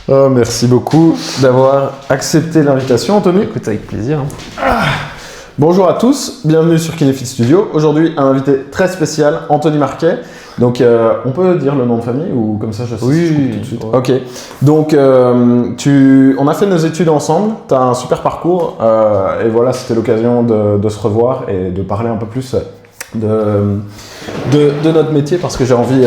Merci beaucoup d'avoir accepté l'invitation, Anthony. Écoute, avec plaisir. Bonjour à tous, bienvenue sur Kinefit Studio. Aujourd'hui, un invité très spécial, Anthony Marquet. Donc, on peut dire le nom de famille ou comme ça je sais si je coupe tout de suite. Ouais. Ok. Donc, on a fait nos études ensemble. Tu as un super parcours et voilà, c'était l'occasion de se revoir et de parler un peu plus de notre métier parce que j'ai envie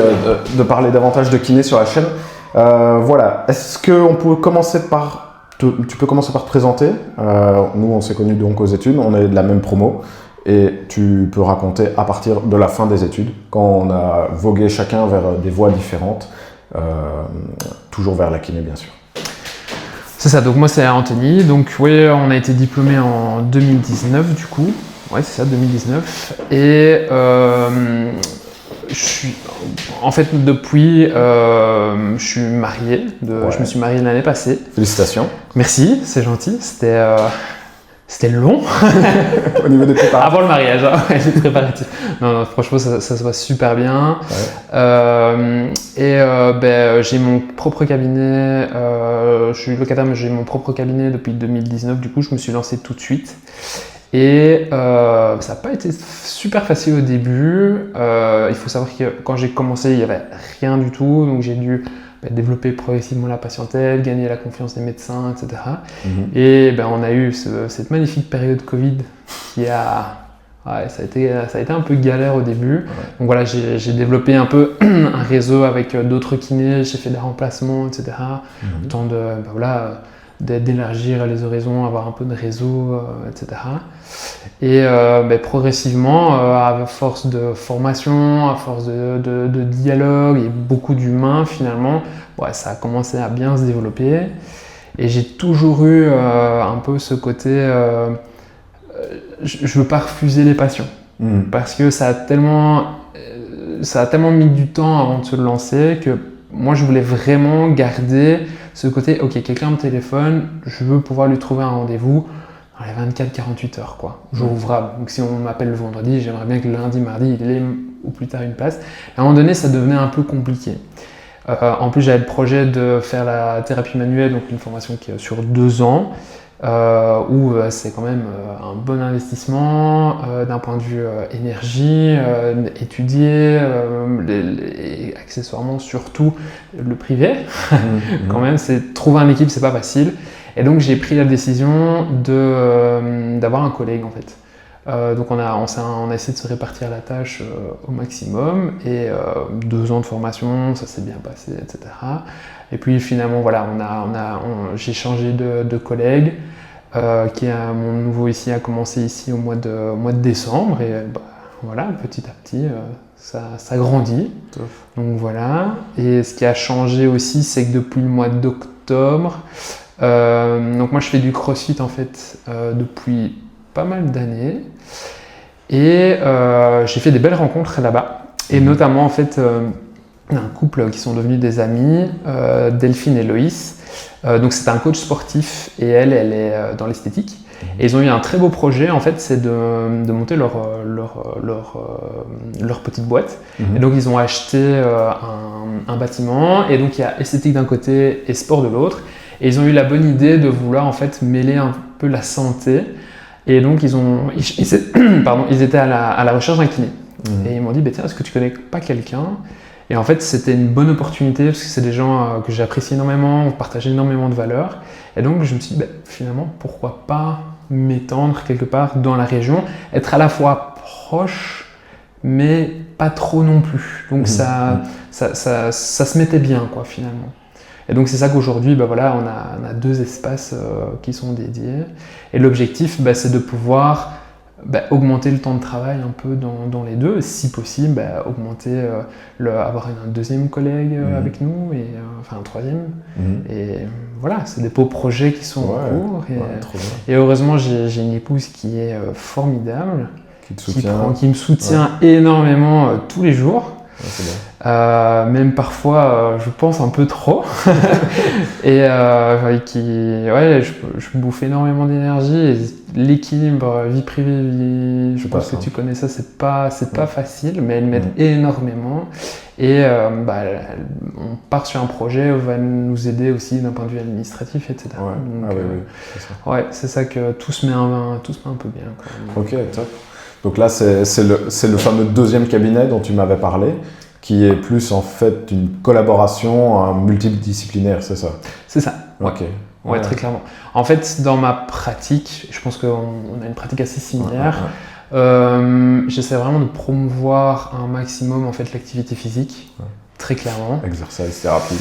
de parler davantage de kiné sur la chaîne. Voilà. Est-ce qu'on peut commencer par tu peux commencer par te présenter. Nous, on s'est connus donc aux études, on est de la même promo. Et tu peux raconter à partir de la fin des études, quand on a vogué chacun vers des voies différentes, toujours vers la kiné, bien sûr. C'est ça, donc moi c'est Anthony. Donc oui, on a été diplômé en 2019 du coup. Ouais, c'est ça, 2019. Et je suis, en fait, depuis, je suis marié. Je me suis marié l'année passée. Félicitations. Merci, c'est gentil. C'était long. Au niveau des préparatifs. Avant le mariage, hein, les préparatifs. Non, franchement, ça se passe super bien. Ouais. J'ai mon propre cabinet. Je suis locataire, mais j'ai mon propre cabinet depuis 2019. Du coup, je me suis lancé tout de suite. Et ça n'a pas été super facile au début. Il faut savoir que quand j'ai commencé, il n'y avait rien du tout. Donc j'ai dû développer progressivement la patientèle, gagner la confiance des médecins, etc. Et on a eu cette magnifique période Covid qui a... Ouais, ça a été un peu galère au début. Donc voilà, j'ai développé un peu un réseau avec d'autres kinés, j'ai fait des remplacements, etc. Le temps d'élargir les horizons, avoir un peu de réseau, etc. Et progressivement, à force de formation, à force de dialogue et beaucoup d'humains finalement, ça a commencé à bien se développer. Et j'ai toujours eu un peu ce côté, je ne veux pas refuser les patients, parce que ça a tellement mis du temps avant de se lancer que moi je voulais vraiment garder ce côté, ok, quelqu'un me téléphone, je veux pouvoir lui trouver un rendez-vous dans les 24-48 heures, quoi, jour ouvrable. Donc si on m'appelle le vendredi, j'aimerais bien que le lundi, mardi, il ait ou plus tard une place. À un moment donné, ça devenait un peu compliqué. En plus, j'avais le projet de faire la thérapie manuelle, donc une formation qui est sur 2 ans, où c'est quand même un bon investissement d'un point de vue énergie, étudier, et accessoirement surtout le privé. Quand même, trouver un équipe, c'est pas facile. Et donc j'ai pris la décision d'avoir un collègue en fait. Donc on a essayé de se répartir la tâche au maximum et 2 ans de formation, ça s'est bien passé, etc. Et puis finalement voilà, j'ai changé de collègue. Mon nouveau ici a commencé ici au mois de décembre et voilà, petit à petit ça grandit. Donc voilà. Et ce qui a changé aussi, c'est que depuis le mois d'octobre, donc moi je fais du crossfit en fait depuis pas mal d'années et j'ai fait des belles rencontres là-bas et notamment en fait un couple qui sont devenus des amis, Delphine et Loïs. Donc c'est un coach sportif et elle est dans l'esthétique. Et ils ont eu un très beau projet en fait, c'est de monter leur petite boîte. Et donc ils ont acheté un bâtiment et donc il y a esthétique d'un côté et sport de l'autre. Et ils ont eu la bonne idée de vouloir en fait mêler un peu la santé. Et donc ils étaient à la recherche d'un kiné. Et ils m'ont dit tiens, est-ce que tu connais pas quelqu'un ? Et en fait, c'était une bonne opportunité parce que c'est des gens que j'apprécie énormément, on partage énormément de valeurs. Et donc, je me suis dit, finalement, pourquoi pas m'étendre quelque part dans la région, être à la fois proche, mais pas trop non plus. Donc, ça se mettait bien, quoi, finalement. Et donc, c'est ça qu'aujourd'hui, on a 2 espaces qui sont dédiés. Et l'objectif, c'est de pouvoir augmenter le temps de travail un peu dans les 2, si possible, avoir un 2e collègue avec nous, et enfin un 3e. Et voilà, c'est des beaux projets qui sont en cours. Et heureusement, j'ai une épouse qui est formidable, qui me soutient énormément tous les jours. c'est bien. Même parfois, je pense un peu trop. Et je bouffe énormément d'énergie. Et l'équilibre vie privée, je pense que tu connais ça, c'est pas facile, mais elles m'aident énormément. Et on part sur un projet où va nous aider aussi d'un point de vue administratif, etc. Ouais. Donc, oui, c'est ça. Ouais, c'est ça que tout se met un peu bien, quoi. Ok, top. Donc là, c'est le fameux deuxième cabinet dont tu m'avais parlé, qui est plus en fait une collaboration multidisciplinaire, c'est ça? C'est ça. Ok. Ouais, très clairement. En fait, dans ma pratique, je pense qu'on a une pratique assez similaire. J'essaie vraiment de promouvoir un maximum en fait l'activité physique, très clairement. Exercice, thérapie.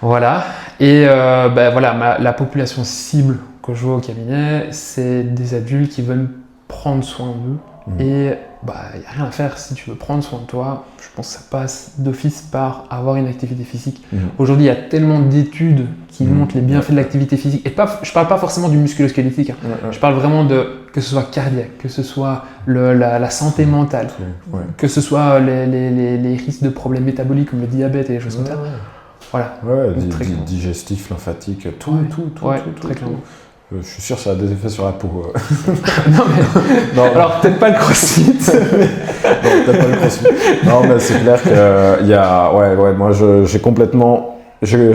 Voilà. Et la population cible que je vois au cabinet, c'est des adultes qui veulent prendre soin d'eux. Et il n'y a rien à faire. Si tu veux prendre soin de toi, je pense que ça passe d'office par avoir une activité physique. Aujourd'hui, il y a tellement d'études qui montrent les bienfaits de l'activité physique. Et je parle pas forcément du musculo-squelettique. Je parle vraiment que ce soit cardiaque, que ce soit la santé mentale, que ce soit les risques de problèmes métaboliques comme le diabète et les choses comme ça. Voilà. Digestif, lymphatique, tout. Très clairement. Je suis sûr que ça a des effets sur la peau. Non. Alors peut-être pas le crossfit. Non, peut-être pas le crossfit. Non, mais c'est clair qu'il y a... moi j'ai complètement viré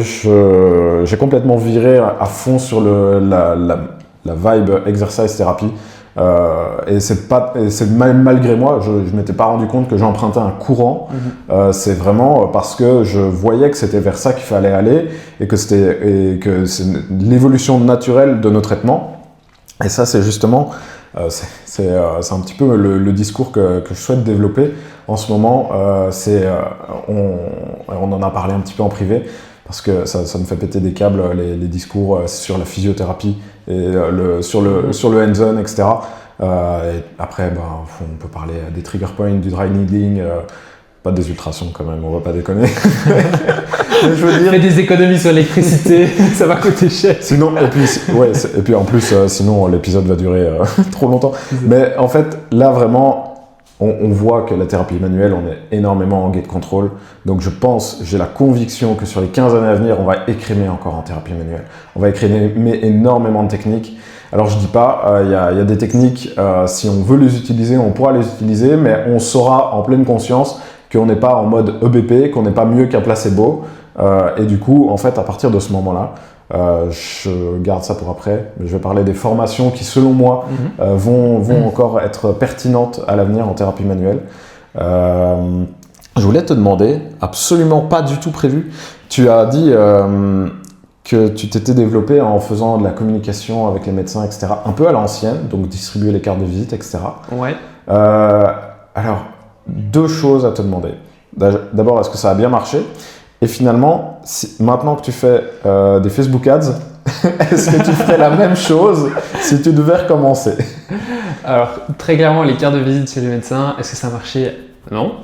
à fond sur la vibe exercice thérapie. Et c'est malgré moi, je ne m'étais pas rendu compte que j'empruntais un courant. C'est vraiment parce que je voyais que c'était vers ça qu'il fallait aller et que c'est l'évolution naturelle de nos traitements. Et ça, c'est justement, c'est un petit peu le discours que je souhaite développer en ce moment. On en a parlé un petit peu en privé parce que ça me fait péter des câbles les discours sur la physiothérapie et sur le hands-on, etc. Et après, on peut parler des trigger points, du dry needling, pas des ultrasons quand même, on va pas déconner. Je veux dire, fais des économies sur l'électricité, ça va coûter cher. Sinon, et puis en plus, sinon l'épisode va durer trop longtemps. Mais en fait, là vraiment, on voit que la thérapie manuelle, on est énormément en gait control. Donc j'ai la conviction que sur les 15 années à venir, on va écrémer encore en thérapie manuelle. On va écrémer énormément de techniques. Alors je dis pas, il y a des techniques, si on veut les utiliser, on pourra les utiliser, mais on saura en pleine conscience qu'on n'est pas en mode EBP, qu'on n'est pas mieux qu'un placebo. Et du coup, en fait, à partir de ce moment-là, je garde ça pour après, mais je vais parler des formations qui, selon moi, vont encore être pertinentes à l'avenir en thérapie manuelle. Je voulais te demander, absolument pas du tout prévu, tu as dit que tu t'étais développé en faisant de la communication avec les médecins, etc., un peu à l'ancienne, donc distribuer les cartes de visite, etc. Ouais. Alors, deux choses à te demander. D'abord, est-ce que ça a bien marché ? Et finalement, maintenant que tu fais des Facebook Ads, est-ce que tu ferais la même chose si tu devais recommencer ? Alors, très clairement, les cartes de visite chez les médecins, est-ce que ça a marché ? Non.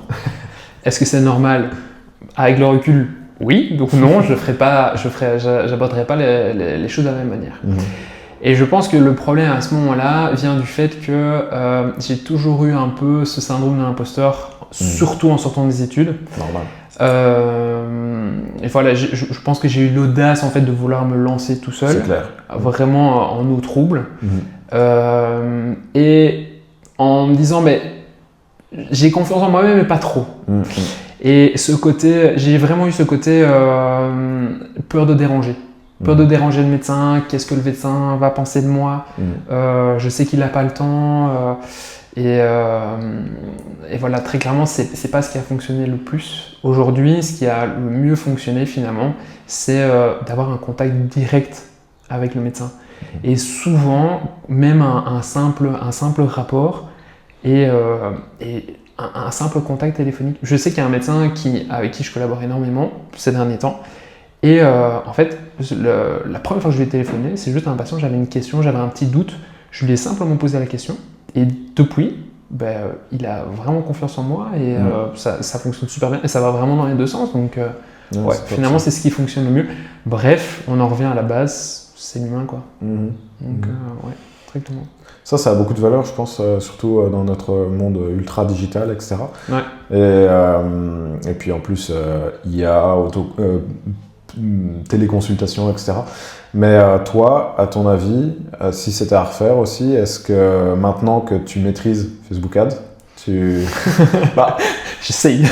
Est-ce que c'est normal ? Avec le recul, oui. Donc non, j'aborderai pas les choses de la même manière. Et je pense que le problème à ce moment-là vient du fait que j'ai toujours eu un peu ce syndrome de l'imposteur, surtout en sortant des études. Normal. Et voilà, je pense que j'ai eu l'audace en fait de vouloir me lancer tout seul, c'est clair. Vraiment en eau trouble, et en me disant j'ai confiance en moi-même mais pas trop. Et j'ai vraiment eu ce côté peur de déranger. Peur de déranger le médecin, qu'est-ce que le médecin va penser de moi, je sais qu'il n'a pas le temps, et voilà, très clairement, c'est pas ce qui a fonctionné le plus. Aujourd'hui, ce qui a le mieux fonctionné finalement, c'est d'avoir un contact direct avec le médecin. Et souvent, même un simple rapport et un simple contact téléphonique. Je sais qu'il y a un médecin avec qui je collabore énormément ces derniers temps. Et en fait, la première fois que je lui ai téléphoné, c'est juste un patient, j'avais une question, j'avais un petit doute, je lui ai simplement posé la question et depuis, il a vraiment confiance en moi et ça fonctionne super bien et ça va vraiment dans les deux sens. Donc finalement, c'est ce qui fonctionne le mieux. Bref, on en revient à la base, c'est l'humain quoi. Donc, Exactement. Ça a beaucoup de valeur, je pense, surtout dans notre monde ultra digital, etc. Ouais. Et puis en plus, IA, téléconsultation, etc. Mais toi, à ton avis, si c'était à refaire aussi, est-ce que maintenant que tu maîtrises Facebook Ads, bah, j'essaye.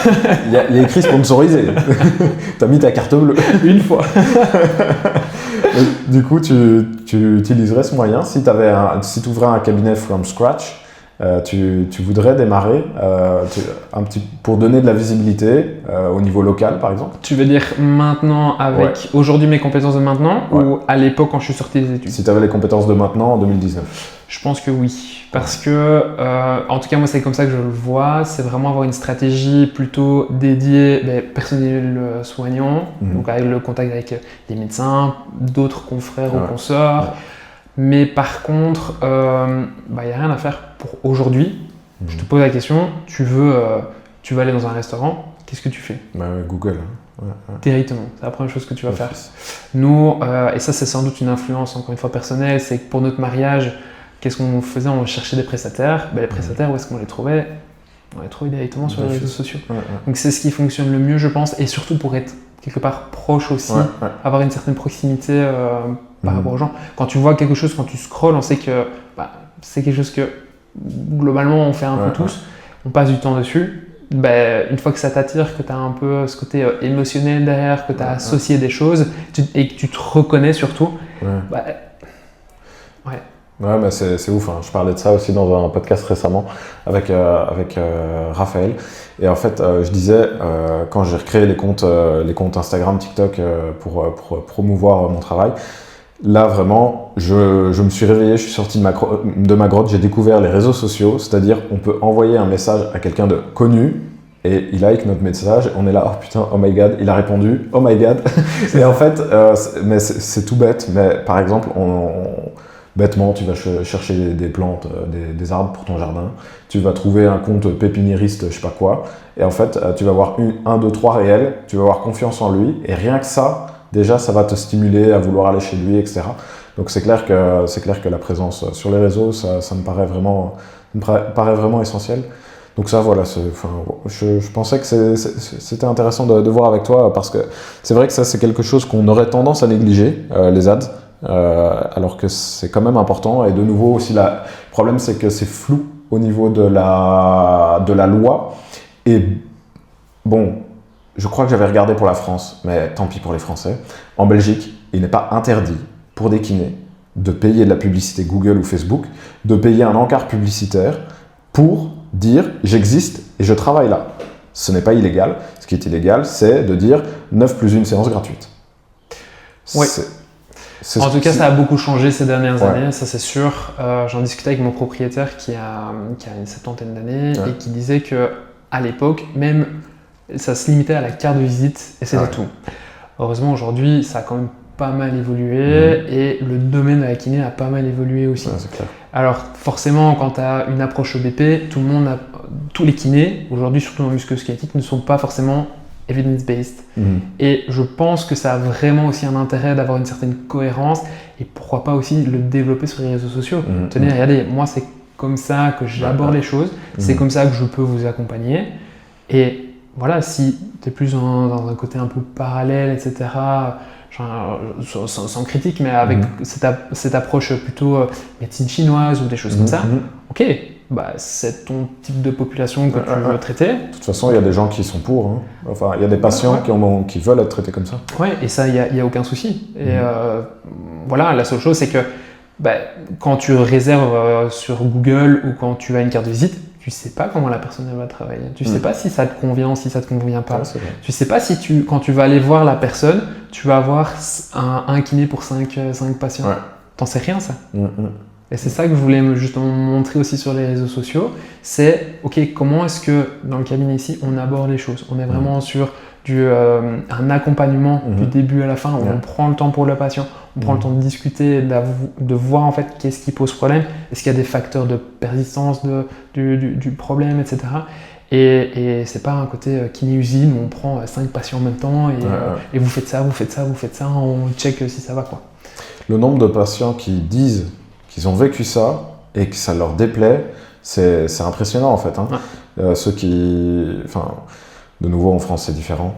Il y a écrit sponsorisé. T'as mis ta carte bleue. Une fois. Du coup, tu utiliserais ce moyen si tu ouvrais un cabinet from scratch. Tu voudrais démarrer pour donner de la visibilité au niveau local, par exemple? Tu veux dire maintenant avec aujourd'hui mes compétences de maintenant ou à l'époque quand je suis sorti des études? Si tu avais les compétences de maintenant en 2019. Je pense que oui, parce que en tout cas moi c'est comme ça que je le vois, c'est vraiment avoir une stratégie plutôt dédiée personnel soignant, donc avec le contact avec des médecins, d'autres confrères ou consorts. Mais par contre, y a rien à faire pour aujourd'hui. Je te pose la question, tu vas aller dans un restaurant, qu'est-ce que tu fais? Google. Directement, c'est la première chose que tu vas faire. Nous, et ça c'est sans doute une influence encore une fois personnelle, c'est que pour notre mariage, qu'est-ce qu'on faisait? On cherchait des prestataires. Les prestataires, où est-ce qu'on les trouvait? On les trouvait directement sur les réseaux sociaux. Donc c'est ce qui fonctionne le mieux, je pense, et surtout pour être quelque part proche aussi, avoir une certaine proximité par rapport aux gens. Quand tu vois quelque chose, quand tu scrolles, on sait que c'est quelque chose que globalement on fait un peu tous, on passe du temps dessus. Une fois que ça t'attire, que tu as un peu ce côté émotionnel derrière, que tu as associé des choses et que tu te reconnais surtout, Ouais, mais c'est ouf, hein. Je parlais de ça aussi dans un podcast récemment avec Raphaël. Et en fait, je disais, quand j'ai recréé les comptes Instagram, TikTok pour promouvoir mon travail, là vraiment, je me suis réveillé, je suis sorti de ma grotte, j'ai découvert les réseaux sociaux, c'est-à-dire on peut envoyer un message à quelqu'un de connu et il like notre message, on est là, oh putain, oh my god, il a répondu, oh my god. Et en fait, c'est tout bête, mais par exemple, bêtement, tu vas chercher des plantes, des arbres pour ton jardin. Tu vas trouver un compte pépiniériste, je sais pas quoi. Et en fait, tu vas avoir 1, 2, 3 réels. Tu vas avoir confiance en lui. Et rien que ça, déjà, ça va te stimuler à vouloir aller chez lui, etc. Donc c'est clair que la présence sur les réseaux, ça me paraît vraiment essentiel. Donc ça, voilà, je pensais que c'était intéressant de voir avec toi parce que c'est vrai que ça, c'est quelque chose qu'on aurait tendance à négliger, les ads. Alors que c'est quand même important et de nouveau aussi le problème c'est que c'est flou au niveau de la loi et bon, je crois que j'avais regardé pour la France, mais tant pis pour les Français. En Belgique, il n'est pas interdit pour des kinés de payer de la publicité Google ou Facebook, de payer un encart publicitaire pour dire j'existe et je travaille là. Ce n'est pas illégal. Ce qui est illégal, c'est de dire 9 plus 1 séance gratuite. Oui. En tout cas, ça a beaucoup changé ces dernières années, ça c'est sûr. J'en discutais avec mon propriétaire qui a une 70aine d'années et qui disait que à l'époque, même ça se limitait à la carte de visite et c'était tout. Heureusement, aujourd'hui, ça a quand même pas mal évolué et le domaine de la kiné a pas mal évolué aussi. C'est clair. Alors forcément, quand tu as une approche EBP, tous les kinés, aujourd'hui surtout en musculo-squelettique, ne sont pas forcément evidence-based. Et je pense que ça a vraiment aussi un intérêt d'avoir une certaine cohérence et pourquoi pas aussi le développer sur les réseaux sociaux. Tenez, regardez, moi c'est comme ça que j'aborde les choses, c'est comme ça que je peux vous accompagner. Et voilà, si tu es plus dans un côté un peu parallèle, etc., sans critique, mais avec cette approche plutôt médecine chinoise ou des choses comme ça, ok, c'est ton type de population que tu veux traiter. De toute façon, il y a des gens qui sont pour. Hein. Enfin, il y a des patients qui veulent être traités comme ça. Ouais, et ça, il n'y a aucun souci. Et voilà, la seule chose, c'est que quand tu réserves sur Google ou quand tu as une carte de visite, tu sais pas comment la personne va travailler. Tu sais pas si ça te convient ou si ça te convient pas. Tu sais pas si quand tu vas aller voir la personne, tu vas avoir un kiné pour 5 patients. T'en sais rien, ça. Et c'est ça que je voulais justement montrer aussi sur les réseaux sociaux, c'est ok, comment est-ce que dans le cabinet ici on aborde les choses. On est vraiment sur un accompagnement du début à la fin, où on prend le temps pour le patient, on prend le temps de discuter, de voir en fait qu'est-ce qui pose problème, est-ce qu'il y a des facteurs de persistance du problème, etc. Et c'est pas un côté kiné-usine où on prend 5 patients en même temps et vous faites ça, on check si ça va, quoi. Le nombre de patients qui disent qu'ils ont vécu ça et que ça leur déplaît, c'est impressionnant en fait. Hein. Ceux qui... Enfin, de nouveau en France c'est différent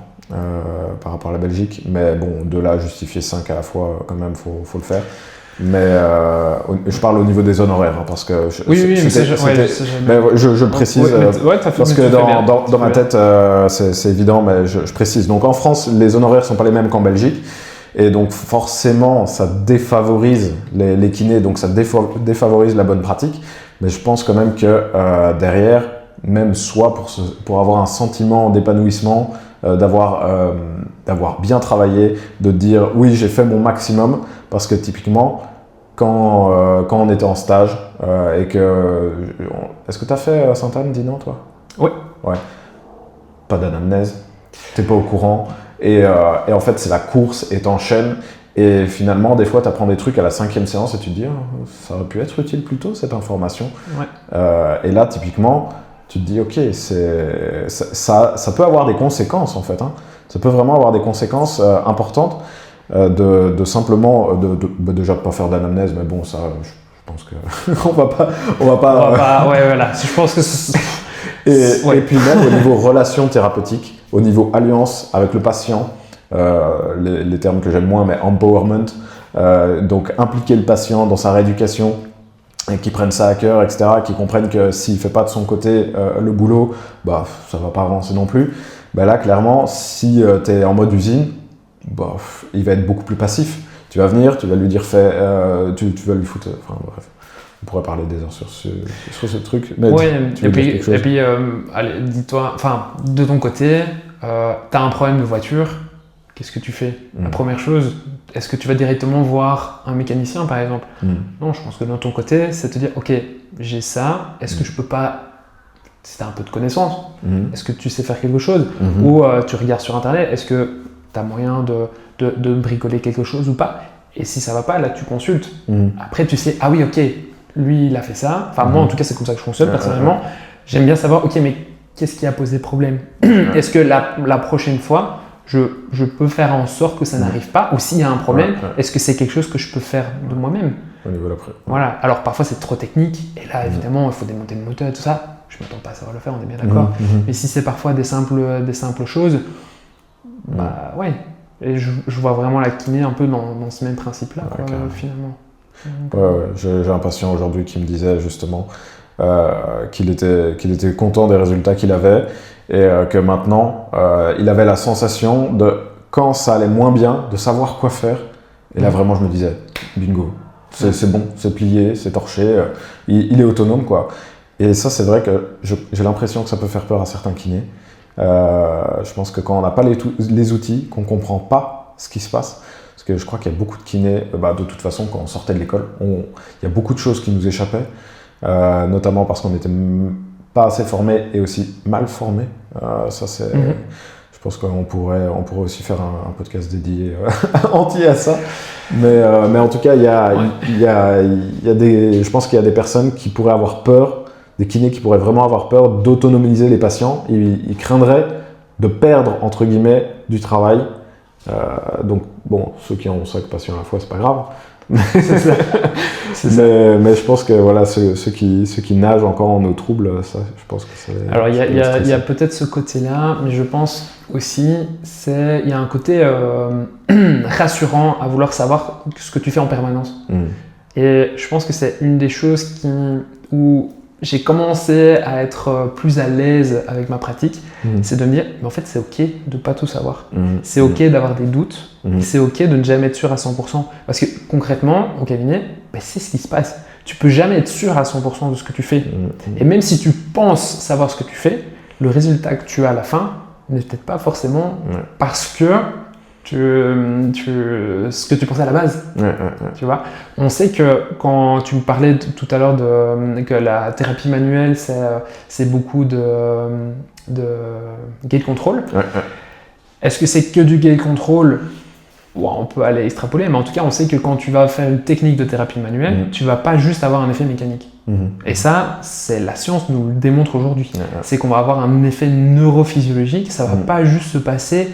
par rapport à la Belgique, mais bon, de là à justifier 5 à la fois, quand même, faut le faire. Mais je parle au niveau des honoraires, hein, parce que je le précise, parce que dans ma tête c'est évident, mais je précise. Donc en France, les honoraires sont pas les mêmes qu'en Belgique, et donc forcément ça défavorise les kinés, donc ça défavorise la bonne pratique. Mais je pense quand même que derrière, même soit pour avoir un sentiment d'épanouissement, d'avoir bien travaillé, de dire oui, j'ai fait mon maximum, parce que typiquement quand on était en stage et que... Est-ce que tu as fait Sainte-Anne, dis non, toi? Oui. Ouais. Pas d'anamnèse, t'es pas au courant, et en fait c'est la course et t'enchaînes, et finalement des fois tu apprends des trucs à la 5e séance et tu te dis ça aurait pu être utile plus tôt cette information. Et là typiquement tu te dis ok, ça peut avoir des conséquences en fait, hein. Ça peut vraiment avoir des conséquences importantes, de simplement déjà de pas faire d'anamnèse, mais bon, ça je pense que on va pas ouais, voilà, je pense que et puis même au niveau relations thérapeutiques, au niveau alliance avec le patient, les termes que j'aime moins, mais empowerment, donc impliquer le patient dans sa rééducation, et qui prennent ça à cœur, etc., qui comprennent que s'il fait pas de son côté le boulot, bah ça va pas avancer non plus. Bah là clairement, si tu es en mode usine, bah, il va être beaucoup plus passif. Tu vas venir, tu vas lui dire tu vas lui foutre... Enfin bref, on pourrait parler des heures sur ce truc. Mais et puis allez, dis-toi, enfin, de ton côté, tu as un problème de voiture, qu'est-ce que tu fais? La première chose, est-ce que tu vas directement voir un mécanicien par exemple? Non, je pense que de ton côté, c'est te dire, ok, j'ai ça, est-ce que je peux pas... Si tu as un peu de connaissance, est-ce que tu sais faire quelque chose? Ou tu regardes sur internet, est-ce que tu as moyen de bricoler quelque chose ou pas? Et si ça va pas, là tu consultes. Après tu sais, ah oui, ok, lui il a fait ça. Enfin moi en tout cas c'est comme ça que je fonctionne personnellement. J'aime bien savoir, ok, mais qu'est-ce qui a posé problème? Est-ce que la prochaine fois je peux faire en sorte que ça n'arrive pas? Ou s'il y a un problème, est-ce que c'est quelque chose que je peux faire de moi-même? Au niveau d'après. Voilà, alors parfois c'est trop technique et là évidemment il faut démonter le moteur et tout ça. Je ne m'attends pas à savoir le faire, on est bien d'accord. Mais si c'est parfois des simples choses, bah ouais. Et je vois vraiment la kiné un peu dans ce même principe-là, finalement. J'ai un patient aujourd'hui qui me disait justement qu'il était content des résultats qu'il avait, et que maintenant il avait la sensation de, quand ça allait moins bien, de savoir quoi faire. Et là vraiment je me disais, bingo, c'est bon, c'est plié, c'est torché, il est autonome quoi. Et ça c'est vrai que j'ai l'impression que ça peut faire peur à certains kinés. Je pense que quand on n'a pas les outils, qu'on ne comprend pas ce qui se passe, parce que je crois qu'il y a beaucoup de kinés, de toute façon quand on sortait de l'école, il y a beaucoup de choses qui nous échappaient, notamment parce qu'on n'était pas assez formés et aussi mal formés. Ça c'est... Je pense qu'on pourrait aussi faire un podcast dédié entier à ça. Mais en tout cas, je pense qu'il y a des personnes qui pourraient avoir peur, des kinés qui pourraient vraiment avoir peur d'autonomiser les patients. Ils craindraient de perdre, entre guillemets, du travail. Donc, bon, ceux qui ont 5 patients à la fois, c'est pas grave. C'est ça. Mais je pense que voilà, ceux qui nagent encore en eau trouble, ça, je pense que c'est... Alors, il y a peut-être ce côté-là, mais je pense aussi, il y a un côté rassurant à vouloir savoir ce que tu fais en permanence. Et je pense que c'est une des choses où j'ai commencé à être plus à l'aise avec ma pratique, c'est de me dire, mais en fait c'est ok de pas tout savoir. C'est ok d'avoir des doutes, c'est ok de ne jamais être sûr à 100%. Parce que concrètement, au cabinet, c'est ce qui se passe. Tu peux jamais être sûr à 100% de ce que tu fais. Et même si tu penses savoir ce que tu fais, le résultat que tu as à la fin n'est peut-être pas forcément parce que ce que tu pensais à la base. Tu vois, on sait que quand tu me parlais tout à l'heure que la thérapie manuelle, c'est beaucoup de gait control. Est-ce que c'est que du gait control? On peut aller extrapoler, mais en tout cas, on sait que quand tu vas faire une technique de thérapie manuelle, tu vas pas juste avoir un effet mécanique. Et ça, la science nous le démontre aujourd'hui. C'est qu'on va avoir un effet neurophysiologique, ça va pas juste se passer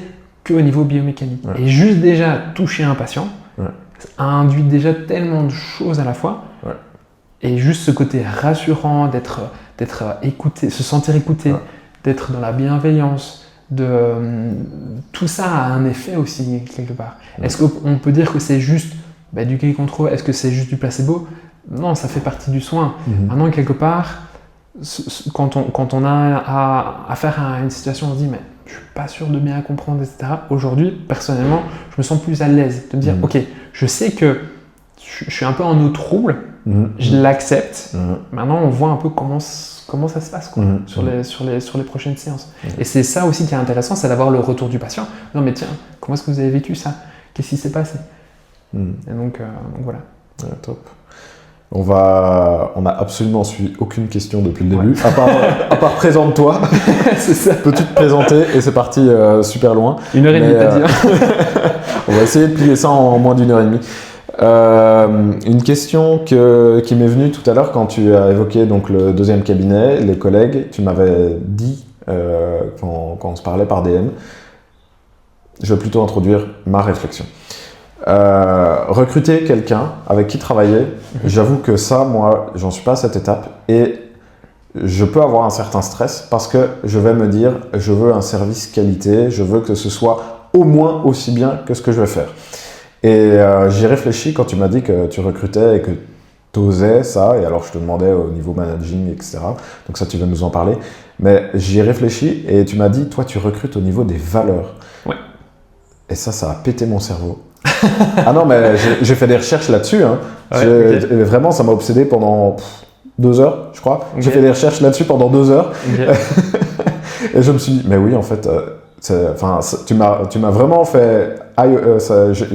qu'au niveau biomécanique. Et juste déjà toucher un patient, ça induit déjà tellement de choses à la fois. Ouais. Et juste ce côté rassurant, d'être écouté, se sentir écouté, d'être dans la bienveillance, tout ça a un effet aussi quelque part. Est-ce qu'on peut dire que c'est juste du gain control? Est-ce que c'est juste du placebo? Non, ça fait partie du soin. Maintenant, quelque part, quand on a affaire à une situation, on se dit mais je suis pas sûr de bien comprendre, etc. Aujourd'hui, personnellement, je me sens plus à l'aise de me dire ok, je sais que je suis un peu en eau trouble, je l'accepte. Maintenant, on voit un peu comment ça se passe quoi, sur les prochaines séances. Et c'est ça aussi qui est intéressant, c'est d'avoir le retour du patient. Non mais tiens, comment est-ce que vous avez vécu ça? Qu'est-ce qui s'est passé? Et donc voilà. Ouais, top. On a absolument suivi aucune question depuis le début, à part présente-toi. C'est ça. Peux-tu te présenter? Et c'est parti super loin. 1h30 t'as dit. On va essayer de plier ça en moins d'1h30. Une question qui m'est venue tout à l'heure quand tu as évoqué donc, le deuxième cabinet, les collègues, tu m'avais dit quand on se parlait par DM, je vais plutôt introduire ma réflexion. Recruter quelqu'un avec qui travailler, j'avoue que ça, moi, j'en suis pas à cette étape et je peux avoir un certain stress parce que je vais me dire, je veux un service qualité, je veux que ce soit au moins aussi bien que ce que je vais faire. Et j'y réfléchis quand tu m'as dit que tu recrutais et que tu osais ça, et alors je te demandais au niveau managing, etc. Donc ça, tu vas nous en parler. Mais j'y réfléchis et tu m'as dit, toi, tu recrutes au niveau des valeurs. Ouais. Et ça a pété mon cerveau. Ah non, mais j'ai fait des recherches là-dessus. Hein. Ouais, okay. Vraiment, ça m'a obsédé pendant 2 heures, je crois. Okay. J'ai fait des recherches là-dessus pendant 2 heures. Okay. Et je me suis dit, mais oui, en fait, tu m'as vraiment fait...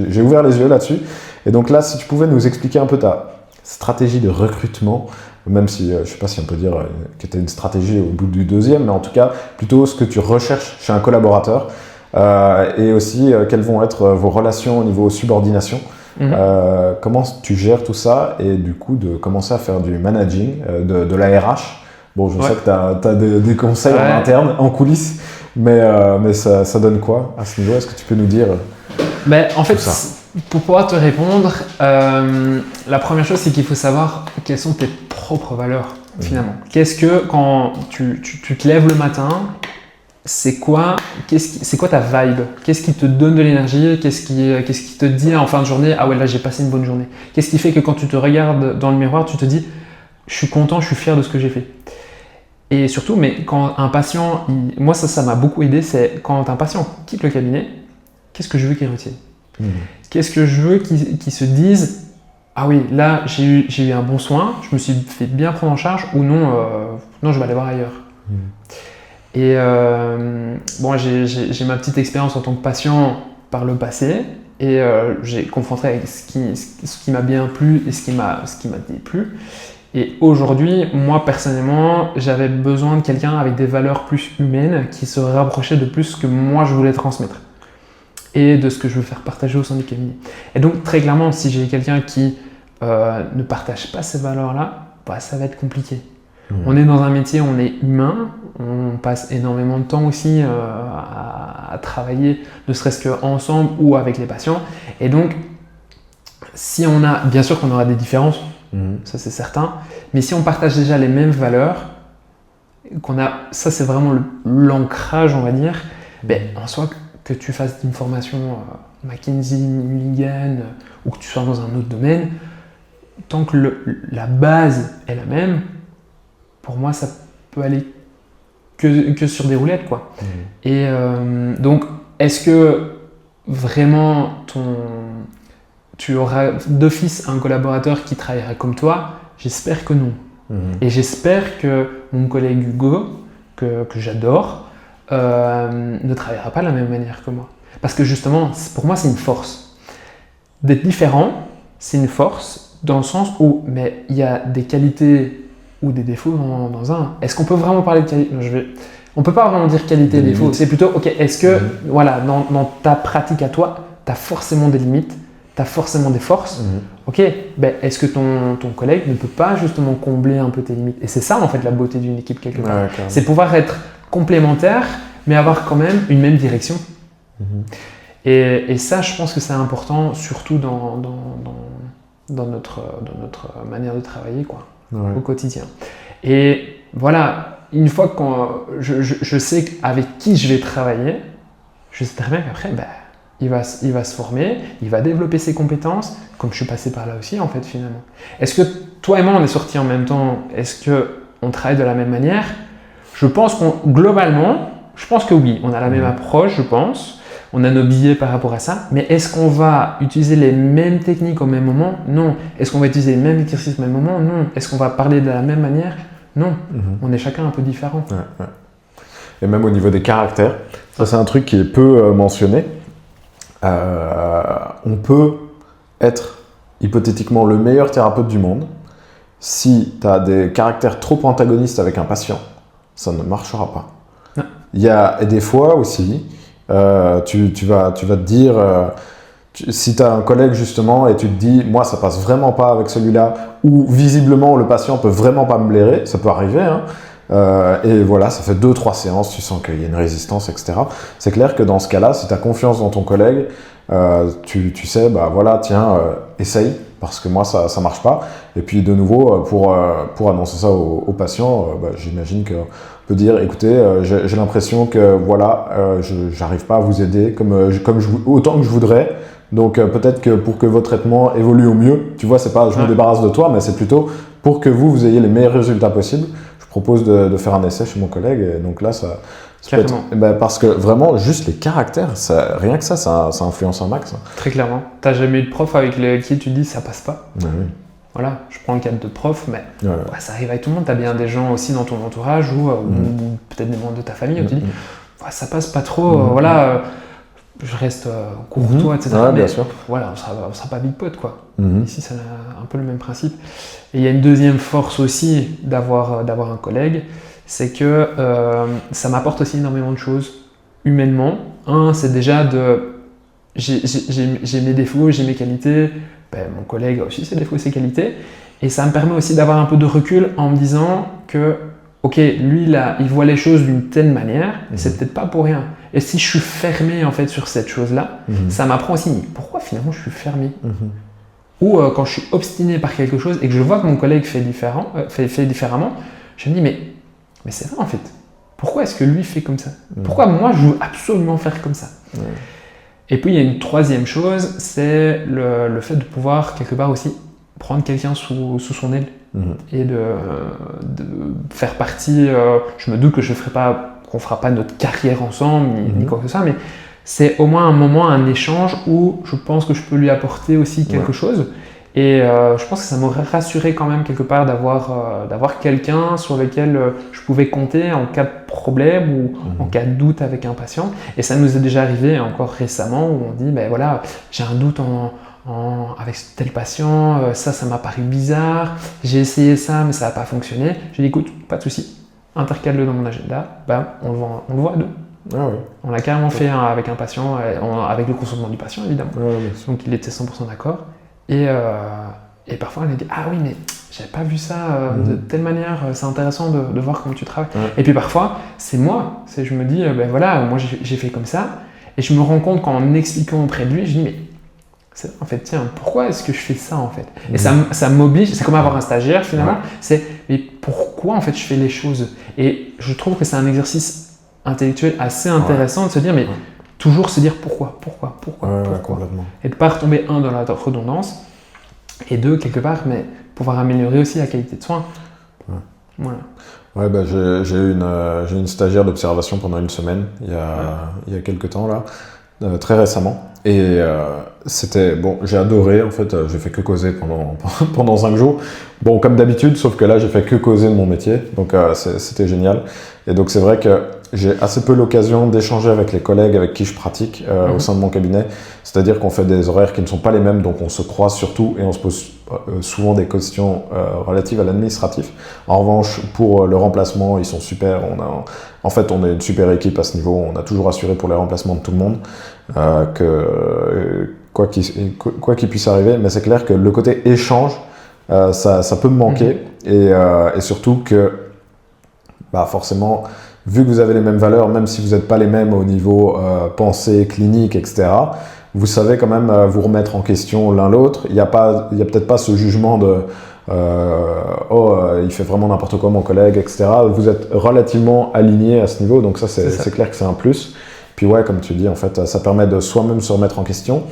j'ai ouvert les yeux là-dessus. Et donc là, si tu pouvais nous expliquer un peu ta stratégie de recrutement, même si je ne sais pas si on peut dire que tu as une stratégie au bout du deuxième, mais en tout cas, plutôt ce que tu recherches chez un collaborateur. Et aussi quelles vont être vos relations au niveau subordination, comment tu gères tout ça et du coup de commencer à faire du managing, de la RH. Bon, je sais que tu as des conseils en interne, en coulisses, mais ça donne quoi à ce niveau? Est-ce que tu peux nous dire en fait, pour pouvoir te répondre, la première chose c'est qu'il faut savoir quelles sont tes propres valeurs finalement. Qu'est-ce que quand tu te lèves le matin, c'est quoi ta vibe? Qu'est-ce qui te donne de l'énergie? Qu'est-ce qui te dit en fin de journée, ah ouais, là j'ai passé une bonne journée? Qu'est-ce qui fait que quand tu te regardes dans le miroir, tu te dis, je suis content, je suis fier de ce que j'ai fait? Et surtout, mais quand un patient, moi ça m'a beaucoup aidé, c'est quand un patient quitte le cabinet, qu'est-ce que je veux qu'il retienne? Qu'est-ce que je veux qu'il se dise, ah oui, là j'ai eu un bon soin, je me suis fait bien prendre en charge, ou non, je vais aller voir ailleurs. Et bon, j'ai ma petite expérience en tant que patient par le passé et j'ai confronté avec ce qui m'a bien plu et ce qui m'a déplu. Et aujourd'hui, moi personnellement, j'avais besoin de quelqu'un avec des valeurs plus humaines qui se rapprochait de plus ce que moi je voulais transmettre et de ce que je veux faire partager au sein du cabinet. Et donc très clairement, si j'ai quelqu'un qui ne partage pas ces valeurs-là, ça va être compliqué. On est dans un métier, on est humain, on passe énormément de temps aussi à travailler, ne serait-ce qu'ensemble ou avec les patients. Et donc, si on a, bien sûr qu'on aura des différences, ça c'est certain, mais si on partage déjà les mêmes valeurs, ça c'est vraiment l'ancrage, on va dire, en soi que tu fasses une formation McKinsey, Mulligan ou que tu sois dans un autre domaine, tant que la base est la même, pour moi, ça peut aller que sur des roulettes, quoi. Et donc, est-ce que vraiment tu auras d'office un collaborateur qui travaillera comme toi? J'espère que non. Et j'espère que mon collègue Hugo, que j'adore, ne travaillera pas de la même manière que moi. Parce que justement, pour moi, c'est une force. D'être différent, c'est une force dans le sens où il y a des qualités ou des défauts dans un. Est-ce qu'on peut vraiment parler de qualité? On ne peut pas vraiment dire qualité et défaut. C'est plutôt, ok, est-ce que voilà, dans ta pratique à toi, tu as forcément des limites, tu as forcément des forces. Ok, est-ce que ton collègue ne peut pas justement combler un peu tes limites? Et c'est ça en fait la beauté d'une équipe quelque part. C'est pouvoir être complémentaire, mais avoir quand même une même direction. Et ça, je pense que c'est important, surtout dans notre manière de travailler, quoi, au quotidien. Et voilà, une fois que je sais avec qui je vais travailler, je sais très bien qu'après, il va se former, il va développer ses compétences, comme je suis passé par là aussi, en fait, finalement. Est-ce que toi et moi, on est sortis en même temps? Est-ce qu'on travaille de la même manière? Je pense globalement, je pense que oui, on a la même approche, je pense. On a nos billets par rapport à ça, mais est-ce qu'on va utiliser les mêmes techniques au même moment? Non. Est-ce qu'on va utiliser les mêmes exercices au même moment? Non. Est-ce qu'on va parler de la même manière? Non. On est chacun un peu différent. Ouais. Et même au niveau des caractères, ça c'est un truc qui est peu mentionné. On peut être hypothétiquement le meilleur thérapeute du monde. Si tu as des caractères trop antagonistes avec un patient, ça ne marchera pas. Non. Il y a des fois aussi, tu vas te dire, si tu as un collègue justement et tu te dis, moi ça passe vraiment pas avec celui-là, ou visiblement le patient peut vraiment pas me blairer, ça peut arriver, hein, et voilà, ça fait 2-3 séances, tu sens qu'il y a une résistance, etc. C'est clair que dans ce cas-là, si tu as confiance dans ton collègue, tu sais, voilà, tiens, essaye, parce que moi ça marche pas. Et puis de nouveau, pour annoncer ça au patient, j'imagine qu'on peut dire, écoutez, j'ai l'impression que voilà, j'arrive pas à vous aider autant que je voudrais. Donc peut-être que pour que votre traitement évolue au mieux, tu vois, c'est pas je me débarrasse de toi, mais c'est plutôt pour que vous ayez les meilleurs résultats possibles. Je propose de faire un essai chez mon collègue, et donc là ça peut être, parce que vraiment juste les caractères, rien que ça influence un max. Très clairement. T'as jamais eu de prof avec qui tu dis ça passe pas? Oui. Voilà, je prends le cadre de prof, mais ça arrive avec tout le monde. Tu as bien des gens aussi dans ton entourage ou peut-être des membres de ta famille où tu dis ça passe pas trop, je reste courtois, etc. Bien sûr. Voilà, on sera pas big pot, quoi. Ici, c'est un peu le même principe. Et il y a une deuxième force aussi d'avoir un collègue, c'est que ça m'apporte aussi énormément de choses humainement. C'est déjà j'ai mes défauts, j'ai mes qualités. Mon collègue a aussi ses défauts et ses qualités. Et ça me permet aussi d'avoir un peu de recul en me disant que, ok, lui, là, il voit les choses d'une telle manière, et c'est peut-être pas pour rien. Et si je suis fermé, en fait, sur cette chose-là, ça m'apprend aussi, pourquoi finalement je suis fermé? Ou quand je suis obstiné par quelque chose et que je vois que mon collègue fait différemment, je me dis, mais c'est vrai, en fait. Pourquoi est-ce que lui fait comme ça? Pourquoi moi, je veux absolument faire comme ça? Et puis, il y a une troisième chose, c'est le fait de pouvoir, quelque part aussi, prendre quelqu'un sous son aile et de faire partie. Je me doute que qu'on fera pas notre carrière ensemble, ni quoi que ce soit, mais c'est au moins un moment, un échange où je pense que je peux lui apporter aussi quelque chose. Et je pense que ça m'aurait rassuré quand même quelque part d'avoir quelqu'un sur lequel je pouvais compter en cas de problème ou en cas de doute avec un patient. Et ça nous est déjà arrivé encore récemment où on dit, voilà, j'ai un doute avec tel patient, ça m'a paru bizarre, j'ai essayé ça mais ça n'a pas fonctionné. J'ai dit, écoute, pas de souci, intercale-le dans mon agenda, on le voit à deux. On l'a carrément fait avec un patient, avec le consentement du patient évidemment. Donc il était 100% d'accord. Et parfois on a dit, ah oui mais j'avais pas vu ça de telle manière, c'est intéressant de voir comment tu travailles. Et puis parfois c'est moi, je me dis, voilà, moi j'ai fait comme ça, et je me rends compte qu'en expliquant auprès de lui, je dis, mais en fait, tiens, pourquoi est-ce que je fais ça en fait? Et ça m'oblige, c'est comme avoir un stagiaire finalement, c'est mais pourquoi en fait je fais les choses? Et je trouve que c'est un exercice intellectuel assez intéressant de se dire, mais toujours se dire pourquoi. Et de ne pas retomber, dans la redondance, et deux, quelque part, mais pouvoir améliorer aussi la qualité de soins. Voilà. J'ai eu une stagiaire d'observation pendant une semaine, il y a quelques temps là, très récemment. Et c'était j'ai adoré en fait, j'ai fait que causer pendant 5 jours. Bon, comme d'habitude, sauf que là j'ai fait que causer de mon métier, donc c'était génial. Et donc c'est vrai que j'ai assez peu l'occasion d'échanger avec les collègues avec qui je pratique au sein de mon cabinet. C'est-à-dire qu'on fait des horaires qui ne sont pas les mêmes, donc on se croise surtout et on se pose souvent des questions relatives à l'administratif. En revanche, pour le remplacement, ils sont super. En fait, on est une super équipe à ce niveau. On a toujours assuré pour les remplacements de tout le monde que quoi qu'il puisse arriver. Mais c'est clair que le côté échange, ça peut me manquer. Et surtout que forcément, vu que vous avez les mêmes valeurs, même si vous n'êtes pas les mêmes au niveau pensée, clinique, etc., vous savez quand même vous remettre en question l'un l'autre. Il y a peut-être pas ce jugement de il fait vraiment n'importe quoi mon collègue, etc. Vous êtes relativement alignés à ce niveau, donc ça c'est clair que c'est un plus. Puis ouais, comme tu dis, en fait, ça permet de soi-même se remettre en question.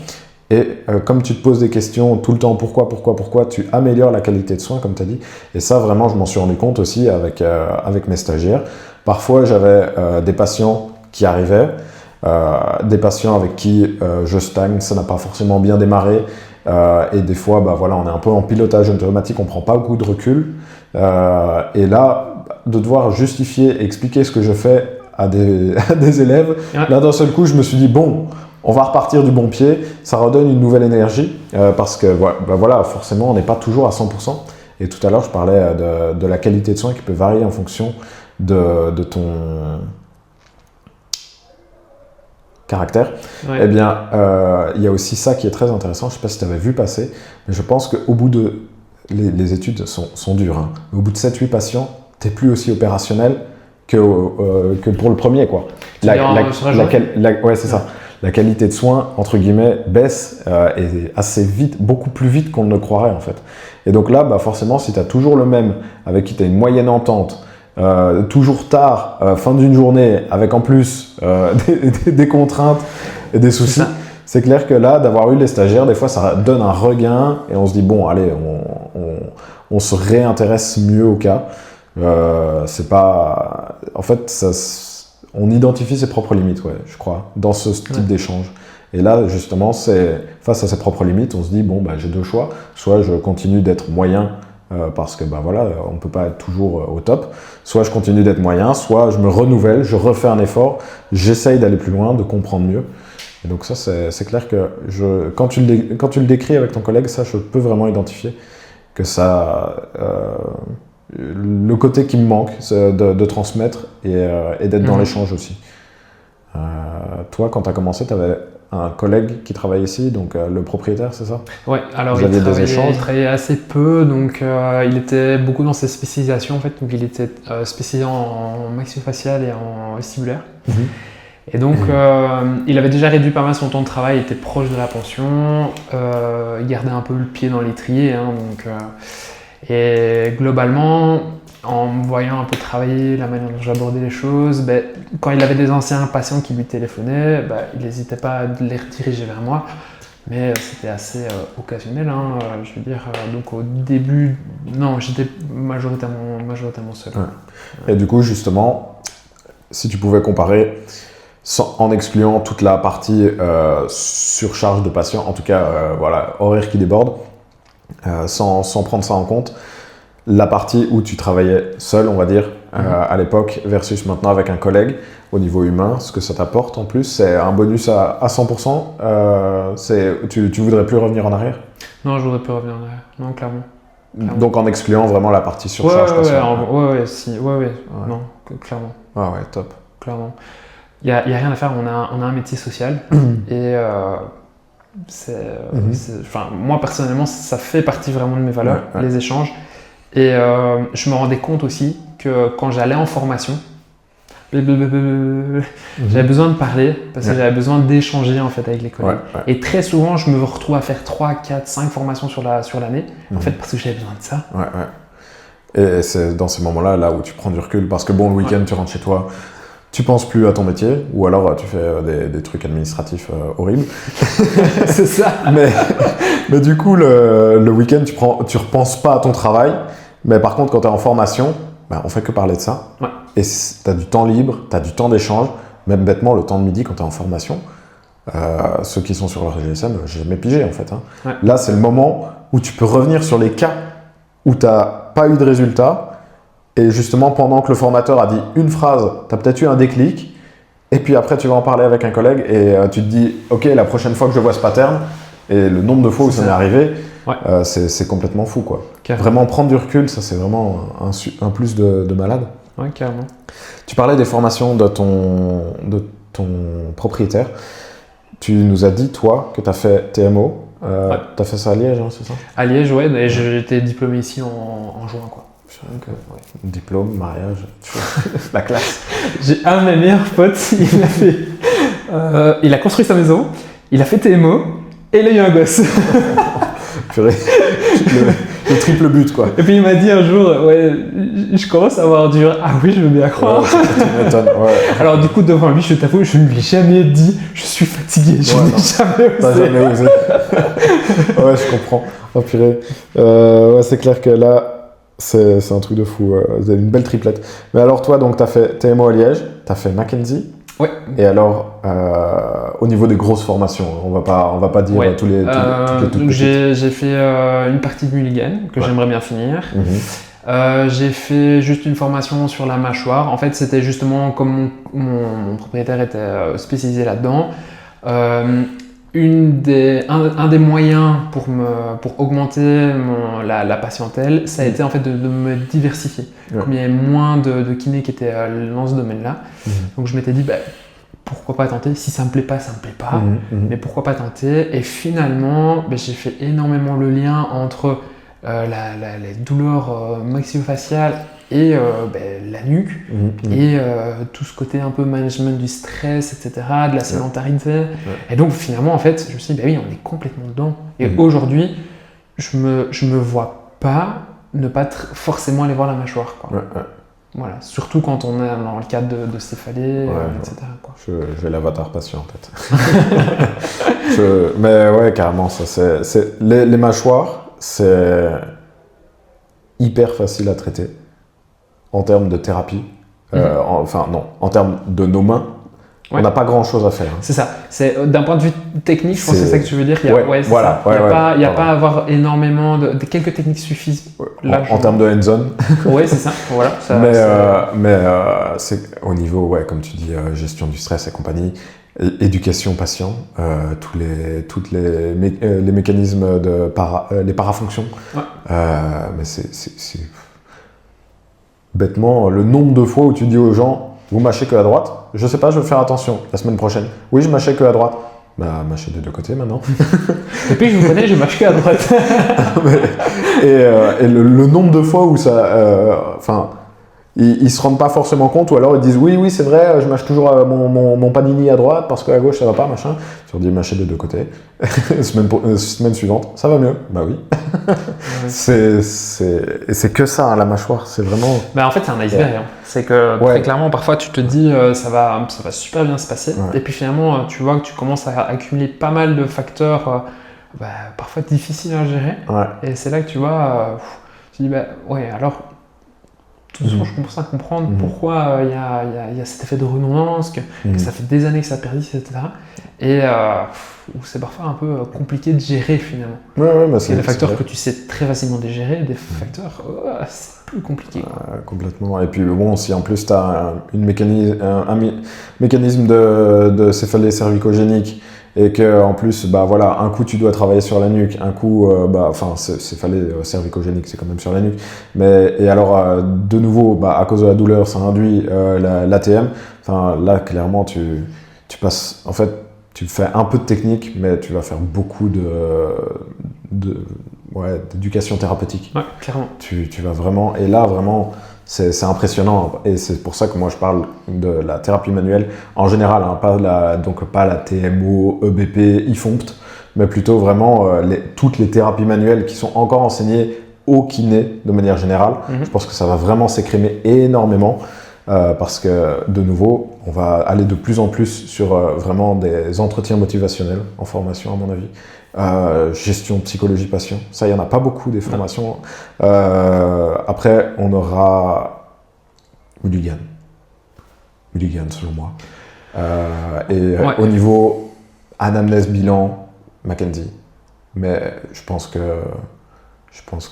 Et comme tu te poses des questions tout le temps, pourquoi, tu améliores la qualité de soins, comme tu as dit. Et ça, vraiment, je m'en suis rendu compte aussi avec mes stagiaires. Parfois, j'avais des patients qui arrivaient, des patients avec qui je stagne, ça n'a pas forcément bien démarré. Et des fois, voilà, on est un peu en pilotage automatique, on ne prend pas beaucoup de recul. Et là, de devoir justifier, expliquer ce que je fais à des élèves, là, d'un seul coup, je me suis dit, bon, on va repartir du bon pied, ça redonne une nouvelle énergie, parce que voilà, forcément, on n'est pas toujours à 100%. Et tout à l'heure, je parlais de la qualité de soins qui peut varier en fonction de ton caractère. Ouais. Eh bien, il y a aussi ça qui est très intéressant, je ne sais pas si tu avais vu passer, mais je pense qu'au bout de... Les études sont dures, hein. Au bout de 7-8 patients, tu n'es plus aussi opérationnel que pour le premier, quoi. Ouais, c'est ça. La qualité de soins, entre guillemets, baisse et assez vite, beaucoup plus vite qu'on ne le croirait, en fait. Et donc là, forcément, si tu as toujours le même, avec qui tu as une moyenne entente, toujours tard, fin d'une journée, avec en plus des contraintes et des soucis, c'est clair que là, d'avoir eu les stagiaires, des fois, ça donne un regain et on se dit, bon, allez, on se réintéresse mieux au cas. C'est pas... En fait, on identifie ses propres limites, ouais, je crois, dans ce type d'échange. Et là, justement, c'est face à ses propres limites, on se dit, bon, j'ai deux choix. Soit je continue d'être moyen, parce que voilà, on ne peut pas être toujours au top. Soit je continue d'être moyen, soit je me renouvelle, je refais un effort, j'essaye d'aller plus loin, de comprendre mieux. Et donc ça, c'est clair que quand tu le décris avec ton collègue, ça, je peux vraiment identifier que ça... le côté qui me manque, c'est de transmettre et d'être dans l'échange aussi. Toi, quand tu as commencé, tu avais un collègue qui travaillait ici, donc le propriétaire, c'est ça? Ouais, alors il travaillait assez peu, donc il était beaucoup dans ses spécialisations en fait, donc il était spécialisé en maxillofacial et en vestibulaire. Et donc il avait déjà réduit pas mal son temps de travail, il était proche de la pension, il gardait un peu le pied dans l'étrier, hein, donc... Et globalement, en me voyant un peu travailler, la manière dont j'abordais les choses, quand il avait des anciens patients qui lui téléphonaient, il n'hésitait pas à les rediriger vers moi. Mais c'était assez occasionnel, hein, je veux dire. Donc au début, non, j'étais majoritairement seul. Ouais. Et du coup, justement, si tu pouvais comparer, en excluant toute la partie surcharge de patients, en tout cas, horaire qui déborde, sans prendre ça en compte, la partie où tu travaillais seul, on va dire, à l'époque, versus maintenant avec un collègue, au niveau humain, ce que ça t'apporte en plus, c'est un bonus à 100%. Tu voudrais plus revenir en arrière? Non, je voudrais plus revenir en arrière, non, clairement. Donc en excluant vraiment la partie surcharge patient. Non, clairement. Ouais, top. Clairement. Il y a rien à faire, on a un métier social et... moi personnellement ça fait partie vraiment de mes valeurs, les échanges, et je me rendais compte aussi que quand j'allais en formation, j'avais besoin de parler parce que j'avais besoin d'échanger en fait avec les collègues, et très souvent je me retrouve à faire 3, 4, 5 formations sur l'année en fait parce que j'avais besoin de ça. Et c'est dans ces moments-là là où tu prends du recul, parce que bon, le week-end tu rentres chez toi, tu penses plus à ton métier, ou alors tu fais des trucs administratifs horribles. C'est ça. Mais du coup, le week-end, tu repenses pas à ton travail. Mais par contre, quand tu es en formation, on fait que parler de ça. Et tu as du temps libre, tu as du temps d'échange. Même bêtement, le temps de midi quand tu es en formation, ceux qui sont sur leur GSM, j'ai jamais pigé en fait. Là, c'est le moment où tu peux revenir sur les cas où tu n'as pas eu de résultat. Et justement, pendant que le formateur a dit une phrase, tu as peut-être eu un déclic, et puis après tu vas en parler avec un collègue, et tu te dis, ok, la prochaine fois que je vois ce pattern, et le nombre de fois où ça m'est arrivé, c'est complètement fou, quoi. Vraiment prendre du recul, ça c'est vraiment un plus de malade. Ouais, carrément. Tu parlais des formations de ton propriétaire. Tu nous as dit, toi, que tu as fait TMO. Tu as fait ça à Liège, hein, c'est ça? À Liège, ouais, et j'ai été diplômé ici en juin, quoi. Donc, ouais. Diplôme, mariage, la classe. J'ai un de mes meilleurs potes, il a construit sa maison, il a fait TMO et il a eu un gosse. Purée, le triple but quoi. Et puis il m'a dit un jour, ouais, je commence à avoir du... Ah oui, je veux bien croire. Ouais, tu m'étonnes, ouais. Alors du coup, devant lui, je t'avoue, je ne lui ai jamais dit, je suis fatigué, je n'ai jamais osé. T'as jamais osé. Ouais, je comprends. Oh purée. Ouais, c'est clair que là, c'est un truc de fou. Vous avez une belle triplette. Mais alors toi, donc t'as fait TMO à Liège, t'as fait Mackenzie. Ouais. Et alors, au niveau des grosses formations, on va pas dire ouais. toutes les donc j'ai fait une partie de Mulligan que j'aimerais bien finir. J'ai fait juste une formation sur la mâchoire. En fait, c'était justement comme mon propriétaire était spécialisé là-dedans. Un des moyens pour augmenter la patientèle, ça a été en fait de me diversifier. Comme il y avait moins de kinés qui étaient dans ce domaine-là. Donc je m'étais dit, pourquoi pas tenter? Si ça me plaît pas, ça me plaît pas. Mais pourquoi pas tenter? Et finalement, j'ai fait énormément le lien entre les douleurs maxillofaciales et la nuque et tout ce côté un peu management du stress, etc., de la sédentarité. Et donc finalement, en fait, je me suis dit, oui, on est complètement dedans. Et aujourd'hui, je me vois pas ne pas forcément aller voir la mâchoire, quoi. Voilà, surtout quand on est dans le cadre de céphalée, etc. Quoi. J'ai l'avatar patient en tête. Mais ouais, carrément, ça, les mâchoires, c'est hyper facile à traiter en termes de thérapie. En termes de nos mains, on n'a pas grand chose à faire. C'est ça. D'un point de vue technique, je pense que c'est ça que tu veux dire. Il n'y a pas à avoir énormément de. Quelques techniques suffisent. En termes de hands-on. Oui, c'est ça. Voilà, mais c'est au niveau, comme tu dis, gestion du stress et compagnie, éducation patient, tous les mécanismes les parafonctions. Mais c'est bêtement le nombre de fois où tu dis aux gens, vous mâchez que à droite. Je sais pas, je vais faire attention la semaine prochaine. Oui, je mâchais que à droite. Mâchez des deux côtés maintenant. Depuis que je vous connais, je mâche que à droite. et le nombre de fois où ça... ils se rendent pas forcément compte, ou alors ils disent oui, c'est vrai, je mâche toujours mon panini à droite parce qu'à gauche ça va pas, machin. Tu leur dis mâcher des deux côtés. Semaine suivante, ça va mieux. Bah oui. C'est que ça, hein, la mâchoire, c'est vraiment. En fait, c'est un iceberg. Hein. C'est que très clairement, parfois tu te dis ça va super bien se passer, et puis finalement, tu vois que tu commences à accumuler pas mal de facteurs parfois difficiles à gérer. Et c'est là que tu vois, tu dis alors. Tout doucement, je commence à comprendre pourquoi il y a cet effet de redondance, que ça fait des années que ça persiste, etc. Et où c'est parfois un peu compliqué de gérer finalement. Il y a des facteurs que tu sais très facilement gérer, des facteurs, c'est plus compliqué. Complètement. Et puis si en plus tu as un mécanisme de céphalée cervicogénique, et que en plus, un coup tu dois travailler sur la nuque, un coup, céphalée cervicogénique, c'est quand même sur la nuque. Et alors, de nouveau, à cause de la douleur, ça induit l'ATM. Là, clairement, tu passes, en fait, tu fais un peu de technique, mais tu vas faire beaucoup d'éducation thérapeutique. Ouais, clairement. Tu vas vraiment, et là, vraiment, c'est impressionnant, et c'est pour ça que moi je parle de la thérapie manuelle en général, hein, pas la TMO, EBP, IFOMPT, mais plutôt vraiment toutes les thérapies manuelles qui sont encore enseignées au kiné de manière générale. Je pense que ça va vraiment s'écrémer énormément parce que de nouveau, on va aller de plus en plus sur vraiment des entretiens motivationnels en formation à mon avis. Gestion psychologie patient, ça il n'y en a pas beaucoup des formations. Après on aura Mulligan selon moi, au niveau anamnèse bilan Mackenzie, mais je pense que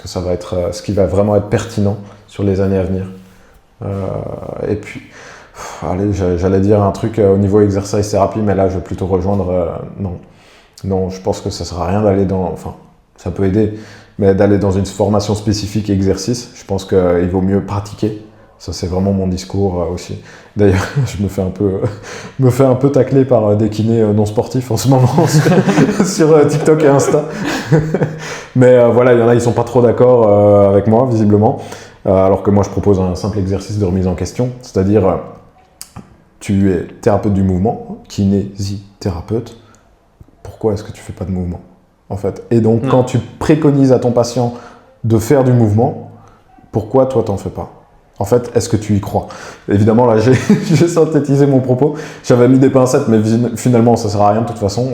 ça va être ce qui va vraiment être pertinent sur les années à venir. Et puis j'allais dire un truc au niveau exercice thérapie, mais là je vais plutôt rejoindre non, je pense que ça ne sert à rien d'aller ça peut aider, mais d'aller dans une formation spécifique exercice, je pense qu'il vaut mieux pratiquer. Ça, c'est vraiment mon discours aussi. D'ailleurs, je me fais un peu tacler par des kinés non sportifs en ce moment sur TikTok et Insta. Mais il y en a, ils sont pas trop d'accord avec moi, visiblement. alors que moi je propose un simple exercice de remise en question, c'est-à-dire tu es thérapeute du mouvement, kinésithérapeute, pourquoi est-ce que tu fais pas de mouvement en fait? Et donc quand tu préconises à ton patient de faire du mouvement, pourquoi toi t'en fais pas? En fait, est-ce que tu y crois? Évidemment, là, j'ai synthétisé mon propos. J'avais mis des pincettes, mais finalement, ça sert à rien de toute façon.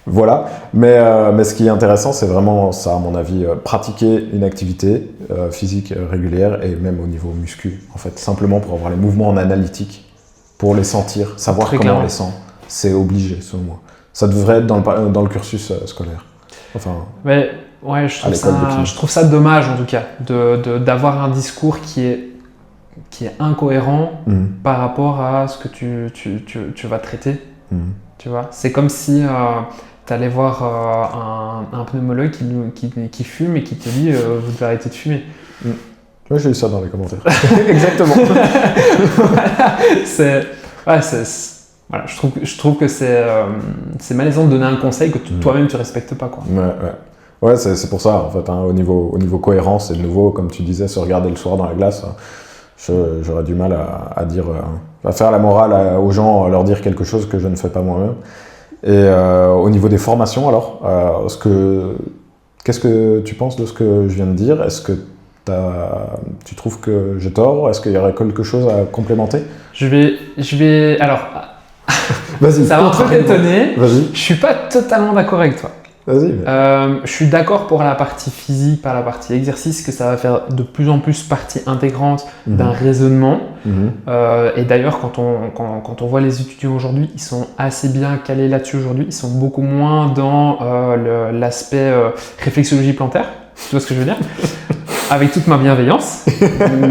Voilà. Mais ce qui est intéressant, c'est vraiment ça, à mon avis, pratiquer une activité physique régulière et même au niveau muscu, en fait, simplement pour avoir les mouvements en analytique, pour les sentir, savoir comment on les sent. C'est obligé, selon moi. Ça devrait être dans le cursus scolaire. Enfin. Mais ouais, je trouve ça dommage en tout cas d'avoir un discours qui est incohérent par rapport à ce que tu vas traiter. Tu vois, c'est comme si tu allais voir un pneumologue qui fume et qui te dit vous devez arrêter de fumer. Moi j'ai eu ça dans les commentaires. Exactement. Voilà, je trouve que c'est malaisant de donner un conseil que toi-même tu respectes pas, quoi. Ouais, c'est pour ça en fait, hein, au niveau cohérence, et de nouveau, comme tu disais, se regarder le soir dans la glace, j'aurais du mal à dire, à faire la morale aux gens, à leur dire quelque chose que je ne fais pas moi-même. Et au niveau des formations, alors, qu'est-ce que tu penses de ce que je viens de dire? Est-ce que tu trouves que j'ai tort? Est-ce qu'il y aurait quelque chose à complémenter? Alors, vas-y, ça va un peu t'étonner. Vas-y. Je suis pas totalement d'accord avec toi. Vas-y. Je suis d'accord pour la partie physique, par la partie exercice, que ça va faire de plus en plus partie intégrante d'un raisonnement. Et d'ailleurs, quand on voit les étudiants aujourd'hui, ils sont assez bien calés là-dessus aujourd'hui. Ils sont beaucoup moins dans l'aspect réflexologie plantaire. Tu vois ce que je veux dire? Avec toute ma bienveillance.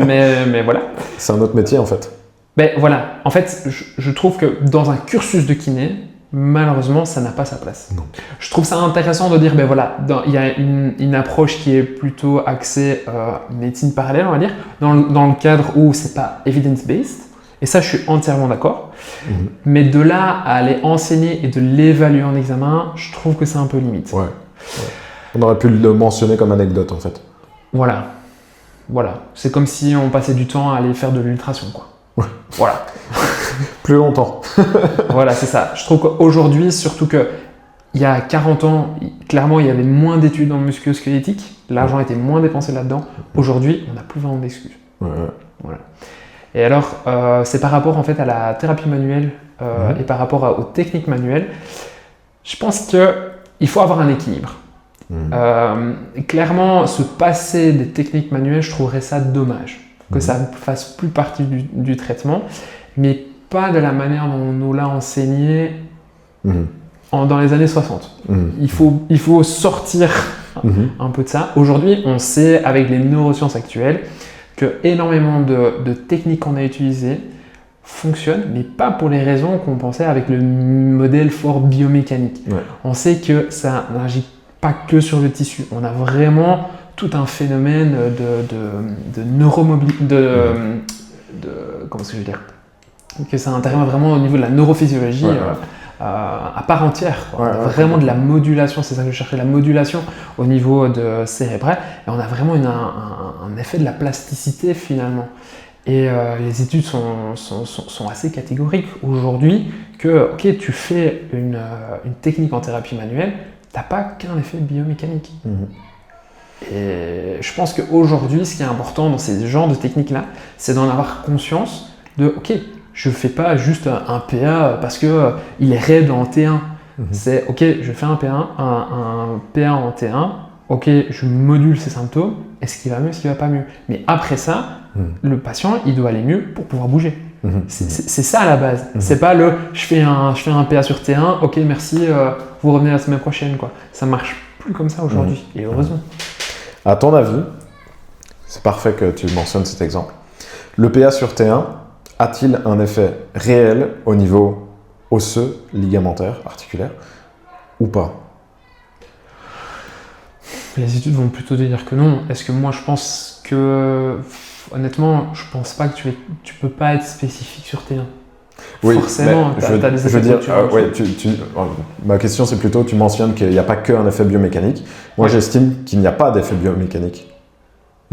mais voilà. C'est un autre métier en fait. Ben voilà. En fait, je trouve que dans un cursus de kiné, malheureusement, ça n'a pas sa place. Non. Je trouve ça intéressant de dire, ben voilà, il y a une approche qui est plutôt axée médecine parallèle, on va dire, dans le cadre où c'est pas evidence-based. Et ça, je suis entièrement d'accord. Mais de là à aller enseigner et de l'évaluer en examen, je trouve que c'est un peu limite. Ouais. On aurait pu le mentionner comme anecdote, en fait. Voilà. C'est comme si on passait du temps à aller faire de l'ultrason, quoi. Ouais. Voilà. Plus longtemps. Voilà, c'est ça. Je trouve qu'aujourd'hui, surtout qu'il y a 40 ans, clairement, il y avait moins d'études en musculo-squelettique. L'argent était moins dépensé là-dedans. Aujourd'hui, on n'a plus vraiment d'excuses. Voilà. Et alors, c'est par rapport en fait à la thérapie manuelle et par rapport aux techniques manuelles. Je pense qu'il faut avoir un équilibre. Clairement, se passer des techniques manuelles, je trouverais ça dommage. Que ça ne fasse plus partie du traitement, mais pas de la manière dont on nous l'a enseigné dans les années 60. Il faut sortir un peu de ça. Aujourd'hui, on sait avec les neurosciences actuelles que énormément de techniques qu'on a utilisées fonctionnent, mais pas pour les raisons qu'on pensait avec le modèle fort biomécanique. On sait que ça n'agit pas que sur le tissu. On a vraiment tout un phénomène de neuromobilité, comment est-ce que je veux dire, que ça intervient vraiment au niveau de la neurophysiologie à part entière. Vraiment de la modulation, c'est ça que je cherchais, la modulation au niveau cérébral. Et on a vraiment un effet de la plasticité finalement. Et les études sont assez catégoriques aujourd'hui que, ok, tu fais une technique en thérapie manuelle, tu n'as pas qu'un effet biomécanique. Et je pense qu'aujourd'hui, ce qui est important dans ces genres de techniques-là, c'est d'en avoir conscience de, ok, je ne fais pas juste un PA parce qu'il est raide en T1. C'est, ok, je fais un PA en T1, ok, je module ses symptômes, est-ce qu'il va mieux, est-ce qu'il ne va pas mieux? Mais après ça, le patient, il doit aller mieux pour pouvoir bouger. C'est ça à la base. C'est pas je fais un PA sur T1, ok, merci, vous revenez la semaine prochaine, quoi. Ça marche plus comme ça aujourd'hui, et heureusement. À ton avis, c'est parfait que tu mentionnes cet exemple. Le PA sur T1 a-t-il un effet réel au niveau osseux, ligamentaire, articulaire ou pas? Les études vont plutôt dire que non. Est-ce que moi je pense que, honnêtement, je pense pas que tu peux pas être spécifique sur T1. Oui, forcément, tu as des effets. Ma question c'est plutôt, tu mentionnes qu'il n'y a pas qu'un effet biomécanique. Moi j'estime qu'il n'y a pas d'effet biomécanique.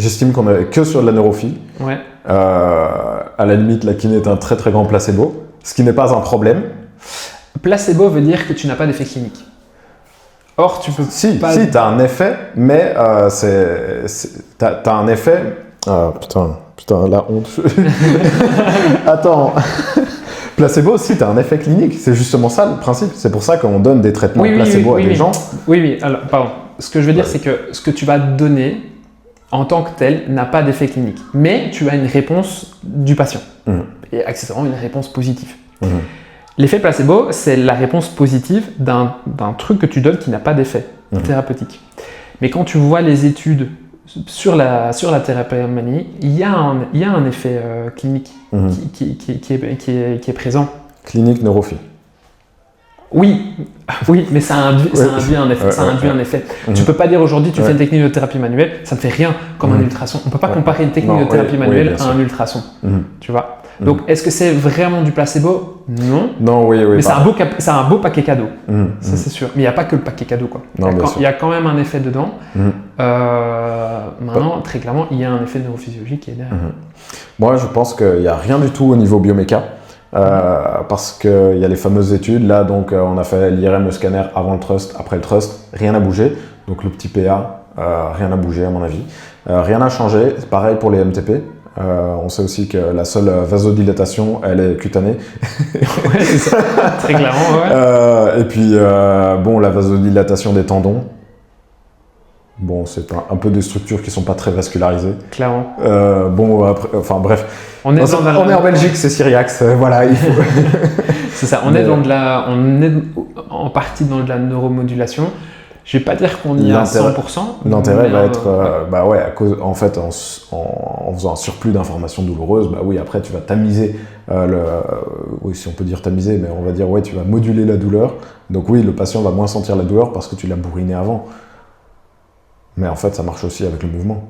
J'estime qu'on est que sur de la neurophilie. Ouais. À la limite, la kiné est un très très grand placebo, ce qui n'est pas un problème. Placebo veut dire que tu n'as pas d'effet clinique. Or, tu peux pas... Si, tu as un effet, mais tu as un effet... putain, la honte. Attends. Placebo, si, tu as un effet clinique. C'est justement ça le principe. C'est pour ça qu'on donne des traitements placebo à des gens. Oui. Alors, pardon. Ce que je veux dire, c'est que ce que tu vas donner en tant que tel n'a pas d'effet clinique. Mais tu as une réponse du patient. Et accessoirement, une réponse positive. L'effet placebo, c'est la réponse positive d'un truc que tu donnes qui n'a pas d'effet thérapeutique. Mais quand tu vois les études sur la thérapie manuelle, il y a un effet clinique qui est présent. Clinique neurophilie. Oui, mais ça induit un effet. Tu peux pas dire aujourd'hui tu fais une technique de thérapie manuelle, ça ne fait rien comme un ultrason. On peut pas comparer une technique de thérapie manuelle à un ultrason. Tu vois. Donc, est-ce que c'est vraiment du placebo? Non. Non, oui. Mais c'est un beau paquet cadeau. Ça, c'est sûr. Mais il n'y a pas que le paquet cadeau, quoi. Il y a quand même un effet dedans. Maintenant, très clairement, il y a un effet neurophysiologique qui est derrière. Moi, je pense qu'il n'y a rien du tout au niveau bioméca. Parce qu'il y a les fameuses études. Là, donc, on a fait l'IRM, le scanner avant le trust, après le trust. Rien n'a bougé. Donc, le petit PA, rien n'a bougé, à mon avis. Rien n'a changé. C'est pareil pour les MTP. On sait aussi que la seule vasodilatation, elle est cutanée. Ouais, c'est ça, très clairement. Ouais. Et puis, la vasodilatation des tendons. Bon, c'est un peu des structures qui sont pas très vascularisées. Clairement. Bref. On est en Belgique, c'est Syriax. Voilà, il faut. C'est ça. On est en partie dans de la neuromodulation. Je vais pas dire qu'on y est à 100%. L'intérêt va être, en faisant un surplus d'informations douloureuses, après tu vas tamiser, si on peut dire tamiser, mais on va dire, tu vas moduler la douleur. Donc oui, le patient va moins sentir la douleur parce que tu l'as bourriné avant. Mais en fait, ça marche aussi avec le mouvement.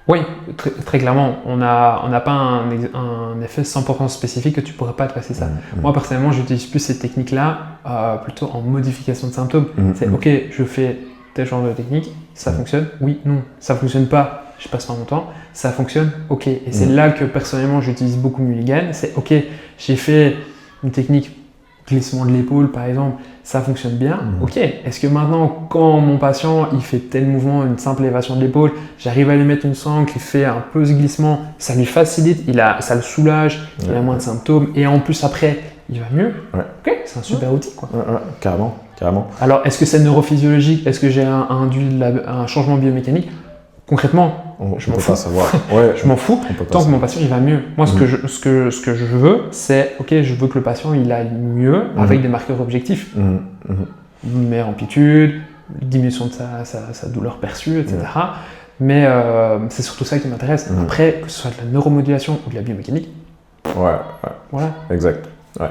Oui, très, très clairement. On n'a pas un effet 100% spécifique que tu ne pourrais pas te passer ça. Moi, personnellement, j'utilise plus ces techniques-là plutôt en modification de symptômes. C'est OK, je fais tel genre de technique, ça fonctionne. Oui, non, ça ne fonctionne pas, je passe pas mon temps. Ça fonctionne, OK. Et c'est là que personnellement, j'utilise beaucoup Mulligan. C'est OK, j'ai fait une technique glissement de l'épaule, par exemple, ça fonctionne bien. OK, est-ce que maintenant, quand mon patient il fait tel mouvement, une simple élévation de l'épaule, j'arrive à lui mettre une sangle qui fait un peu ce glissement, ça lui facilite, ça le soulage, il a moins de symptômes, et en plus après, il va mieux. OK, c'est un super outil, quoi. Carrément. Alors, est-ce que c'est neurophysiologique? Est-ce que j'ai induit un changement biomécanique? Concrètement, je m'en fous. Je m'en fous tant que mon patient il va mieux. Moi, ce que je veux, c'est OK, je veux que le patient il aille mieux avec des marqueurs objectifs. Meilleure amplitude, diminution de sa douleur perçue, etc. Mais c'est surtout ça qui m'intéresse. Après, que ce soit de la neuromodulation ou de la biomécanique. Voilà. Exact. De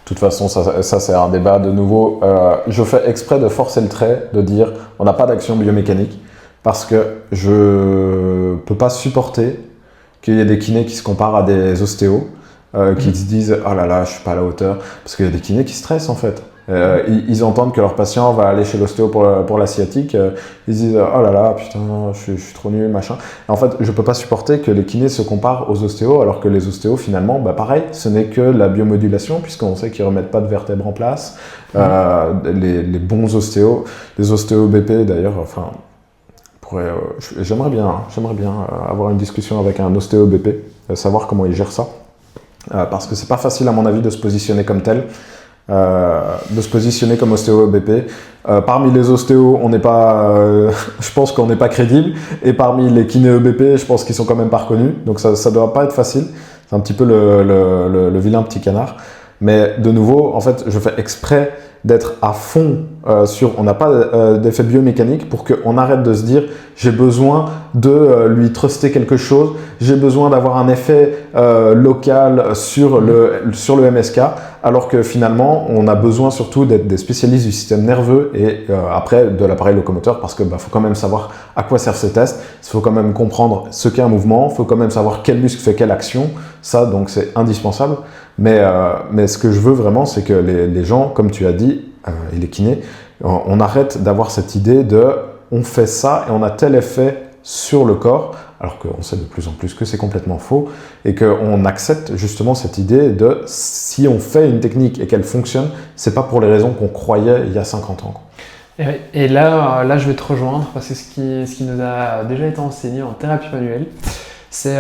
toute façon, ça c'est un débat de nouveau. Je fais exprès de forcer le trait, de dire on n'a pas d'action biomécanique. Parce que je peux pas supporter qu'il y ait des kinés qui se comparent à des ostéos, qui se disent « Oh là là, je suis pas à la hauteur ». Parce qu'il y a des kinés qui stressent en fait. Ils entendent que leur patient va aller chez l'ostéo pour la sciatique, ils se disent « Oh là là, putain, je suis trop nul, machin ». En fait, je peux pas supporter que les kinés se comparent aux ostéos, alors que les ostéos, finalement, pareil, ce n'est que la biomodulation, puisqu'on sait qu'ils remettent pas de vertèbres en place. Les bons ostéos, les ostéos BP d'ailleurs, j'aimerais bien avoir une discussion avec un ostéo BP, savoir comment il gère ça, parce que c'est pas facile à mon avis de se positionner comme tel, de se positionner comme ostéo BP. Parmi les ostéos, on n'est pas, je pense qu'on n'est pas crédible, et parmi les kinés BP, je pense qu'ils sont quand même pas reconnus, donc ça doit pas être facile. C'est un petit peu le vilain petit canard. Mais de nouveau, en fait, je fais exprès d'être à fond on n'a pas d'effet biomécanique pour qu'on arrête de se dire j'ai besoin de lui truster quelque chose, j'ai besoin d'avoir un effet local sur le MSK, alors que finalement on a besoin surtout d'être des spécialistes du système nerveux et après de l'appareil locomoteur, parce que faut quand même savoir à quoi servent ces tests, il faut quand même comprendre ce qu'est un mouvement, il faut quand même savoir quel muscle fait quelle action, ça donc c'est indispensable. Mais ce que je veux vraiment, c'est que les gens, comme tu as dit, et les kinés, on arrête d'avoir cette idée de on fait ça et on a tel effet sur le corps, alors qu'on sait de plus en plus que c'est complètement faux, et qu'on accepte justement cette idée de si on fait une technique et qu'elle fonctionne, c'est pas pour les raisons qu'on croyait il y a 50 ans. Et là, je vais te rejoindre parce que ce qui nous a déjà été enseigné en thérapie manuelle, c'est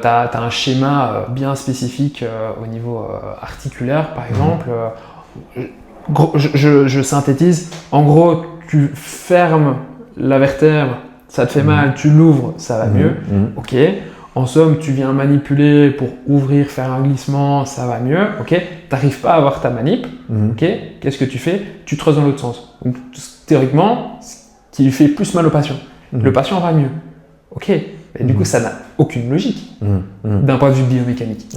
tu as un schéma bien spécifique au niveau articulaire, par exemple. Je synthétise. En gros, tu fermes la vertèbre, ça te fait mal, tu l'ouvres, ça va mieux. Ok. En somme, tu viens manipuler pour ouvrir, faire un glissement, ça va mieux. Ok. Tu n'arrives pas à avoir ta manip. Ok. Qu'est-ce que tu fais? Tu creuses dans l'autre sens. Donc, théoriquement, ce qui lui fait plus mal au patient. Le patient va mieux. Ok. Et du coup, ça n'a aucune logique d'un point de vue biomécanique.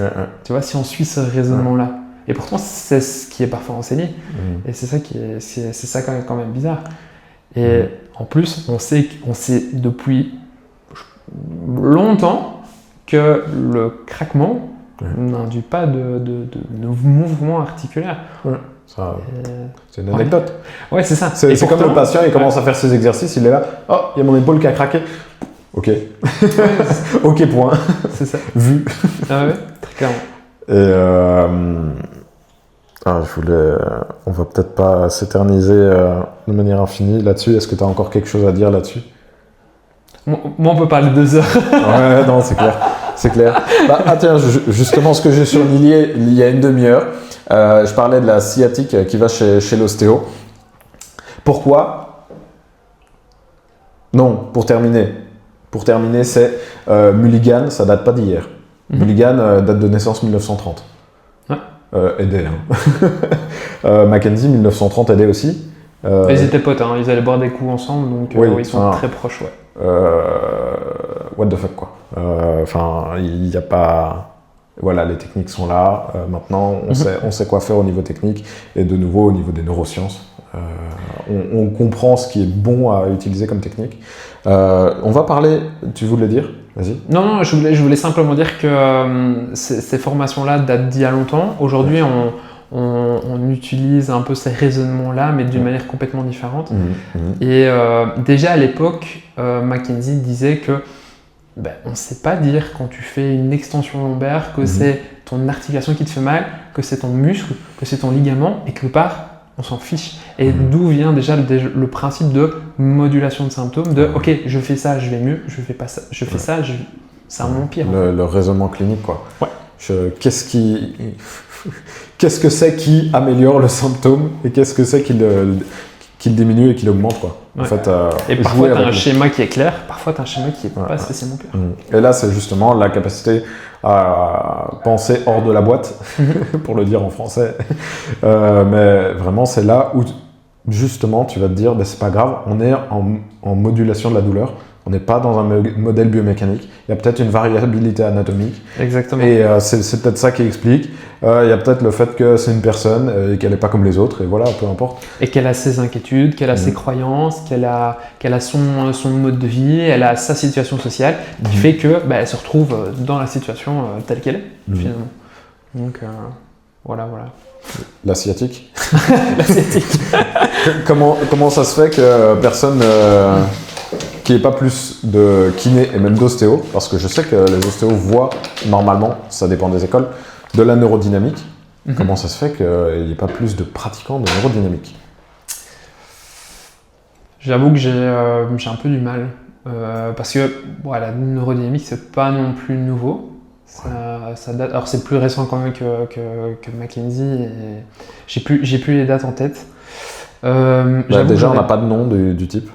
Tu vois, si on suit ce raisonnement-là. Et pourtant, c'est ce qui est parfois enseigné. Et c'est ça c'est ça quand même bizarre. Et en plus, on sait depuis longtemps que le craquement n'induit pas de mouvement articulaire. C'est une anecdote. Ouais, c'est ça. C'est comme le patient, il commence à faire ses exercices, il est là, oh, il y a mon épaule qui a craqué. Ok. Ok, point. C'est ça. Vu. Ah ouais, très clairement. Et on va peut-être pas s'éterniser de manière infinie là-dessus. Est-ce que tu as encore quelque chose à dire là-dessus? Moi, on peut parler 2 heures. Ouais, non, c'est clair. C'est clair. Tiens, justement, ce que j'ai surligné il y a une demi-heure, je parlais de la sciatique qui va chez l'ostéo. Pourquoi? Non, pour terminer. C'est Mulligan, ça date pas d'hier. Mulligan date de naissance 1930. Aidé. Mackenzie, 1930, aidé aussi. Ils étaient potes, hein, ils allaient boire des coups ensemble, donc ils sont très proches. What the fuck, quoi. Il n'y a pas... Voilà, les techniques sont là. Maintenant, on sait quoi faire au niveau technique. Et de nouveau, au niveau des neurosciences, on comprend ce qui est bon à utiliser comme technique. On va parler... Tu voulais dire? Vas-y. Non, je voulais simplement dire que ces formations-là datent d'il y a longtemps. Aujourd'hui, on utilise un peu ces raisonnements-là, mais d'une manière complètement différente. Et déjà à l'époque, Mackenzie disait que on ne sait pas dire quand tu fais une extension lombaire que c'est ton articulation qui te fait mal, que c'est ton muscle, que c'est ton ligament, et que part, on s'en fiche. Et d'où vient déjà le principe de modulation de symptômes, de ok, je fais ça, je vais mieux, je fais pas ça, je fais ça, ça m'empire. Le raisonnement clinique, quoi. Ouais. Qu'est-ce que c'est qui améliore le symptôme et qu'est-ce que c'est qui le diminue et qui l'augmente, quoi. En fait, et parfois, tu as un schéma qui est clair, parfois, tu as un schéma qui n'est pas spécialement clair. Et là, c'est justement la capacité à penser hors de la boîte, pour le dire en français. Mais vraiment, c'est là où, justement, tu vas te dire, c'est pas grave, on est en modulation de la douleur. On n'est pas dans un modèle biomécanique. Il y a peut-être une variabilité anatomique. Exactement. Et c'est peut-être ça qui explique. Il y a peut-être le fait que c'est une personne et qu'elle n'est pas comme les autres. Et voilà, peu importe. Et qu'elle a ses inquiétudes, qu'elle a ses croyances, qu'elle a son mode de vie, elle a sa situation sociale, qui fait que elle se retrouve dans la situation telle qu'elle est, finalement. Donc, voilà. La sciatique. La sciatique. Comment ça se fait que personne... qu'il n'y ait pas plus de kiné et même d'ostéo, parce que je sais que les ostéos voient normalement, ça dépend des écoles, de la neurodynamique. Comment ça se fait qu'il n'y ait pas plus de pratiquants de neurodynamique? J'avoue que j'ai un peu du mal, parce que la neurodynamique, c'est pas non plus nouveau. Ça date, alors c'est plus récent quand même que Mackenzie, et j'ai plus les dates en tête. Déjà, on n'a pas de nom du type.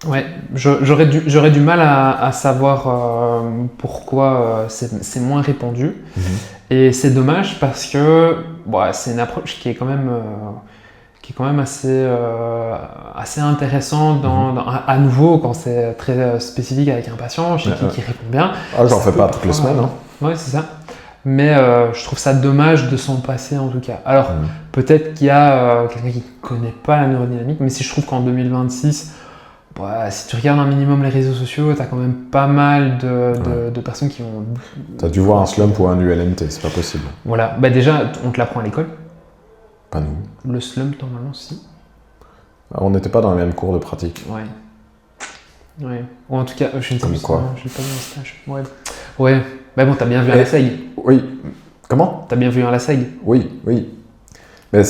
Ouais, j'aurais du mal à savoir pourquoi c'est moins répandu. Et c'est dommage parce que c'est une approche qui est quand même assez intéressante à nouveau quand c'est très spécifique avec un patient qui répond bien. J'en fais pas toutes les semaines. Ouais, c'est ça. Mais je trouve ça dommage de s'en passer en tout cas. Alors peut-être qu'il y a quelqu'un qui ne connaît pas la neurodynamique, mais si je trouve qu'en 2026, si tu regardes un minimum les réseaux sociaux, tu as quand même pas mal de personnes qui ont... Tu as dû voir un slump ou un ULMT, c'est pas possible. Voilà, déjà, on te l'apprend à l'école. Pas nous. Le slump, normalement, si. On n'était pas dans les mêmes cours de pratique. Ouais. Ouais. Ou en tout cas, je ne sais Comme plus. quoi. Non, j'ai pas vu un stage. Ouais. Ouais. Mais bon, t'as bien vu à la SEG. Oui. Comment? T'as bien vu à la SEG. Oui, oui. Mais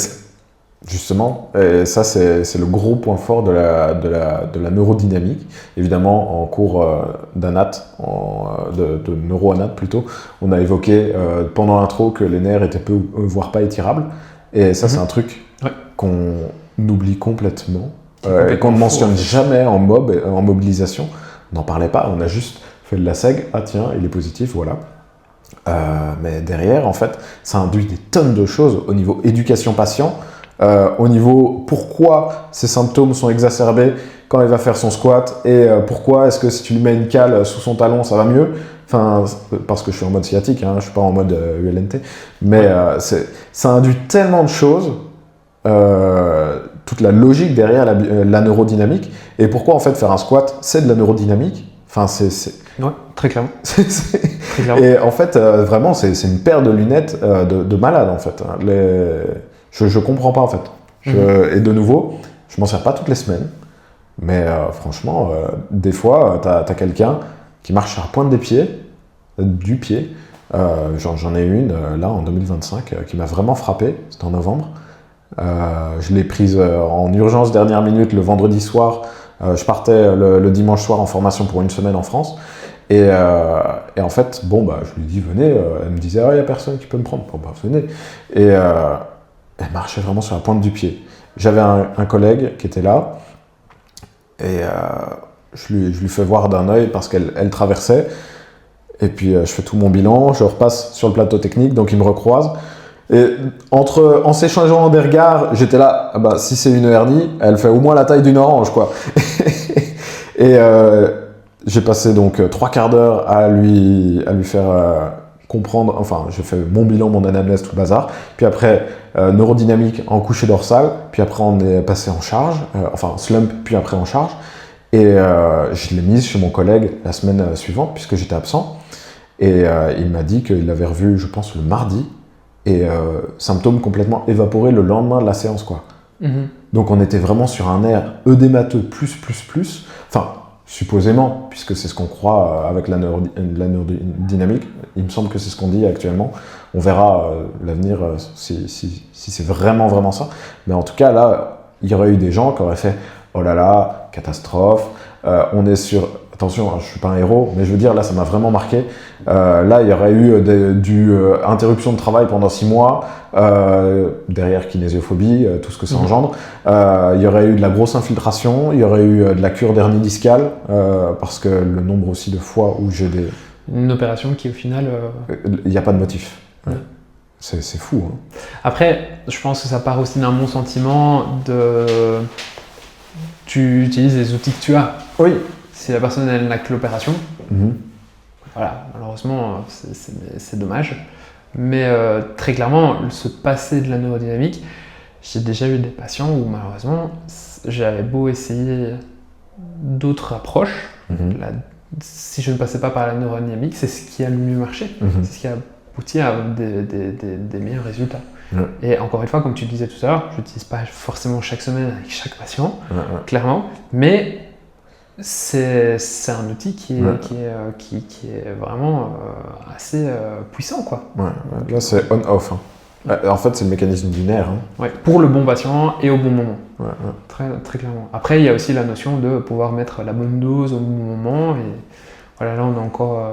justement, et ça c'est le gros point fort de la neurodynamique. Évidemment, en cours d'anat, de neuroanat plutôt, on a évoqué pendant l'intro que les nerfs étaient peu, voire pas étirables. Et ça, c'est un truc qu'on oublie complètement. Et qu'on ne mentionne jamais en mobilisation. On n'en parlait pas, on a juste fait de la SEG. Ah tiens, il est positif, voilà. Mais derrière, en fait, ça induit des tonnes de choses au niveau éducation patient, au niveau pourquoi ces symptômes sont exacerbés quand il va faire son squat et pourquoi est-ce que si tu lui mets une cale sous son talon, ça va mieux. Enfin, parce que je suis en mode sciatique, hein, je suis pas en mode ULNT. Mais ça induit tellement de choses, toute la logique derrière la neurodynamique. Et pourquoi en fait faire un squat, c'est de la neurodynamique. Enfin, Ouais, très clairement. Très clairement. Et en fait, vraiment, c'est une paire de lunettes de malade, en fait. Je comprends pas, en fait. Et de nouveau, je m'en sers pas toutes les semaines. Mais franchement, des fois, t'as quelqu'un qui marche à la pointe des pieds, du pied. J'en ai une, là, en 2025, qui m'a vraiment frappé. C'était en novembre. Je l'ai prise en urgence dernière minute le vendredi soir. Je partais le dimanche soir en formation pour une semaine en France. Et en fait, bon, bah, je lui dis venez. Elle me disait, il n'y a personne qui peut me prendre. Bon, bah, venez. Et elle marchait vraiment sur la pointe du pied. J'avais un collègue qui était là. Et je lui fais voir d'un œil parce qu'elle traversait. Et puis, je fais tout mon bilan. Je repasse sur le plateau technique. Donc, il me recroise. Et en s'échangeant des regards, j'étais là, bah, si c'est une hernie, elle fait au moins la taille d'une orange, quoi. Et j'ai passé donc 3 quarts d'heure à lui faire comprendre, enfin, j'ai fait mon bilan, mon anamnèse, tout le bazar. Puis après, neurodynamique en couché dorsal. Puis après, on est passé en charge, enfin, slump, puis après en charge. Et je l'ai mise chez mon collègue la semaine suivante, puisque j'étais absent. Et il m'a dit qu'il l'avait revu, je pense, le mardi. Et symptômes complètement évaporés le lendemain de la séance, quoi. Donc on était vraiment sur un nerf œdémateux plus. Enfin, supposément, puisque c'est ce qu'on croit avec la neurodynamique. Il me semble que c'est ce qu'on dit actuellement. On verra l'avenir si c'est vraiment ça. Mais en tout cas, là, il y aurait eu des gens qui auraient fait « Oh là là, catastrophe, on est sur… » Attention, je ne suis pas un héros, mais je veux dire, là, ça m'a vraiment marqué. Là, il y aurait eu interruption de travail pendant 6 mois, derrière kinésiophobie, tout ce que ça engendre. Il y aurait eu de la grosse infiltration, il y aurait eu de la cure d'hernie discale, parce que le nombre aussi de fois où j'ai des… Une opération qui, au final… Il n'y a pas de motif. Ouais. C'est fou. Hein. Après, je pense que ça part aussi d'un bon sentiment de… Tu utilises les outils que tu as. Oui. Si la personne elle n'a que l'opération, voilà, malheureusement c'est dommage. Mais très clairement, se passer de la neurodynamique, j'ai déjà eu des patients où malheureusement j'avais beau essayer d'autres approches, si je ne passais pas par la neurodynamique, c'est ce qui a le mieux marché, c'est ce qui a abouti à des meilleurs résultats. Et encore une fois, comme tu le disais tout à l'heure, je n'utilise pas forcément chaque semaine avec chaque patient, clairement, mais c'est un outil qui est vraiment assez puissant, quoi. Là, c'est on-off. Hein. En fait, c'est le mécanisme du nerf. Hein. Ouais, pour le bon patient et au bon moment. Très, très clairement. Après, il y a aussi la notion de pouvoir mettre la bonne dose au bon moment. Et voilà, là, on est encore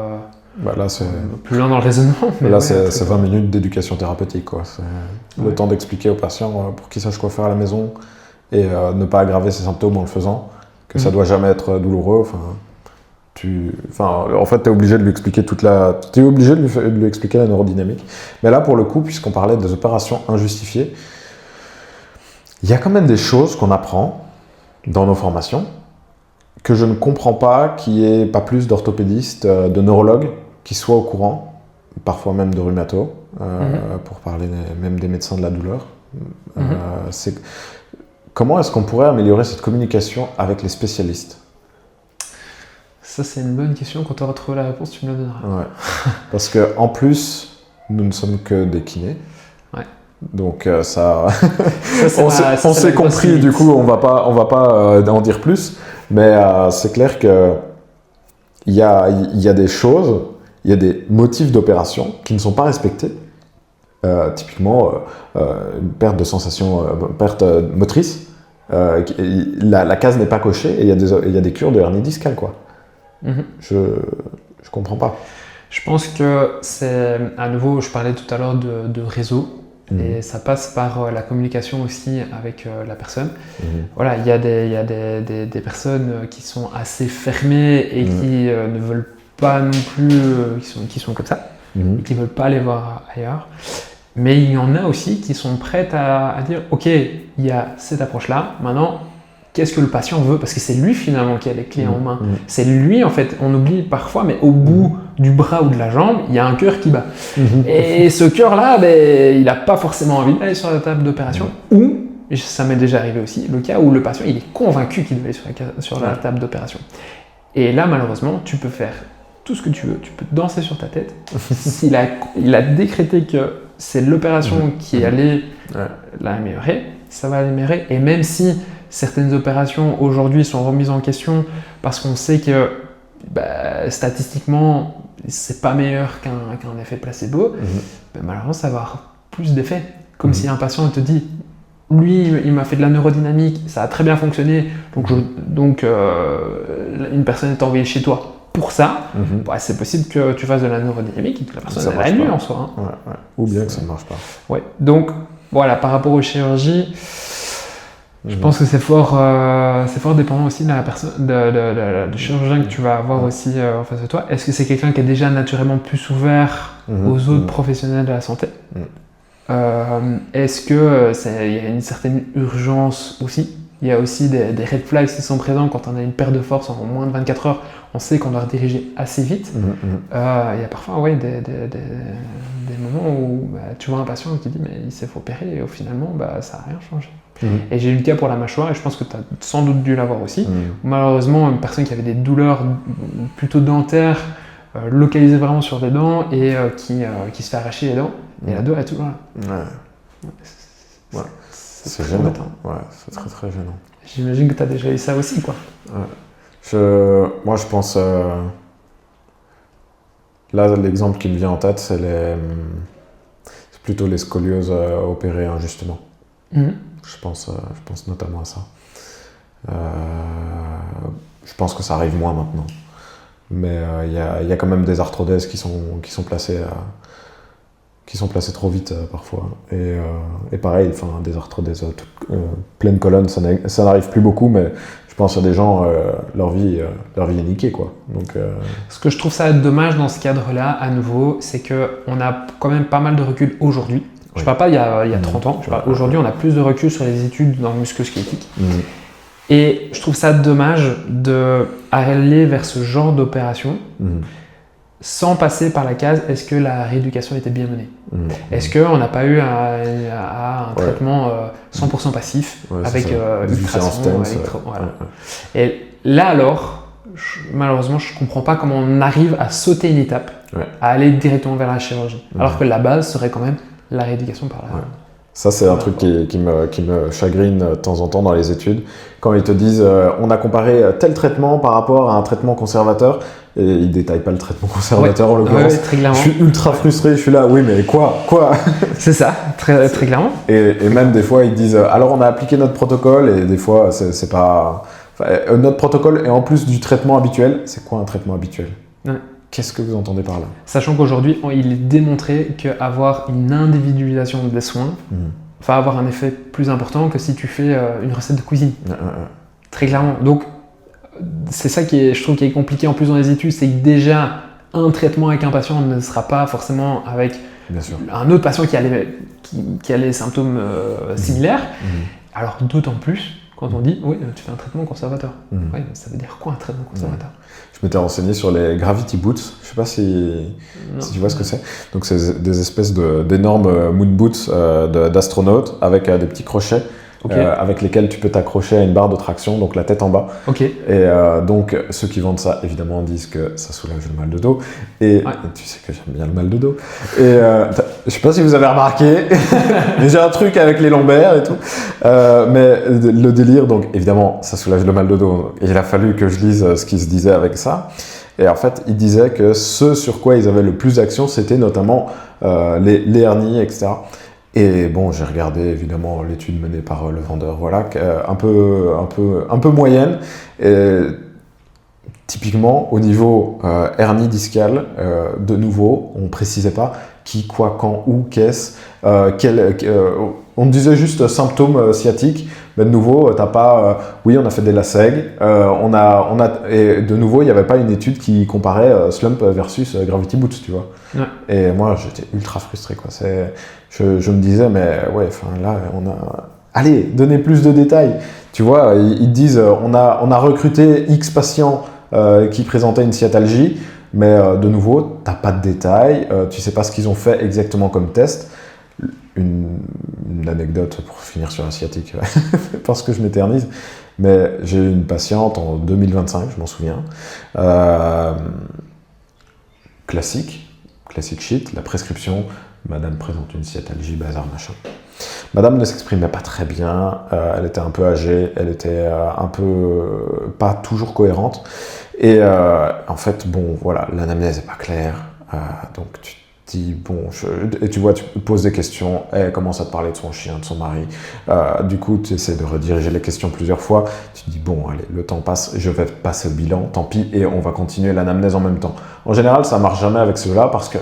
là, c'est… plus loin dans le raisonnement. Mais là, c'est 20 minutes d'éducation thérapeutique, quoi. C'est le temps d'expliquer au patient pour qu'il sache quoi faire à la maison et ne pas aggraver ses symptômes en le faisant. Que ça doit jamais être douloureux. En fait, t'es obligé de lui expliquer t'es obligé de lui expliquer la neurodynamique. Mais là, pour le coup, puisqu'on parlait des opérations injustifiées, il y a quand même des choses qu'on apprend dans nos formations que je ne comprends pas qu'il n'y ait pas plus d'orthopédistes, de neurologues qui soient au courant, parfois même de rhumato, pour parler même des médecins de la douleur. Comment est-ce qu'on pourrait améliorer cette communication avec les spécialistes ? Ça, c'est une bonne question. Quand tu auras trouvé la réponse, tu me la donneras. Ouais. Parce qu'en plus, nous ne sommes que des kinés. Ouais. Donc ça, Ça, on s'est compris. Du coup, on va pas en dire plus. Mais c'est clair que il y a des choses, il y a des motifs d'opération qui ne sont pas respectés. Typiquement, une perte de sensation, perte motrice. La case n'est pas cochée et il y a des cures de hernie discale, quoi. Je comprends pas. Je pense que c'est, à nouveau, je parlais tout à l'heure de réseau, et ça passe par la communication aussi avec la personne. Voilà, il y a des personnes qui sont assez fermées et qui ne veulent pas non plus, qui sont comme ça, et qui ne veulent pas aller voir ailleurs. Mais il y en a aussi qui sont prêtes à dire ok, il y a cette approche-là, maintenant, qu'est-ce que le patient veut? Parce que c'est lui finalement qui a les clés en main. C'est lui en fait, on oublie parfois, mais au bout du bras ou de la jambe, il y a un cœur qui bat. Et ce cœur-là, il n'a pas forcément envie d'aller sur la table d'opération. Ou, ça m'est déjà arrivé aussi, le cas où le patient il est convaincu qu'il doit aller sur la table d'opération. Et là, malheureusement, tu peux faire tout ce que tu veux, tu peux danser sur ta tête. S'il a décrété que c'est l'opération qui allait l'améliorer, ça va l'améliorer. Et même si certaines opérations aujourd'hui sont remises en question parce qu'on sait que statistiquement, c'est pas meilleur qu'un effet placebo, malheureusement, ça va avoir plus d'effets. Comme si un patient te dit, lui, il m'a fait de la neurodynamique, ça a très bien fonctionné, donc une personne est envoyée chez toi. Pour ça, c'est possible que tu fasses de la neurodynamique et que la personne elle nulle en soi. Ou bien que ça ne marche pas. Ouais. Donc voilà, par rapport aux chirurgies, je pense que c'est fort dépendant aussi de la personne, du chirurgien que tu vas avoir aussi en face de toi. Est-ce que c'est quelqu'un qui est déjà naturellement plus ouvert aux autres professionnels de la santé? Est-ce qu'il y a une certaine urgence aussi? Il y a aussi des red flags qui sont présents quand on a une perte de force en moins de 24 heures. On sait qu'on doit rediriger assez vite. Il y a parfois des moments où tu vois un patient qui dit mais il s'est fait opérer et finalement ça n'a rien changé. Et j'ai eu le cas pour la mâchoire et je pense que tu as sans doute dû l'avoir aussi. Malheureusement, une personne qui avait des douleurs plutôt dentaires, localisées vraiment sur les dents et qui se fait arracher les dents. Et la douleur est toujours là. C'est gênant. C'est très très gênant. J'imagine que tu as déjà eu ça aussi, quoi. Moi, je pense... Là, l'exemple qui me vient en tête, c'est plutôt les scolioses opérées injustement. Je pense notamment à ça. Je pense que ça arrive moins maintenant. Mais il y a quand même des arthrodèses qui sont placées trop vite parfois. Et pareil, des arthrodèses pleine colonne, ça n'arrive plus beaucoup, mais je pense à des gens, leur vie est niquée, quoi. Donc, Ce que je trouve ça dommage dans ce cadre-là, à nouveau, c'est qu'on a quand même pas mal de recul aujourd'hui. Je ne parle pas il y a 30 ans, aujourd'hui on a plus de recul sur les études dans le musculo-squelettique. Et je trouve ça dommage d'aller vers ce genre d'opération sans passer par la case est-ce que la rééducation était bien menée. Est-ce qu'on n'a pas eu un traitement 100% passif avec ultrasons, Et là alors, malheureusement, je ne comprends pas comment on arrive à sauter une étape, à aller directement vers la chirurgie, alors que la base serait quand même la rééducation par là. Ça, c'est un truc qui me chagrine de temps en temps dans les études. Quand ils te disent on a comparé tel traitement par rapport à un traitement conservateur, et ils ne détaillent pas le traitement conservateur en l'occurrence. Très clairement. Je suis ultra frustré, je suis là, oui, mais quoi C'est ça, très clairement. Et même des fois, ils disent alors on a appliqué notre protocole, et des fois, c'est pas. Notre protocole est en plus du traitement habituel. C'est quoi un traitement habituel? Qu'est-ce que vous entendez par là? Sachant qu'aujourd'hui, il est démontré qu'avoir une individualisation des soins va avoir un effet plus important que si tu fais une recette de cuisine. Très clairement. Donc, c'est ça je trouve qui est compliqué en plus dans les études, c'est que déjà, un traitement avec un patient ne sera pas forcément avec un autre patient qui a les symptômes similaires. Alors, d'autant plus quand on dit, oui, tu fais un traitement conservateur. Ça veut dire quoi un traitement conservateur? Je m'étais renseigné sur les Gravity Boots. Je ne sais pas si tu vois ce que c'est. Donc, c'est des espèces d'énormes moon boots d'astronautes avec des petits crochets avec lesquels tu peux t'accrocher à une barre de traction, donc la tête en bas. Et donc, ceux qui vendent ça, évidemment, disent que ça soulage le mal de dos. Et tu sais que j'aime bien le mal de dos. Et je sais pas si vous avez remarqué, mais j'ai un truc avec les lombaires et tout. Mais le délire, donc évidemment, ça soulage le mal de dos. Et il a fallu que je lise ce qui se disait avec ça. Et en fait, il disait que ce sur quoi ils avaient le plus d'action, c'était notamment les hernies, etc. Et bon, j'ai regardé évidemment l'étude menée par le vendeur, voilà, un peu moyenne. Et typiquement, au niveau hernie discale, de nouveau, on ne précisait pas qui, quoi, quand, où, qu'est-ce, on disait juste symptômes sciatiques. Mais de nouveau, t'as pas. Oui, on a fait des LASEG. Et de nouveau, il n'y avait pas une étude qui comparait Slump versus Gravity Boots, tu vois. Ouais. Et moi, j'étais ultra frustré, quoi. Je me disais, mais ouais, enfin là, on a. Allez, donnez plus de détails. Tu vois, ils disent, on a recruté X patients qui présentaient une sciatalgie, mais de nouveau, t'as pas de détails. Tu sais pas ce qu'ils ont fait exactement comme test. Une anecdote pour finir sur la sciatique, parce que je m'éternise, mais j'ai eu une patiente en 2025, je m'en souviens, classique shit, la prescription, madame présente une sciatalgie, bazar, machin. Madame ne s'exprimait pas très bien, elle était un peu âgée, elle était un peu pas toujours cohérente, et en fait, bon, voilà, l'anamnèse n'est pas claire, donc tu bon, et tu vois, tu poses des questions, elle commence à te parler de son chien, de son mari, du coup tu essaies de rediriger les questions plusieurs fois, tu te dis bon allez, le temps passe, je vais passer au bilan, tant pis, et on va continuer l'anamnèse en même temps. En général ça marche jamais avec ceux-là parce que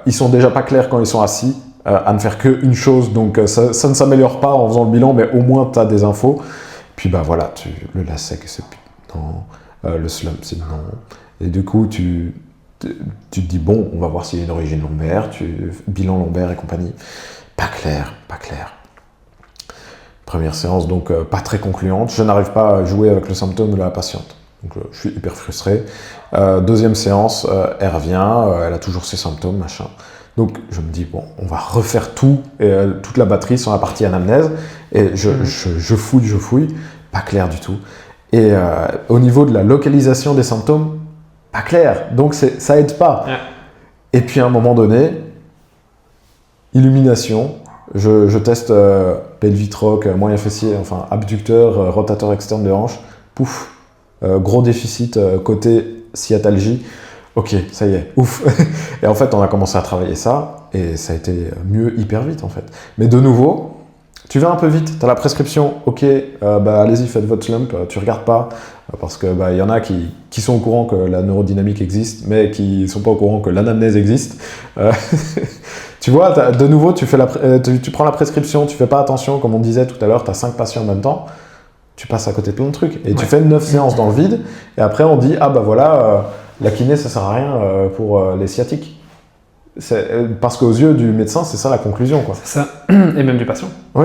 ils sont déjà pas clairs quand ils sont assis, à ne faire qu'une chose, donc ça ne s'améliore pas en faisant le bilan, mais au moins tu as des infos, puis bah voilà, le LASEG c'est non, le slump c'est non, et du coup tu te dis, bon, on va voir s'il y a une origine lombaire, bilan lombaire et compagnie. Pas clair. Première séance, donc pas très concluante. Je n'arrive pas à jouer avec le symptôme de la patiente. Donc je suis hyper frustré. Deuxième séance, elle revient, elle a toujours ses symptômes, machin. Donc je me dis, bon, on va refaire tout, toute la batterie sur la partie anamnèse. Et je fouille, pas clair du tout. Et au niveau de la localisation des symptômes, pas clair, donc ça aide pas. Ouais. Et puis à un moment donné, illumination, je teste pelvitroc, moyen fessier, enfin abducteur, rotateur externe de hanche, pouf, gros déficit côté sciatalgie, ok, ça y est, ouf. Et en fait, on a commencé à travailler ça, et ça a été mieux hyper vite en fait. Mais de nouveau, tu vas un peu vite, tu as la prescription, ok, allez-y, faites votre slump, tu regardes pas, parce que y en a qui sont au courant que la neurodynamique existe, mais qui sont pas au courant que l'anamnèse existe. Tu vois, de nouveau, tu prends la prescription, tu fais pas attention, comme on disait tout à l'heure, tu as 5 patients en même temps, tu passes à côté de plein de trucs, et tu fais 9 séances dans le vide, et après on dit, la kiné ça sert à rien pour les sciatiques. Parce qu'aux yeux du médecin, c'est ça la conclusion, quoi. C'est ça, et même du patient. Oui.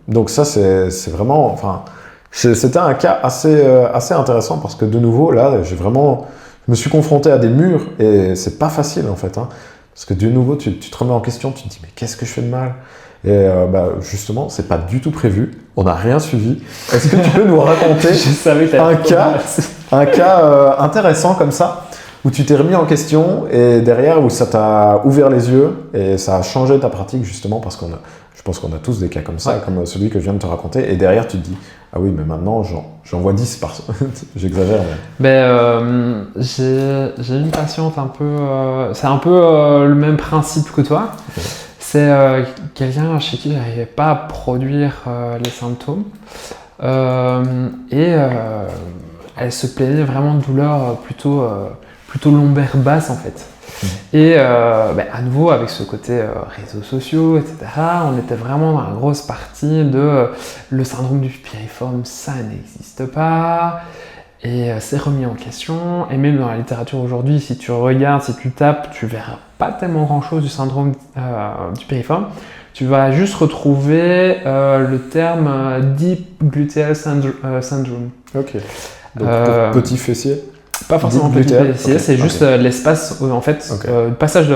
Donc ça, c'est vraiment... Enfin, c'était un cas assez intéressant parce que de nouveau, là, je me suis confronté à des murs et c'est pas facile, en fait. Hein, parce que de nouveau, tu te remets en question, tu te dis, mais qu'est-ce que je fais de mal ? Et justement, c'est pas du tout prévu. On n'a rien suivi. Est-ce que tu peux nous raconter un cas intéressant comme ça où tu t'es remis en question et derrière où ça t'a ouvert les yeux et ça a changé ta pratique justement parce je pense qu'on a tous des cas comme ça, comme celui que je viens de te raconter, et derrière tu te dis ah oui mais maintenant j'en vois 10 par j'exagère mais... j'ai une patiente un peu c'est un peu le même principe que toi. Okay. C'est quelqu'un chez qui j'arrivais pas à produire les symptômes et elle se plaignait vraiment de douleurs plutôt lombaire basse en fait. Et à nouveau avec ce côté réseaux sociaux, etc., on était vraiment dans la grosse partie de le syndrome du piriforme, ça n'existe pas, et c'est remis en question, et même dans la littérature aujourd'hui, si tu regardes, si tu tapes, tu verras pas tellement grand chose du syndrome du piriforme, tu vas juste retrouver le terme Deep Gluteal Syndrome. Ok. Donc petit fessier. Pas forcément petit PCS, c'est juste l'espace, en fait, le passage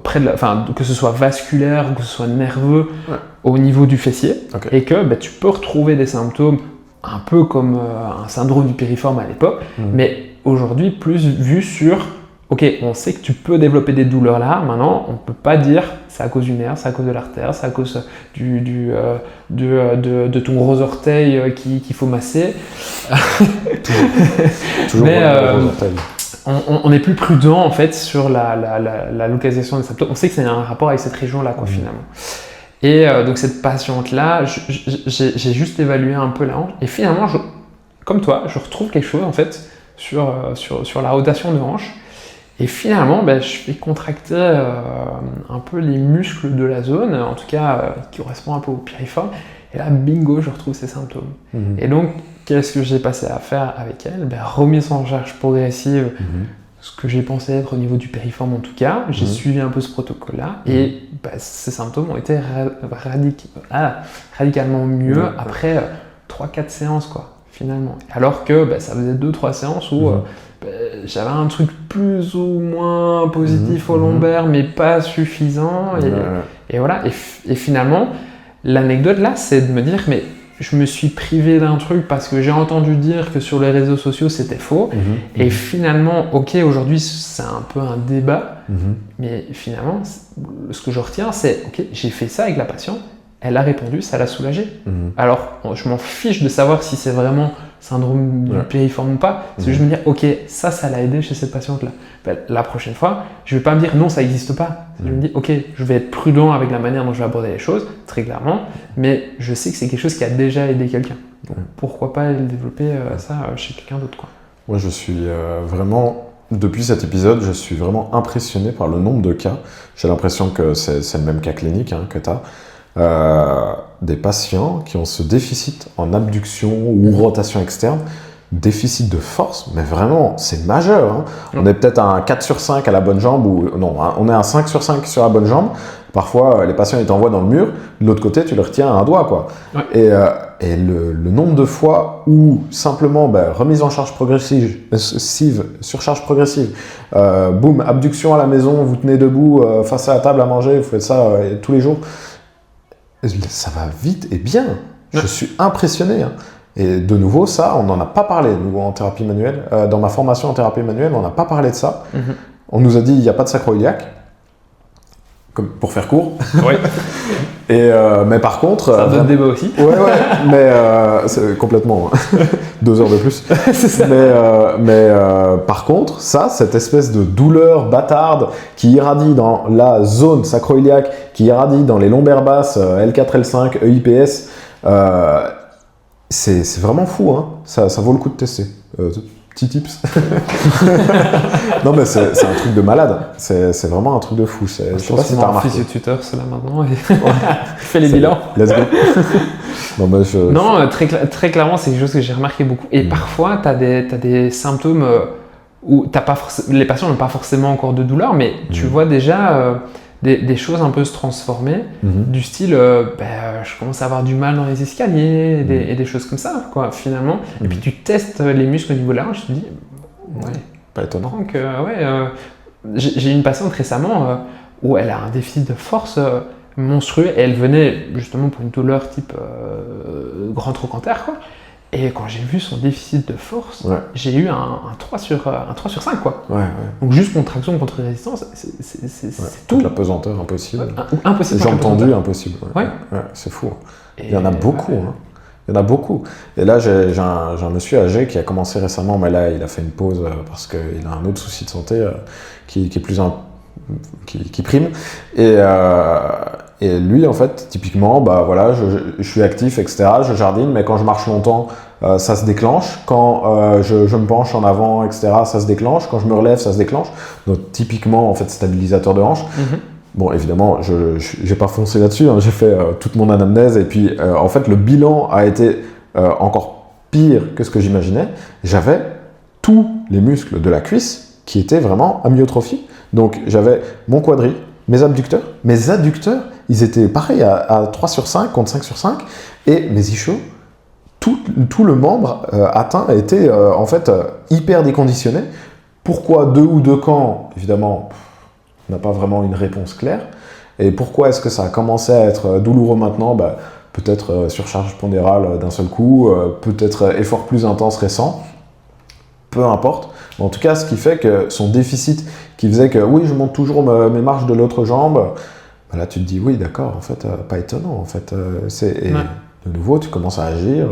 près de que ce soit vasculaire ou que ce soit nerveux au niveau du fessier, et que tu peux retrouver des symptômes un peu comme un syndrome du piriforme à l'époque, mais aujourd'hui plus vu sur ok, on sait que tu peux développer des douleurs là, maintenant on ne peut pas dire c'est à cause du nerf, c'est à cause de l'artère, c'est à cause de ton gros orteil qu'il faut masser. Toujours mais on est plus prudent en fait sur la localisation des symptômes. On sait que c'est un rapport avec cette région-là finalement. Et donc cette patiente-là, j'ai juste évalué un peu la hanche et finalement, comme toi, je retrouve quelque chose en fait sur la rotation de hanche. Et finalement, je vais contracter un peu les muscles de la zone, en tout cas qui correspond un peu au piriforme. Et là, bingo, je retrouve ces symptômes. Et donc, qu'est-ce que j'ai passé à faire avec elle? Remise en charge progressive, ce que j'ai pensé être au niveau du piriforme en tout cas. J'ai suivi un peu ce protocole-là et ces symptômes ont été radicalement mieux après 3-4 séances, quoi, finalement. Alors que ça faisait 2-3 séances où j'avais un truc plus ou moins positif au lombaire, mais pas suffisant. Et voilà. Et finalement, l'anecdote là, c'est de me dire, mais je me suis privé d'un truc parce que j'ai entendu dire que sur les réseaux sociaux c'était faux. Et finalement, ok, aujourd'hui c'est un peu un débat, mais finalement, ce que je retiens, c'est ok, j'ai fait ça avec la patiente, elle a répondu, ça l'a soulagée. Alors, je m'en fiche de savoir si c'est vraiment syndrome du piriforme ou pas. C'est juste me dire, ok, ça l'a aidé chez cette patiente-là. La prochaine fois, je ne vais pas me dire non, ça n'existe pas. Je me dis, ok, je vais être prudent avec la manière dont je vais aborder les choses, très clairement, mais je sais que c'est quelque chose qui a déjà aidé quelqu'un. Donc, pourquoi pas développer ça chez quelqu'un d'autre, quoi. Moi, je suis vraiment, depuis cet épisode, je suis vraiment impressionné par le nombre de cas. J'ai l'impression que c'est le même cas clinique que tu as. Des patients qui ont ce déficit en abduction ou rotation externe, déficit de force, mais vraiment, c'est majeur. On est peut-être à un 4 sur 5 à la bonne jambe, ou non, on est à un 5 sur 5 sur la bonne jambe. Parfois, les patients, ils t'envoient dans le mur, de l'autre côté, tu leur tiens à un doigt, quoi. Et le nombre de fois où, simplement, remise en charge progressive, surcharge progressive, boum, abduction à la maison, vous tenez debout, face à la table à manger, vous faites ça tous les jours, ça va vite et bien. Je suis impressionné. Et de nouveau, ça, on n'en a pas parlé, nous, en thérapie manuelle. Dans ma formation en thérapie manuelle, on n'a pas parlé de ça. On nous a dit, il n'y a pas de sacro-iliaque, comme pour faire court. Oui. Mais par contre... C'est un autre débat aussi. Ouais, mais c'est complètement 2 heures de plus. C'est ça. Mais par contre, cette espèce de douleur bâtarde qui irradie dans la zone sacro-iliaque, qui irradie dans les lombaires basses, L4, L5, EIPS, c'est vraiment fou. Ça vaut le coup de tester. Petit tips. Non, mais c'est un truc de malade. C'est vraiment un truc de fou. Je sais pas si t'as remarqué. Physio-tuteur, c'est là maintenant. Fais les bilans. Let's go. Non, très clairement, c'est quelque chose que j'ai remarqué beaucoup. Et parfois, t'as des symptômes où les patients n'ont pas forcément encore de douleur, mais tu vois déjà des choses un peu se transformer, du style je commence à avoir du mal dans les escaliers et des choses comme ça, quoi, finalement. Et puis tu testes les muscles au niveau de la hanche, tu te dis pas étonnant. Donc, j'ai une patiente récemment où elle a un déficit de force monstrueux et elle venait justement pour une douleur type grand trochanter, quoi. Et quand j'ai vu son déficit de force, j'ai eu un 3 sur 5, quoi. Donc juste contraction contre résistance, c'est tout. La pesanteur, impossible. Impossible. Jambes tendues, impossible. C'est fou. Il y en a beaucoup. Il y en a beaucoup. Et là, j'ai un monsieur âgé qui a commencé récemment, mais là, il a fait une pause parce qu'il a un autre souci de santé qui est plus qui prime. Et lui, en fait, typiquement, je suis actif, etc. Je jardine, mais quand je marche longtemps, ça se déclenche. Quand je me penche en avant, etc., ça se déclenche. Quand je me relève, ça se déclenche. Donc, typiquement, en fait, stabilisateur de hanche. Bon, évidemment, je n'ai pas foncé là-dessus. J'ai fait toute mon anamnèse. Et puis, en fait, le bilan a été encore pire que ce que j'imaginais. J'avais tous les muscles de la cuisse qui étaient vraiment amyotrophiés. Donc, j'avais mon quadri, mes abducteurs. Mes adducteurs, ils étaient pareils à 3 sur 5 contre 5 sur 5. Et mes ischios, tout le membre atteint a été en fait hyper déconditionné. Pourquoi 2 ou 2 camps? Évidemment, on n'a pas vraiment une réponse claire. Et pourquoi est-ce que ça a commencé à être douloureux maintenant? Peut-être surcharge pondérale d'un seul coup, peut-être effort plus intense récent, peu importe. Mais en tout cas, ce qui fait que son déficit, qui faisait que oui, je monte toujours mes marches de l'autre jambe, là tu te dis oui, d'accord, en fait, pas étonnant. En fait, de nouveau, tu commences à agir.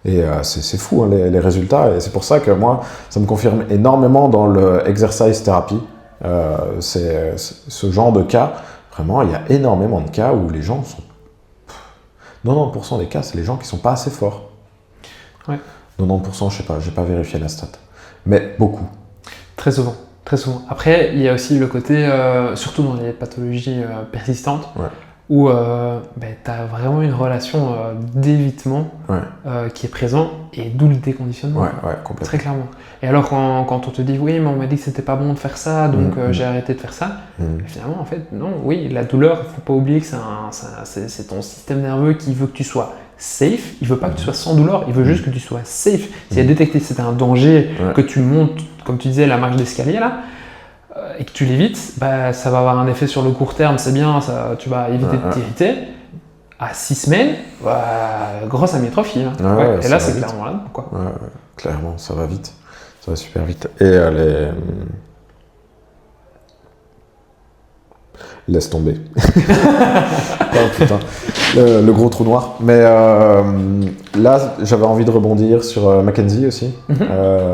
Et c'est fou, hein, les résultats. Et c'est pour ça que moi, ça me confirme énormément dans le exercise thérapie. C'est ce genre de cas. Vraiment, il y a énormément de cas où les gens sont... 90% des cas, c'est les gens qui sont pas assez forts. Ouais. 90%, je sais pas, j'ai pas vérifié la stat. Mais beaucoup. Très souvent, très souvent. Après, il y a aussi le côté, surtout dans les pathologies persistantes, où tu as vraiment une relation d'évitement qui est présent, et d'où le déconditionnement. Complètement. Très clairement. Et alors, quand on te dit, oui, mais on m'a dit que c'était pas bon de faire ça, donc j'ai arrêté de faire ça, finalement, en fait, non, oui, la douleur, il faut pas oublier que c'est ton système nerveux qui veut que tu sois safe, il veut pas que tu sois sans douleur, il veut juste que tu sois safe. S'il a détecté que c'était un danger, que tu montes, comme tu disais, la marche d'escalier là, et que tu l'évites, ça va avoir un effet sur le court terme, c'est bien, ça, tu vas éviter de t'irriter. À 6 semaines, grosse amyotrophie. Hein. Et là, c'est clairement là. Quoi. Clairement, ça va vite. Ça va super vite. Et laisse tomber. Oh putain. Le gros trou noir. Mais là, j'avais envie de rebondir sur Mackenzie aussi.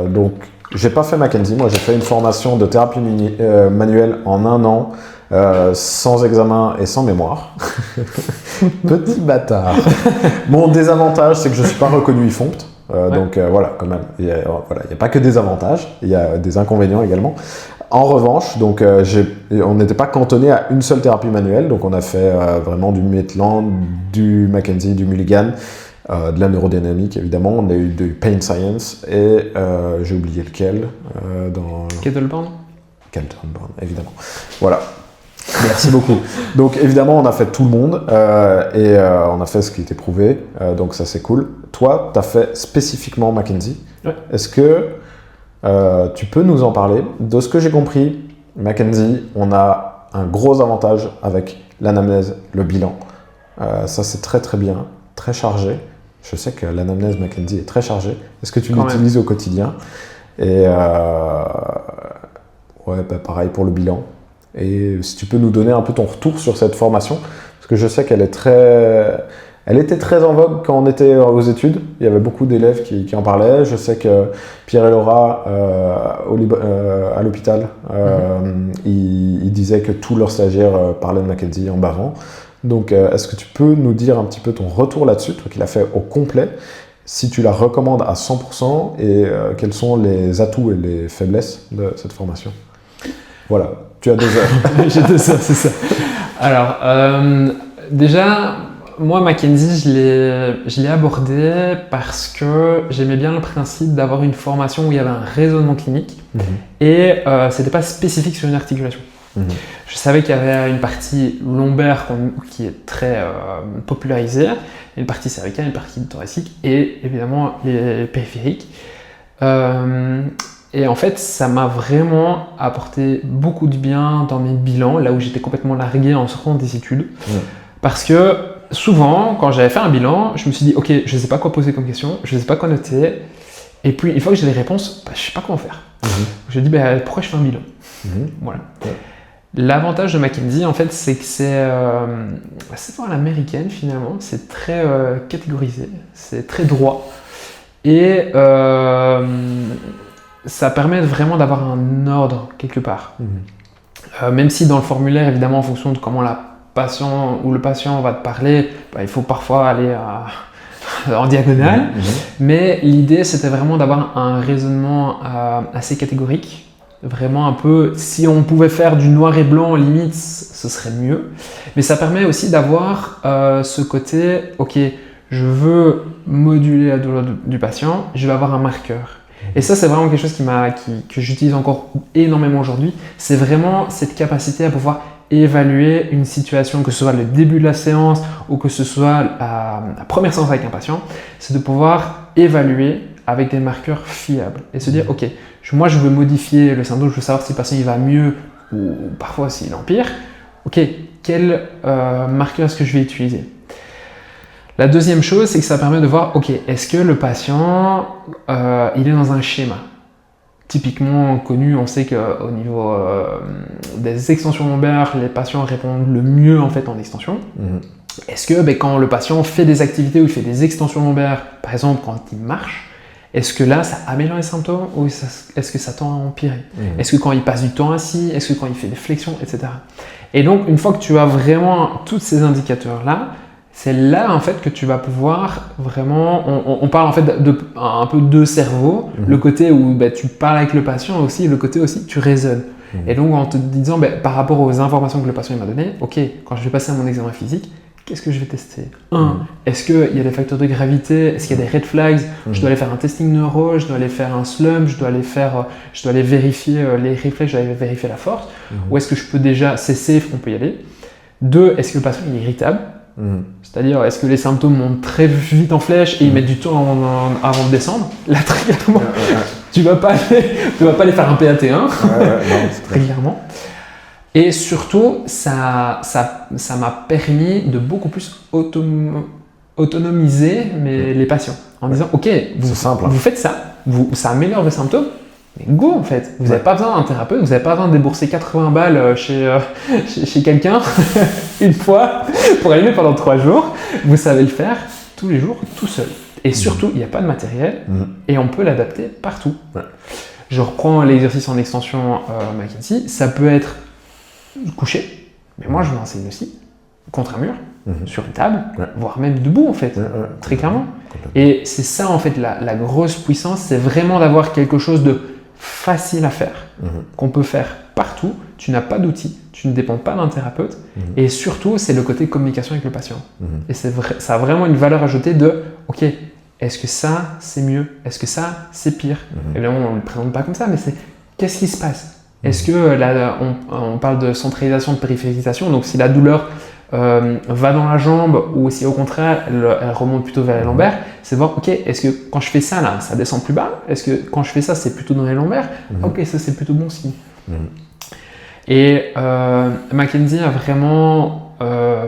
Donc, j'ai pas fait Mackenzie. Moi, j'ai fait une formation de thérapie manuelle en 1 an. Sans examen et sans mémoire. Petit bâtard. Mon désavantage, c'est que je ne suis pas reconnu IFOMPT. Donc voilà, quand même. Il n'y a pas que des avantages, il y a des inconvénients également. En revanche, donc, on n'était pas cantonné à une seule thérapie manuelle. Donc on a fait vraiment du Maitland, du Mackenzie, du Mulligan, de la neurodynamique évidemment. On a eu du Pain Science et j'ai oublié lequel. Kettlebell, évidemment. Voilà. Merci beaucoup. Donc évidemment, on a fait tout le monde et on a fait ce qui était prouvé, donc ça c'est cool. Toi, tu as fait spécifiquement Mackenzie. Est-ce que tu peux nous en parler? De ce que j'ai compris, Mackenzie, on a un gros avantage avec l'anamnèse, le bilan. Ça c'est très très bien, très chargé. Je sais que l'anamnèse Mackenzie est très chargée. Est-ce que tu l'utilises au quotidien? Et pareil pour le bilan. Et si tu peux nous donner un peu ton retour sur cette formation, parce que je sais qu'elle était très en vogue quand on était aux études. Il y avait beaucoup d'élèves qui en parlaient. Je sais que Pierre et Laura, à l'hôpital, ils disaient que tous leurs stagiaires parlaient de Mackenzie en bavant. Donc, est-ce que tu peux nous dire un petit peu ton retour là-dessus, toi qui l'as fait au complet, si tu la recommandes à 100% et quels sont les atouts et les faiblesses de cette formation? Voilà. Tu as 2 heures. J'ai 2 heures, c'est ça. Alors, déjà, moi, Mackenzie, je l'ai abordé parce que j'aimais bien le principe d'avoir une formation où il y avait un raisonnement clinique et c'était pas spécifique sur une articulation. Je savais qu'il y avait une partie lombaire qui est très popularisée, une partie cervicale, une partie thoracique et évidemment les périphériques. Et en fait, ça m'a vraiment apporté beaucoup de bien dans mes bilans, là où j'étais complètement largué en sortant des études. Parce que souvent, quand j'avais fait un bilan, je me suis dit, ok, je ne sais pas quoi poser comme question, je ne sais pas quoi noter. Et puis, une fois que j'ai les réponses, je ne sais pas comment faire. Je me dis, pourquoi je fais un bilan? Voilà. L'avantage de Mackenzie, en fait, c'est que c'est pour l'américaine, finalement. C'est très catégorisé, c'est très droit. Et ça permet vraiment d'avoir un ordre quelque part. Même si dans le formulaire, évidemment, en fonction de comment la patient ou le patient va te parler, il faut parfois aller en diagonale. Mais l'idée, c'était vraiment d'avoir un raisonnement assez catégorique. Vraiment un peu, si on pouvait faire du noir et blanc, limite, ce serait mieux. Mais ça permet aussi d'avoir ce côté, ok, je veux moduler la douleur du patient, je vais avoir un marqueur. Et ça, c'est vraiment quelque chose que j'utilise encore énormément aujourd'hui. C'est vraiment cette capacité à pouvoir évaluer une situation, que ce soit le début de la séance ou que ce soit la première séance avec un patient, c'est de pouvoir évaluer avec des marqueurs fiables et se dire, ok, moi je veux modifier le symptôme, je veux savoir si le patient il va mieux ou parfois s'il empire. Ok, quel marqueur est-ce que je vais utiliser? La deuxième chose, c'est que ça permet de voir, ok, est-ce que le patient, il est dans un schéma? Typiquement connu, on sait qu'au niveau des extensions lombaires, les patients répondent le mieux en fait en extension. Est-ce que quand le patient fait des activités où il fait des extensions lombaires, par exemple quand il marche, est-ce que là ça améliore les symptômes ou est-ce que ça tend à empirer? Est-ce que quand il passe du temps assis, est-ce que quand il fait des flexions, etc. Et donc une fois que tu as vraiment tous ces indicateurs-là, c'est là en fait que tu vas pouvoir vraiment, on parle en fait un peu de cerveau, le côté où tu parles avec le patient aussi, le côté aussi tu raisonnes. Et donc en te disant par rapport aux informations que le patient m'a données, ok, quand je vais passer à mon examen physique, qu'est-ce que je vais tester? Est-ce qu'il y a des facteurs de gravité? Est-ce qu'il y a des red flags? Je dois aller faire un testing neuro, je dois aller faire un slump, je dois aller vérifier les réflexes, je dois aller vérifier la force. Ou est-ce que je peux déjà, c'est safe, on peut y aller? 2, est-ce que le patient est irritable? C'est-à-dire, est-ce que les symptômes montent très vite en flèche et ils mettent du temps avant de descendre? Là, très clairement, tu vas pas aller faire un PAT1, non, très clairement. Et surtout, ça m'a permis de beaucoup plus autonomiser les patients. En disant, ok, vous faites ça, ça améliore vos symptômes, mais go en fait, vous n'avez pas besoin d'un thérapeute, vous n'avez pas besoin de débourser 80 balles chez quelqu'un une fois pour aller pendant 3 jours. Vous savez le faire tous les jours, tout seul. Et surtout, il n'y a pas de matériel et on peut l'adapter partout. Je reprends l'exercice en extension McKenzie, ça peut être couché, mais moi je m'enseigne aussi contre un mur, sur une table, voire même debout en fait, très clairement. Et c'est ça en fait la grosse puissance, c'est vraiment d'avoir quelque chose de facile à faire, qu'on peut faire partout, tu n'as pas d'outils, tu ne dépends pas d'un thérapeute, et surtout c'est le côté communication avec le patient. Et ça a vraiment une valeur ajoutée de, ok, est-ce que ça c'est mieux, est-ce que ça c'est pire? Évidemment on ne le présente pas comme ça, mais c'est qu'est-ce qui se passe? Est-ce que là on parle de centralisation, de périphérisation, donc si la douleur va dans la jambe ou si au contraire elle remonte plutôt vers les lombaires, c'est voir, ok, est-ce que quand je fais ça là, ça descend plus bas? Est-ce que quand je fais ça, c'est plutôt dans les lombaires? Ok, ça c'est plutôt bon signe. Et McKenzie a vraiment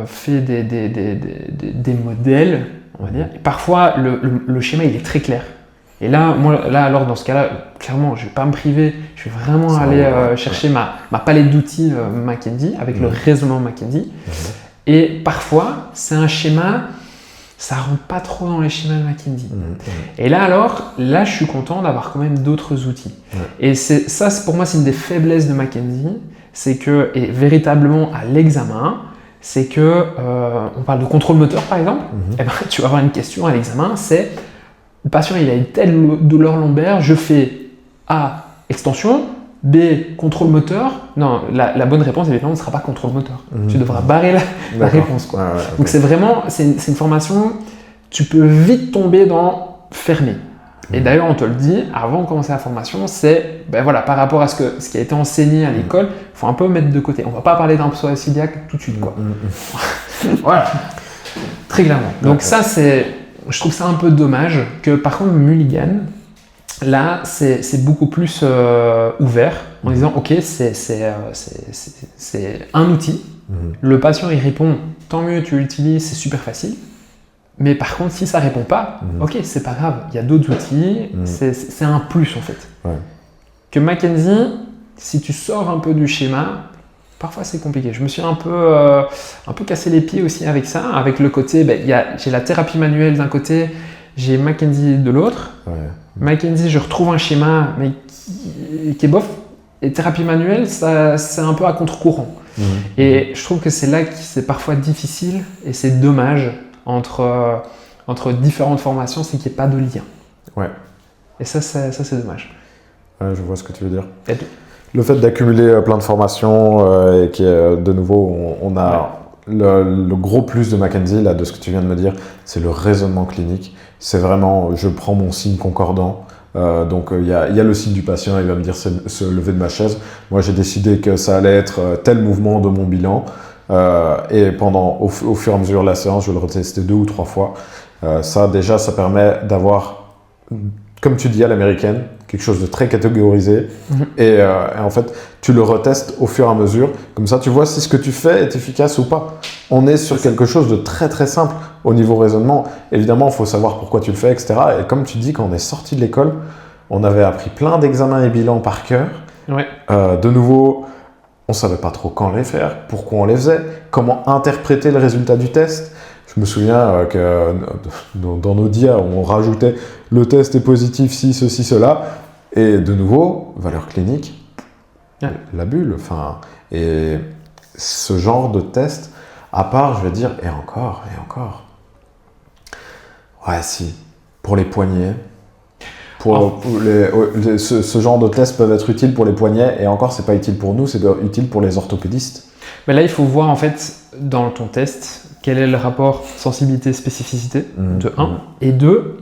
fait des modèles, on va dire. Et parfois le schéma il est très clair. Et là, alors dans ce cas-là, clairement, je ne vais pas me priver, je vais vraiment aller chercher ma palette d'outils McKenzie avec le raisonnement McKenzie. Et parfois, c'est un schéma, ça ne rentre pas trop dans les schémas de McKenzie. Et là, je suis content d'avoir quand même d'autres outils. Et ça, pour moi, c'est une des faiblesses de McKenzie, c'est que, et véritablement à l'examen, c'est que, on parle de contrôle moteur par exemple, et ben, tu vas avoir une question à l'examen, c'est le patient il a une telle douleur lombaire, je fais A, extension, B, contrôle moteur. Non, la bonne réponse évidemment ne sera pas contrôle moteur. Tu devras barrer la réponse. Quoi. Okay. Donc c'est vraiment, c'est une formation, tu peux vite tomber dans fermé. Et d'ailleurs on te le dit, avant de commencer la formation, c'est voilà, par rapport à ce qui a été enseigné à l'école, il faut un peu mettre de côté. On ne va pas parler d'un psoas iliaque tout de suite. Quoi. Voilà, très clairement. Donc ça je trouve ça un peu dommage que par contre Mulligan, là c'est beaucoup plus ouvert en disant ok c'est un outil, le patient il répond, tant mieux tu l'utilises, c'est super facile, mais par contre si ça répond pas, ok c'est pas grave, il y a d'autres outils, c'est un plus en fait. Que McKenzie, si tu sors un peu du schéma, parfois c'est compliqué. Je me suis un peu cassé les pieds aussi avec ça, avec le côté, j'ai la thérapie manuelle d'un côté, j'ai McKenzie de l'autre. McKenzie, je retrouve un schéma, mais qui est bof. Et thérapie manuelle, c'est un peu à contre-courant. Et je trouve que c'est là que c'est parfois difficile et c'est dommage entre différentes formations, c'est qu'il n'y ait pas de lien. Et ça c'est dommage. Je vois ce que tu veux dire. Le fait d'accumuler plein de formations et de nouveau, on a le gros plus de McKenzie, là, de ce que tu viens de me dire, c'est le raisonnement clinique. C'est vraiment, je prends mon signe concordant, Donc il y a le signe du patient, il va me dire se lever de ma chaise. Moi j'ai décidé que ça allait être tel mouvement de mon bilan. Et au fur et à mesure de la séance, je vais le retester 2 ou 3 fois. Ça permet d'avoir, comme tu dis à l'américaine, quelque chose de très catégorisé. Et en fait, tu le retestes au fur et à mesure. Comme ça, tu vois si ce que tu fais est efficace ou pas. On est sur quelque chose de très très simple au niveau raisonnement. Évidemment, il faut savoir pourquoi tu le fais, etc. Et comme tu dis, quand on est sorti de l'école, on avait appris plein d'examens et bilans par cœur. Ouais. De nouveau, on ne savait pas trop quand les faire, pourquoi on les faisait, comment interpréter le résultat du test. Je me souviens que dans nos DIA, on rajoutait le test est positif, si, ceci, cela. Et de nouveau, valeur clinique, la bulle. Et ce genre de test, à part, je vais dire, et encore. Ouais, si, pour les poignets. Ce genre de tests peuvent être utiles pour les poignets, et encore, c'est pas utile pour nous, c'est utile pour les orthopédistes. Mais là, il faut voir en fait dans ton test quel est le rapport sensibilité-spécificité de 1 et 2.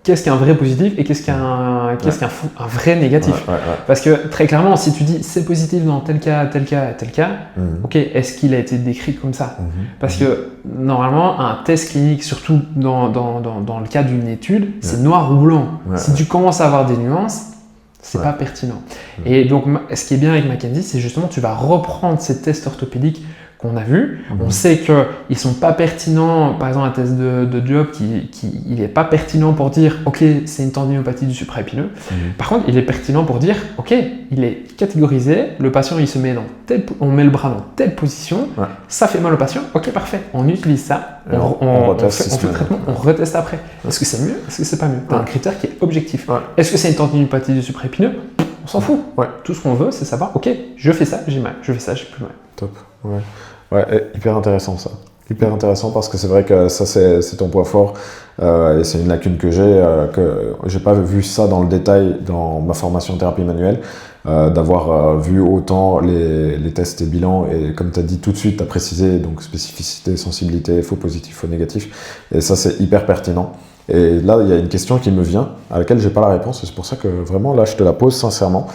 Qu'est-ce qu'un vrai positif et qu'est-ce qu'un vrai négatif. Parce que très clairement, si tu dis c'est positif dans tel cas, ok, est-ce qu'il a été décrit comme ça? Parce que normalement, un test clinique, surtout dans le cas d'une étude, c'est noir ou blanc. Si tu commences à avoir des nuances, c'est pas pertinent. Et donc, ce qui est bien avec Mackenzie, c'est justement tu vas reprendre ces tests orthopédiques qu'on a vu. On sait qu'ils ne sont pas pertinents, par exemple un test de Diop, il n'est pas pertinent pour dire ok, c'est une tendinopathie du supraépineux. Par contre, il est pertinent pour dire ok, il est catégorisé, le patient il se met on met le bras dans telle position, ça fait mal au patient, ok parfait, on utilise ça, on fait le traitement, on reteste après. Est-ce que c'est mieux? Est-ce que c'est pas mieux? Tu as un critère qui est objectif. Est-ce que c'est une tendinopathie du supraépineux? On s'en fout. Tout ce qu'on veut, c'est savoir ok, je fais ça, j'ai mal, je fais ça, j'ai plus mal. Top. Ouais, hyper intéressant ça. Hyper intéressant parce que c'est vrai que ça c'est ton point fort et c'est une lacune que j'ai pas vu ça dans le détail dans ma formation en thérapie manuelle, d'avoir vu autant les tests et bilans, et comme tu as dit tout de suite, tu as précisé donc spécificité, sensibilité, faux positif, faux négatif, et ça c'est hyper pertinent. Et là il y a une question qui me vient à laquelle j'ai pas la réponse, et c'est pour ça que vraiment là je te la pose sincèrement.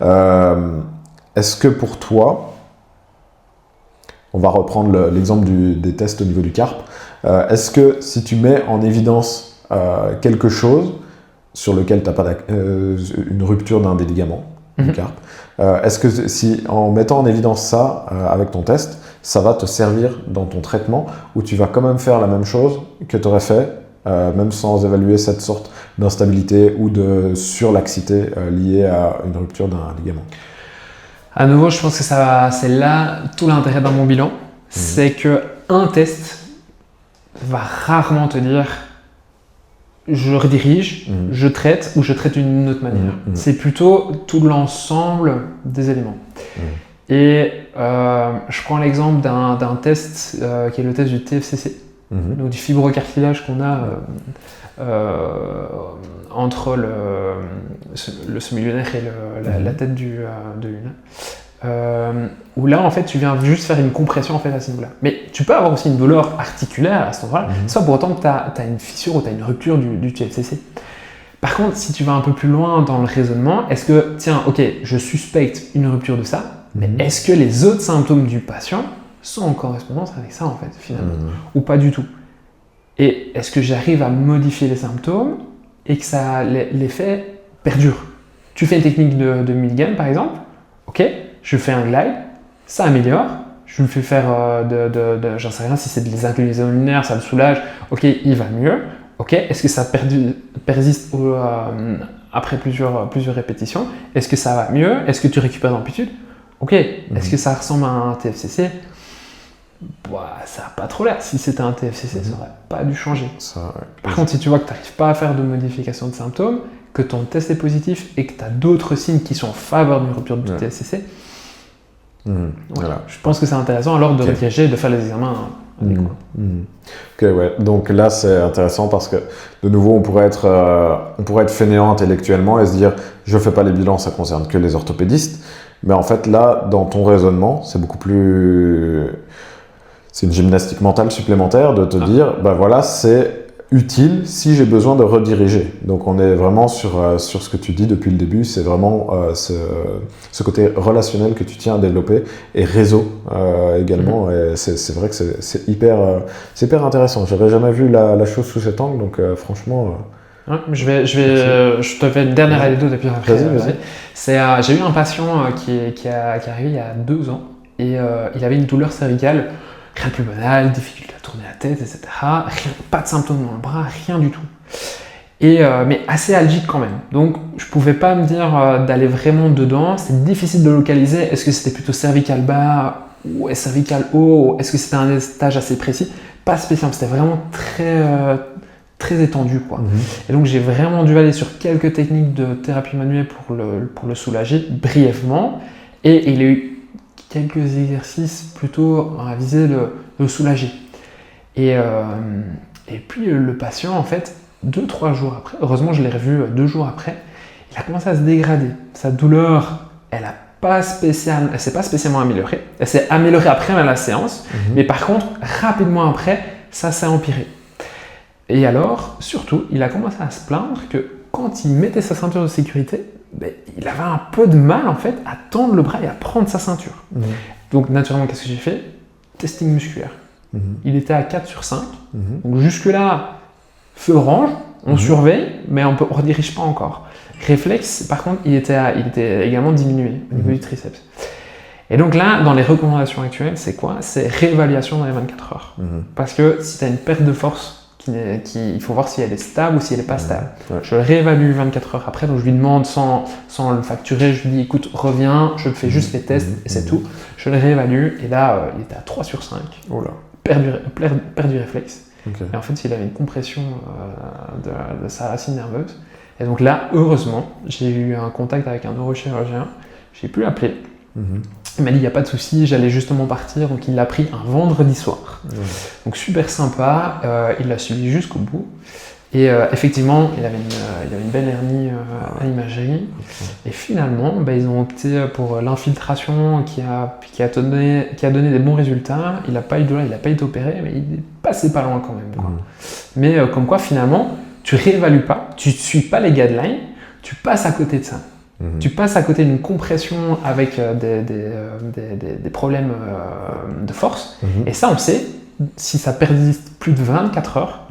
Est-ce que pour toi, on va reprendre l'exemple des tests au niveau du carpe. Est-ce que si tu mets en évidence quelque chose sur lequel tu n'as pas une rupture d'un des ligaments du carpe, est-ce que si en mettant en évidence ça avec ton test, ça va te servir dans ton traitement, ou tu vas quand même faire la même chose que tu aurais fait même sans évaluer cette sorte d'instabilité ou de surlaxité liée à une rupture d'un ligament? À nouveau, je pense que c'est là tout l'intérêt d'un bon bilan. C'est qu'un test va rarement te dire je redirige, je traite ou je traite d'une autre manière. C'est plutôt tout l'ensemble des éléments. Et je prends l'exemple d'un test qui est le test du TFCC, donc du fibrocartilage qu'on a entre le semi-lunaire et la tête de lunaire. Où là, en fait, tu viens juste faire une compression en fait, à ce niveau-là. Mais tu peux avoir aussi une douleur articulaire à cet endroit-là, sans pour autant que tu as une fissure ou tu as une rupture du TFCC. Par contre, si tu vas un peu plus loin dans le raisonnement, est-ce que, tiens, ok, je suspecte une rupture de ça, mais est-ce que les autres symptômes du patient sont en correspondance avec ça, en fait, finalement, ou pas du tout? Et est-ce que j'arrive à modifier les symptômes et que l'effet perdure? Tu fais une technique de Milgram, par exemple, ok, je fais un glide, ça améliore, je le fais faire j'en sais rien, si c'est des inclinaisons lunaires, ça le soulage, ok, il va mieux, ok, est-ce que ça persiste après plusieurs répétitions? Est-ce que ça va mieux? Est-ce que tu récupères l'amplitude? Ok, est-ce que ça ressemble à un TFCC? Ça n'a pas trop l'air. Si c'était un TFCC, ça n'aurait pas dû changer. Par contre, si tu vois que tu n'arrives pas à faire de modification de symptômes, que ton test est positif et que tu as d'autres signes qui sont en faveur d'une rupture du TFCC, voilà. Je pense que c'est intéressant alors de rediriger et de faire les examens adéquats. Ok, ouais. Donc là, c'est intéressant parce que, de nouveau, on pourrait être fainéant intellectuellement et se dire je ne fais pas les bilans, ça concerne que les orthopédistes. Mais en fait, là, dans ton raisonnement, c'est beaucoup plus... C'est une gymnastique mentale supplémentaire de te dire, voilà, c'est utile si j'ai besoin de rediriger. Donc on est vraiment sur ce que tu dis depuis le début, c'est vraiment ce côté relationnel que tu tiens à développer et réseau également. Et c'est vrai que c'est hyper intéressant. J'avais jamais vu la chose sous cet angle, donc franchement... Ouais, je te fais une dernière anecdote et puis après. Vas-y. J'ai eu un patient qui est arrivé il y a 2 ans et il avait une douleur cervicale, rien de plus banal, difficulté à tourner la tête, etc. Pas de symptômes dans le bras, rien du tout. Mais assez algique quand même. Donc je pouvais pas me dire d'aller vraiment dedans. C'est difficile de localiser. Est-ce que c'était plutôt cervical bas ou cervical haut? Est-ce que c'était un stage assez précis? Pas spécial. C'était vraiment très étendu, quoi. Et donc j'ai vraiment dû aller sur quelques techniques de thérapie manuelle pour le soulager brièvement. Et il a eu quelques exercices plutôt à viser le soulager. Et puis le patient, en fait, 2-3 jours après, heureusement je l'ai revu 2 jours après, il a commencé à se dégrader. Sa douleur, elle s'est pas spécialement améliorée. Elle s'est améliorée après la séance, mais par contre, rapidement après, ça s'est empiré. Et alors, surtout, il a commencé à se plaindre que quand il mettait sa ceinture de sécurité, il avait un peu de mal en fait à tendre le bras et à prendre sa ceinture. Donc naturellement, qu'est-ce que j'ai fait? Testing musculaire. Il était à 4 sur 5. Donc jusque-là, feu orange, on surveille, mais on ne redirige pas encore. Réflexe, par contre, il était également diminué au niveau du triceps. Et donc là, dans les recommandations actuelles, c'est quoi? C'est réévaluation dans les 24 heures. Parce que si tu as une perte de force, il faut voir si elle est stable ou si elle n'est pas stable. Je le réévalue 24 heures après, donc je lui demande sans le facturer, je lui dis écoute, reviens, je fais juste les tests et c'est tout. Je le réévalue et là, il était à 3 sur 5. Oh là. Perdu réflexe. Okay. Et en fait, il avait une compression de sa racine nerveuse. Et donc là, heureusement, j'ai eu un contact avec un neurochirurgien. J'ai pu l'appeler. Il m'a dit il n'y a pas de souci, j'allais justement partir. Donc il l'a pris un vendredi soir. Donc super sympa. Il l'a suivi jusqu'au bout. Et effectivement, il avait une belle hernie à l'imagerie. Et finalement, ils ont opté pour l'infiltration qui a donné des bons résultats. Il n'a pas eu de douleur, il n'a pas été opéré, mais il est passé pas loin quand même, quoi. Mais comme quoi, finalement, tu réévalues pas, tu ne suis pas les guidelines, tu passes à côté de ça. Tu passes à côté d'une compression avec des problèmes de force. Et ça, on sait, si ça persiste plus de 24 heures,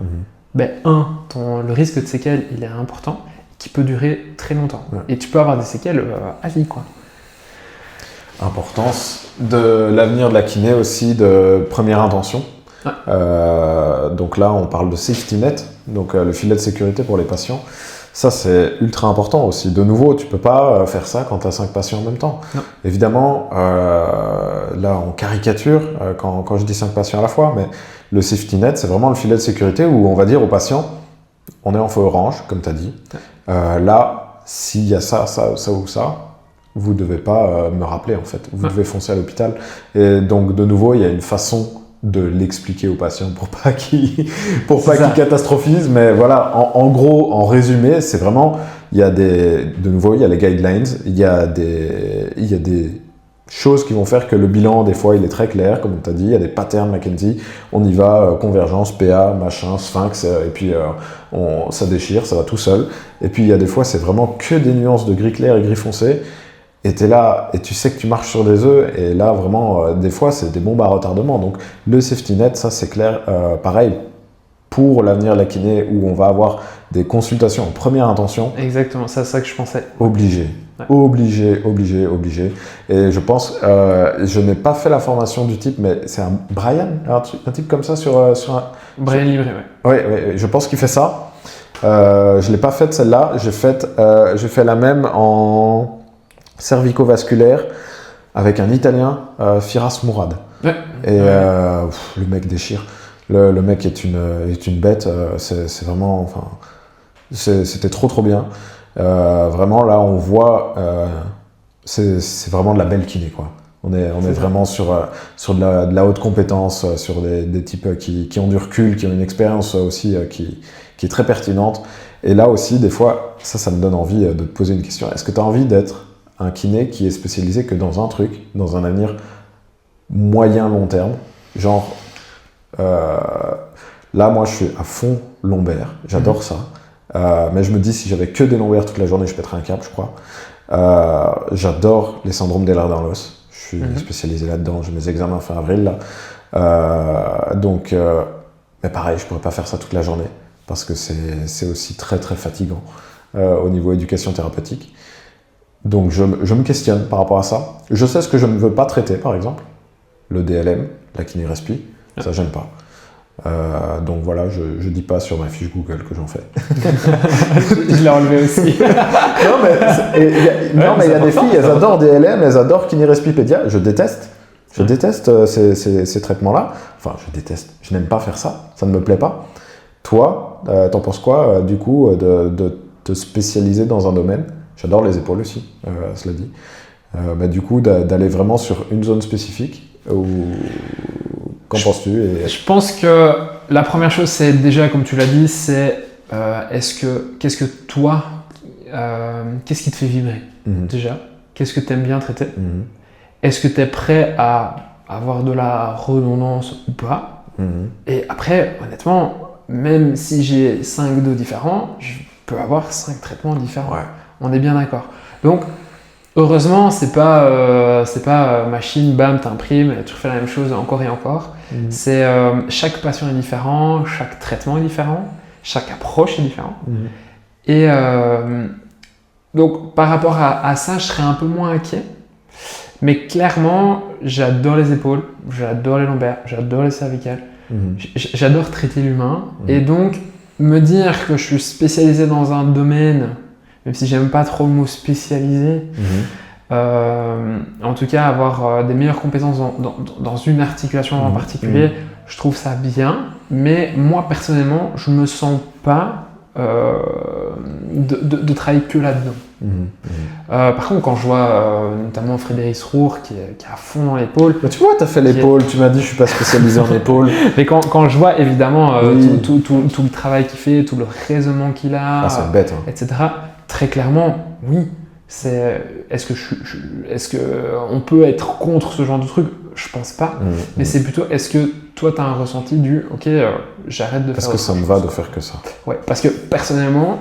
le risque de séquelles, il est important, qui peut durer très longtemps. Et tu peux avoir des séquelles à vie, quoi. Importance de l'avenir de la kiné aussi, de première intention. Donc là, on parle de safety net, donc le filet de sécurité pour les patients. Ça, c'est ultra important aussi. De nouveau, tu ne peux pas faire ça quand tu as 5 patients en même temps. Non. Évidemment, là, on caricature quand je dis 5 patients à la fois, mais le safety net, c'est vraiment le filet de sécurité où on va dire aux patients, on est en feu orange, comme tu as dit. Là, s'il y a ça ou ça, vous ne devez pas me rappeler, en fait. Vous devez foncer à l'hôpital. Et donc, de nouveau, il y a une façon de l'expliquer aux patients pour pas qu'ils catastrophise, mais voilà, en gros, en résumé, c'est vraiment, il y a les guidelines, il y a des choses qui vont faire que le bilan, des fois, il est très clair, comme tu as dit, il y a des patterns McKenzie, on y va, convergence, PA, machin, sphinx, et puis ça déchire, ça va tout seul, et puis il y a des fois, c'est vraiment que des nuances de gris clair et gris foncé, et tu es là, et tu sais que tu marches sur des œufs, et là, vraiment, des fois, c'est des bombes à retardement. Donc, le safety net, ça, c'est clair. Pareil, pour l'avenir de la kiné, où on va avoir des consultations en première intention. Exactement, c'est ça que je pensais. Obligé. Et je pense, je n'ai pas fait la formation du type, mais c'est un Brian, un type comme ça sur un... Brian Libré, Oui, je pense qu'il fait ça. Je ne l'ai pas faite, celle-là. J'ai fait la même en cervico-vasculaire avec un Italien, Firas Mourad. Le mec déchire. Le mec est une bête. C'est vraiment, c'était trop bien. Vraiment là, on voit, c'est vraiment de la belle kiné, quoi. On est vraiment sur de la haute compétence, sur des types qui ont du recul, qui ont une expérience aussi qui est très pertinente. Et là aussi, des fois, ça me donne envie de te poser une question. Est-ce que tu as envie d'être un kiné qui est spécialisé que dans un truc, dans un avenir moyen-long terme, genre Là, moi, je suis à fond lombaire. J'adore ça. Mais je me dis, si j'avais que des lombaires toute la journée, je pèterais un câble, je crois. J'adore les syndromes d'Ehlers-Danlos. Je suis spécialisé là-dedans. J'ai mes examens fin avril, là. Mais pareil, je pourrais pas faire ça toute la journée parce que c'est aussi très, très fatigant au niveau éducation thérapeutique. Donc, je me questionne par rapport à ça. Je sais ce que je ne veux pas traiter, par exemple. Le DLM, la kiné-respi. Ça, j'aime pas. Donc voilà, je dis pas sur ma fiche Google que j'en fais. Je l'ai enlevé aussi. Non, mais il y a des filles, elles adorent DLM, elles adorent kiné-respi pédia. Je déteste ces traitements-là. Enfin, je déteste. Je n'aime pas faire ça. Ça ne me plaît pas. Toi, t'en penses quoi, du coup, de te spécialiser dans un domaine? J'adore les épaules aussi, cela dit. Du coup, d'aller vraiment sur une zone spécifique ou... Qu'en penses-tu Je pense que la première chose, c'est déjà, comme tu l'as dit, c'est qu'est-ce que toi, qu'est-ce qui te fait vibrer déjà? Qu'est-ce que tu aimes bien traiter? Est-ce que tu es prêt à avoir de la redondance ou pas? Et après, honnêtement, même si j'ai 5 dos différents, je peux avoir 5 traitements différents. Ouais. On est bien d'accord. Donc, heureusement, c'est pas machine, bam, t'imprimes et tu refais la même chose encore et encore. C'est chaque patient est différent, chaque traitement est différent, chaque approche est différente. Et donc par rapport à ça, je serais un peu moins inquiet. Mais clairement, j'adore les épaules, j'adore les lombaires, j'adore les cervicales, j'adore traiter l'humain. Et donc, me dire que je suis spécialisé dans un domaine, même si j'aime pas trop le mot spécialisé, en tout cas avoir des meilleures compétences dans une articulation en particulier, je trouve ça bien, mais moi personnellement je me sens pas de travailler que là-dedans. Par contre, quand je vois notamment Frédéric Roure qui est à fond dans l'épaule. Bah, tu vois, tu as fait l'épaule, tu m'as dit je suis pas spécialisé en épaule. Mais quand je vois évidemment tout le travail qu'il fait, tout le raisonnement qu'il a, c'est bête, etc., très clairement, oui. Est-ce qu'on peut être contre ce genre de truc? Je pense pas. Mais c'est plutôt, est-ce que toi, tu as un ressenti du « Ok, j'arrête de faire ça ». Est-ce que ça me va de faire que ça? Ouais, parce que personnellement,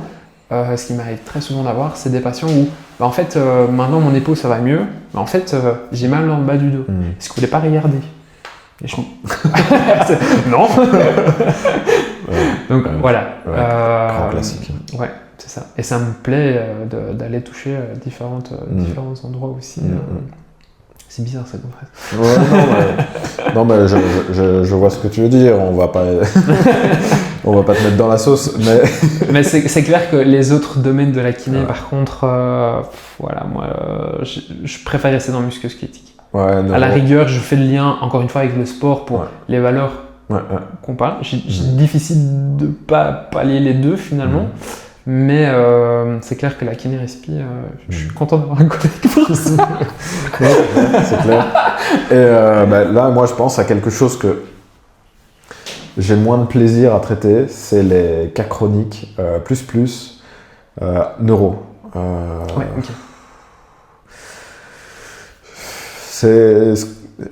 ce qui m'arrive très souvent d'avoir, c'est des patients où, en fait, maintenant mon épaule ça va mieux, mais en fait, j'ai mal dans le bas du dos. Est-ce que vous voulez pas regarder? Et non. Donc voilà. Grand classique. Ouais, c'est ça. Et ça me plaît d'aller toucher différents endroits aussi. C'est bizarre ça comme phrase. Ouais, non, mais je vois ce que tu veux dire. On va pas te mettre dans la sauce. Mais c'est clair que les autres domaines de la kiné, par contre, voilà, moi, je préfère rester dans le musculo-squelettique. Ouais, à la rigueur, je fais le lien encore une fois avec le sport pour les valeurs qu'on parle. C'est difficile de pas pallier les deux finalement. Mais c'est clair que la kiné-respi, je suis content d'avoir un collègue pour ça. C'est clair. Et là, moi, je pense à quelque chose que j'ai moins de plaisir à traiter, c'est les cas chroniques, neuro. Ok.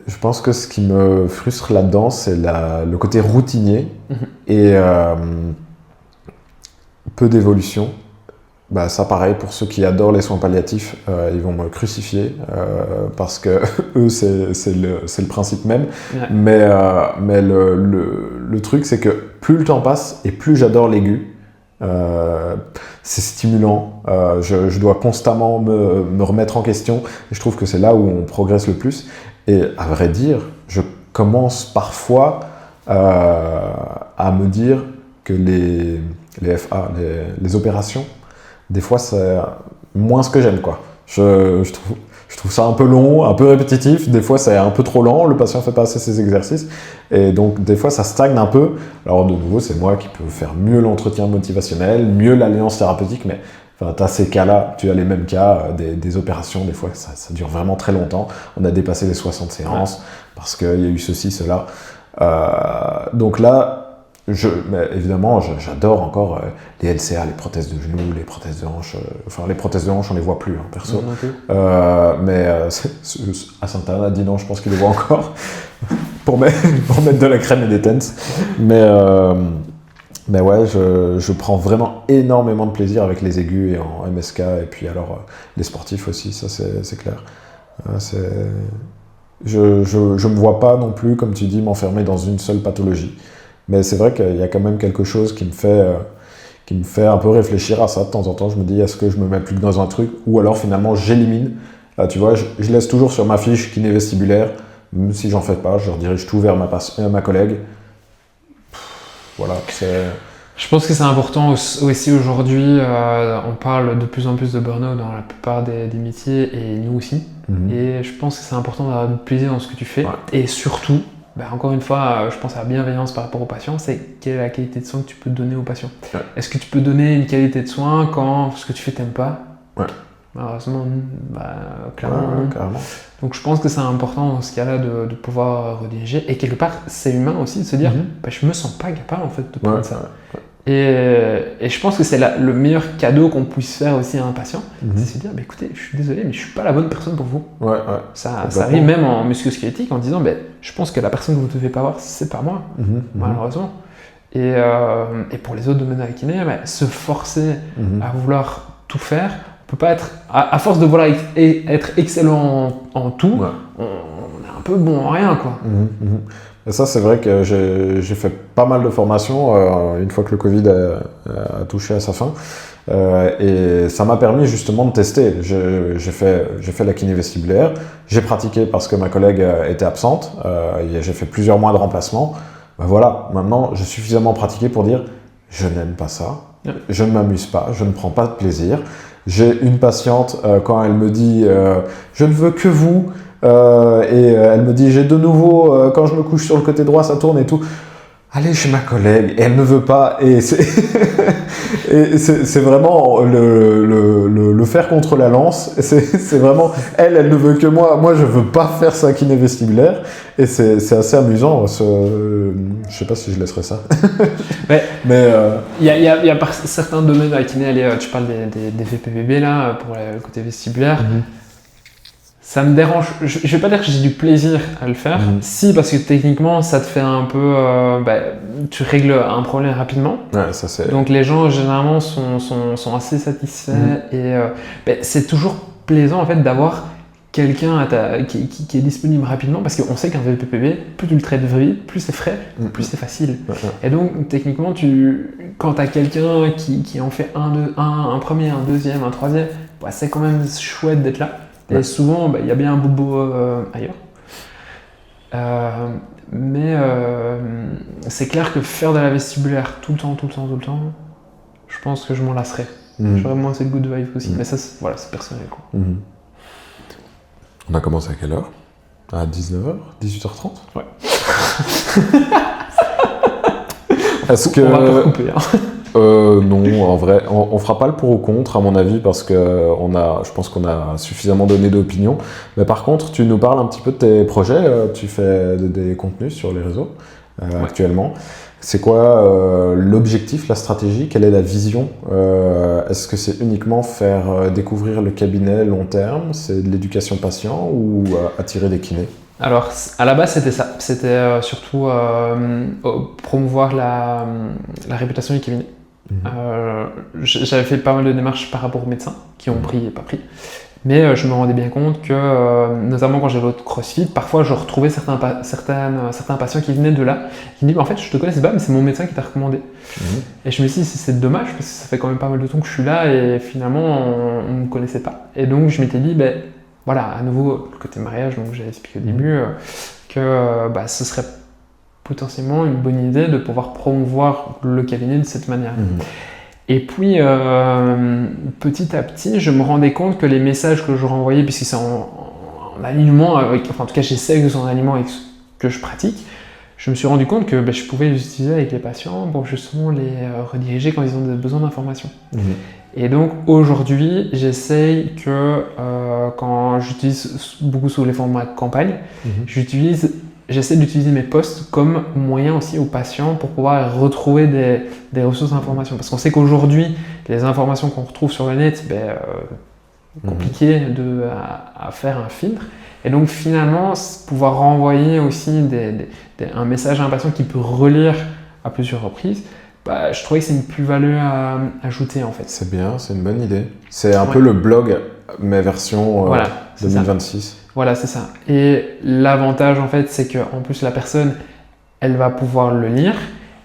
Je pense que ce qui me frustre là-dedans, c'est le côté routinier et peu d'évolution. Ça, pareil, pour ceux qui adorent les soins palliatifs, ils vont me crucifier parce que eux, c'est le principe même. Ouais. Mais le truc, c'est que plus le temps passe et plus j'adore l'aigu. C'est stimulant. Je dois constamment me remettre en question. Et je trouve que c'est là où on progresse le plus. Et à vrai dire, je commence parfois à me dire que les FA, les opérations, des fois, c'est moins ce que j'aime, quoi. Je trouve ça un peu long, un peu répétitif. Des fois, c'est un peu trop lent. Le patient ne fait pas assez ses exercices. Et donc, des fois, ça stagne un peu. Alors, de nouveau, c'est moi qui peux faire mieux l'entretien motivationnel, mieux l'alliance thérapeutique. Mais tu as ces cas-là, tu as les mêmes cas, des opérations. Des fois, ça dure vraiment très longtemps. On a dépassé les 60 séances parce qu'il y a eu ceci, cela. Donc là, mais évidemment, j'adore encore les LCA, les prothèses de genoux, les prothèses de hanche. Enfin, les prothèses de hanche, on les voit plus, perso. Mais à Santa Ana, dit non, je pense qu'il les voit encore. pour mettre de la crème et des tents. Mais ouais, je prends vraiment énormément de plaisir avec les aigus et en MSK, et puis alors les sportifs aussi, ça c'est clair. Je me vois pas non plus, comme tu dis, m'enfermer dans une seule pathologie. Mais c'est vrai qu'il y a quand même quelque chose qui me fait un peu réfléchir à ça de temps en temps. Je me dis, est-ce que je me mets plus que dans un truc, ou alors finalement j'élimine. Tu vois, je laisse toujours sur ma fiche kiné vestibulaire, même si j'en fais pas, je redirige tout vers ma collègue. Voilà, Je pense que c'est important aussi aujourd'hui. On parle de plus en plus de burn-out dans la plupart des métiers, et nous aussi. Et je pense que c'est important d'avoir du plaisir dans ce que tu fais. Ouais. Et surtout, encore une fois, je pense à la bienveillance par rapport aux patients, c'est quelle est la qualité de soin que tu peux donner aux patients. Ouais. Est-ce que tu peux donner une qualité de soin quand ce que tu fais t'aimes pas? Ouais. Malheureusement, clairement. Ouais, carrément. Donc je pense que c'est important dans ce cas-là de pouvoir rediriger. Et quelque part, c'est humain aussi de se dire, je me sens pas capable en fait de prendre ça. Ouais. Et je pense que c'est le meilleur cadeau qu'on puisse faire aussi à un patient, c'est de se dire, écoutez, je suis désolé, mais je suis pas la bonne personne pour vous. Ouais. Ça arrive même en musculo-squelettique en disant, je pense que la personne que vous ne devez pas voir, c'est pas moi, malheureusement. Et pour les autres domaines de la kiné, se forcer à vouloir tout faire, on peut pas être, à force de vouloir être excellent en tout, on est un peu bon en rien, quoi. Et ça, c'est vrai que j'ai fait pas mal de formations une fois que le Covid a touché à sa fin. Et ça m'a permis justement de tester. J'ai fait la kiné vestibulaire, j'ai pratiqué parce que ma collègue était absente, j'ai fait plusieurs mois de remplacement. Voilà, maintenant j'ai suffisamment pratiqué pour dire je n'aime pas ça, je ne m'amuse pas, je ne prends pas de plaisir. J'ai une patiente, quand elle me dit je ne veux que vous, et elle me dit j'ai de nouveau, quand je me couche sur le côté droit ça tourne et tout, allez chez ma collègue, et elle ne veut pas, et c'est vraiment le fer contre la lance. C'est vraiment elle ne veut que moi je veux pas faire sa kiné vestibulaire, et c'est assez amusant. Je sais pas si je laisserai ça. Mais il y a certains domaines de la kiné, tu parles des VPPB là pour le côté vestibulaire. Ça me dérange, je vais pas dire que j'ai du plaisir à le faire, si, parce que techniquement ça te fait un peu, tu règles un problème rapidement. Ouais, ça c'est... Donc les gens généralement sont assez satisfaits, et c'est toujours plaisant en fait d'avoir quelqu'un qui est disponible rapidement, parce qu'on sait qu'un VPPB, plus tu le traites vite, plus c'est frais, plus c'est facile. Et donc techniquement, quand tu as quelqu'un qui en fait un premier, un deuxième, un troisième, c'est quand même chouette d'être là. Et souvent, il y a bien un bobo ailleurs. Mais c'est clair que faire de la vestibulaire tout le temps, je pense que je m'en lasserais. J'aurais moins cette good vibe aussi. Mais ça, c'est personnel, quoi. On a commencé à quelle heure? À 19h? 18h30? Ouais. Est-ce que... On va pas couper, hein. Non, en vrai, on fera pas le pour ou contre à mon avis, parce que je pense qu'on a suffisamment donné d'opinions. Mais par contre, tu nous parles un petit peu de tes projets. Tu fais des contenus sur les réseaux actuellement. C'est quoi l'objectif, la stratégie? Quelle est la vision? Est-ce que c'est uniquement faire découvrir le cabinet long terme? C'est de l'éducation patient, ou attirer des kinés? Alors, à la base, c'était ça. C'était surtout promouvoir la réputation du cabinet. J'avais fait pas mal de démarches par rapport aux médecins qui ont pris et pas pris, mais je me rendais bien compte que, notamment quand j'allais au CrossFit, parfois je retrouvais certains patients qui venaient de là, qui me disaient en fait je te connaissais pas, mais c'est mon médecin qui t'a recommandé. Et je me suis dit c'est dommage, parce que ça fait quand même pas mal de temps que je suis là et finalement on ne me connaissait pas. Et donc je m'étais dit voilà, à nouveau le côté mariage, donc j'ai expliqué au début que ce serait potentiellement une bonne idée de pouvoir promouvoir le cabinet de cette manière. Et puis, petit à petit, je me rendais compte que les messages que je renvoyais, puisque c'est en alignement avec, en tout cas j'essaie que c'est en alignement avec ce que je pratique, je me suis rendu compte que je pouvais les utiliser avec les patients pour justement les rediriger quand ils ont besoin d'informations. Et donc aujourd'hui, j'essaye que quand j'utilise beaucoup sous les formats campagne, j'essaie d'utiliser mes posts comme moyen aussi aux patients pour pouvoir retrouver des ressources d'information. Parce qu'on sait qu'aujourd'hui, les informations qu'on retrouve sur le net, compliqué à faire un filtre. Et donc finalement, pouvoir renvoyer aussi un message à un patient qui peut relire à plusieurs reprises, je trouvais que c'est une plus-value à ajouter en fait. C'est bien, c'est une bonne idée. C'est un peu le blog, mais version 2026. Voilà, c'est ça. Et l'avantage en fait, c'est qu'en plus la personne, elle va pouvoir le lire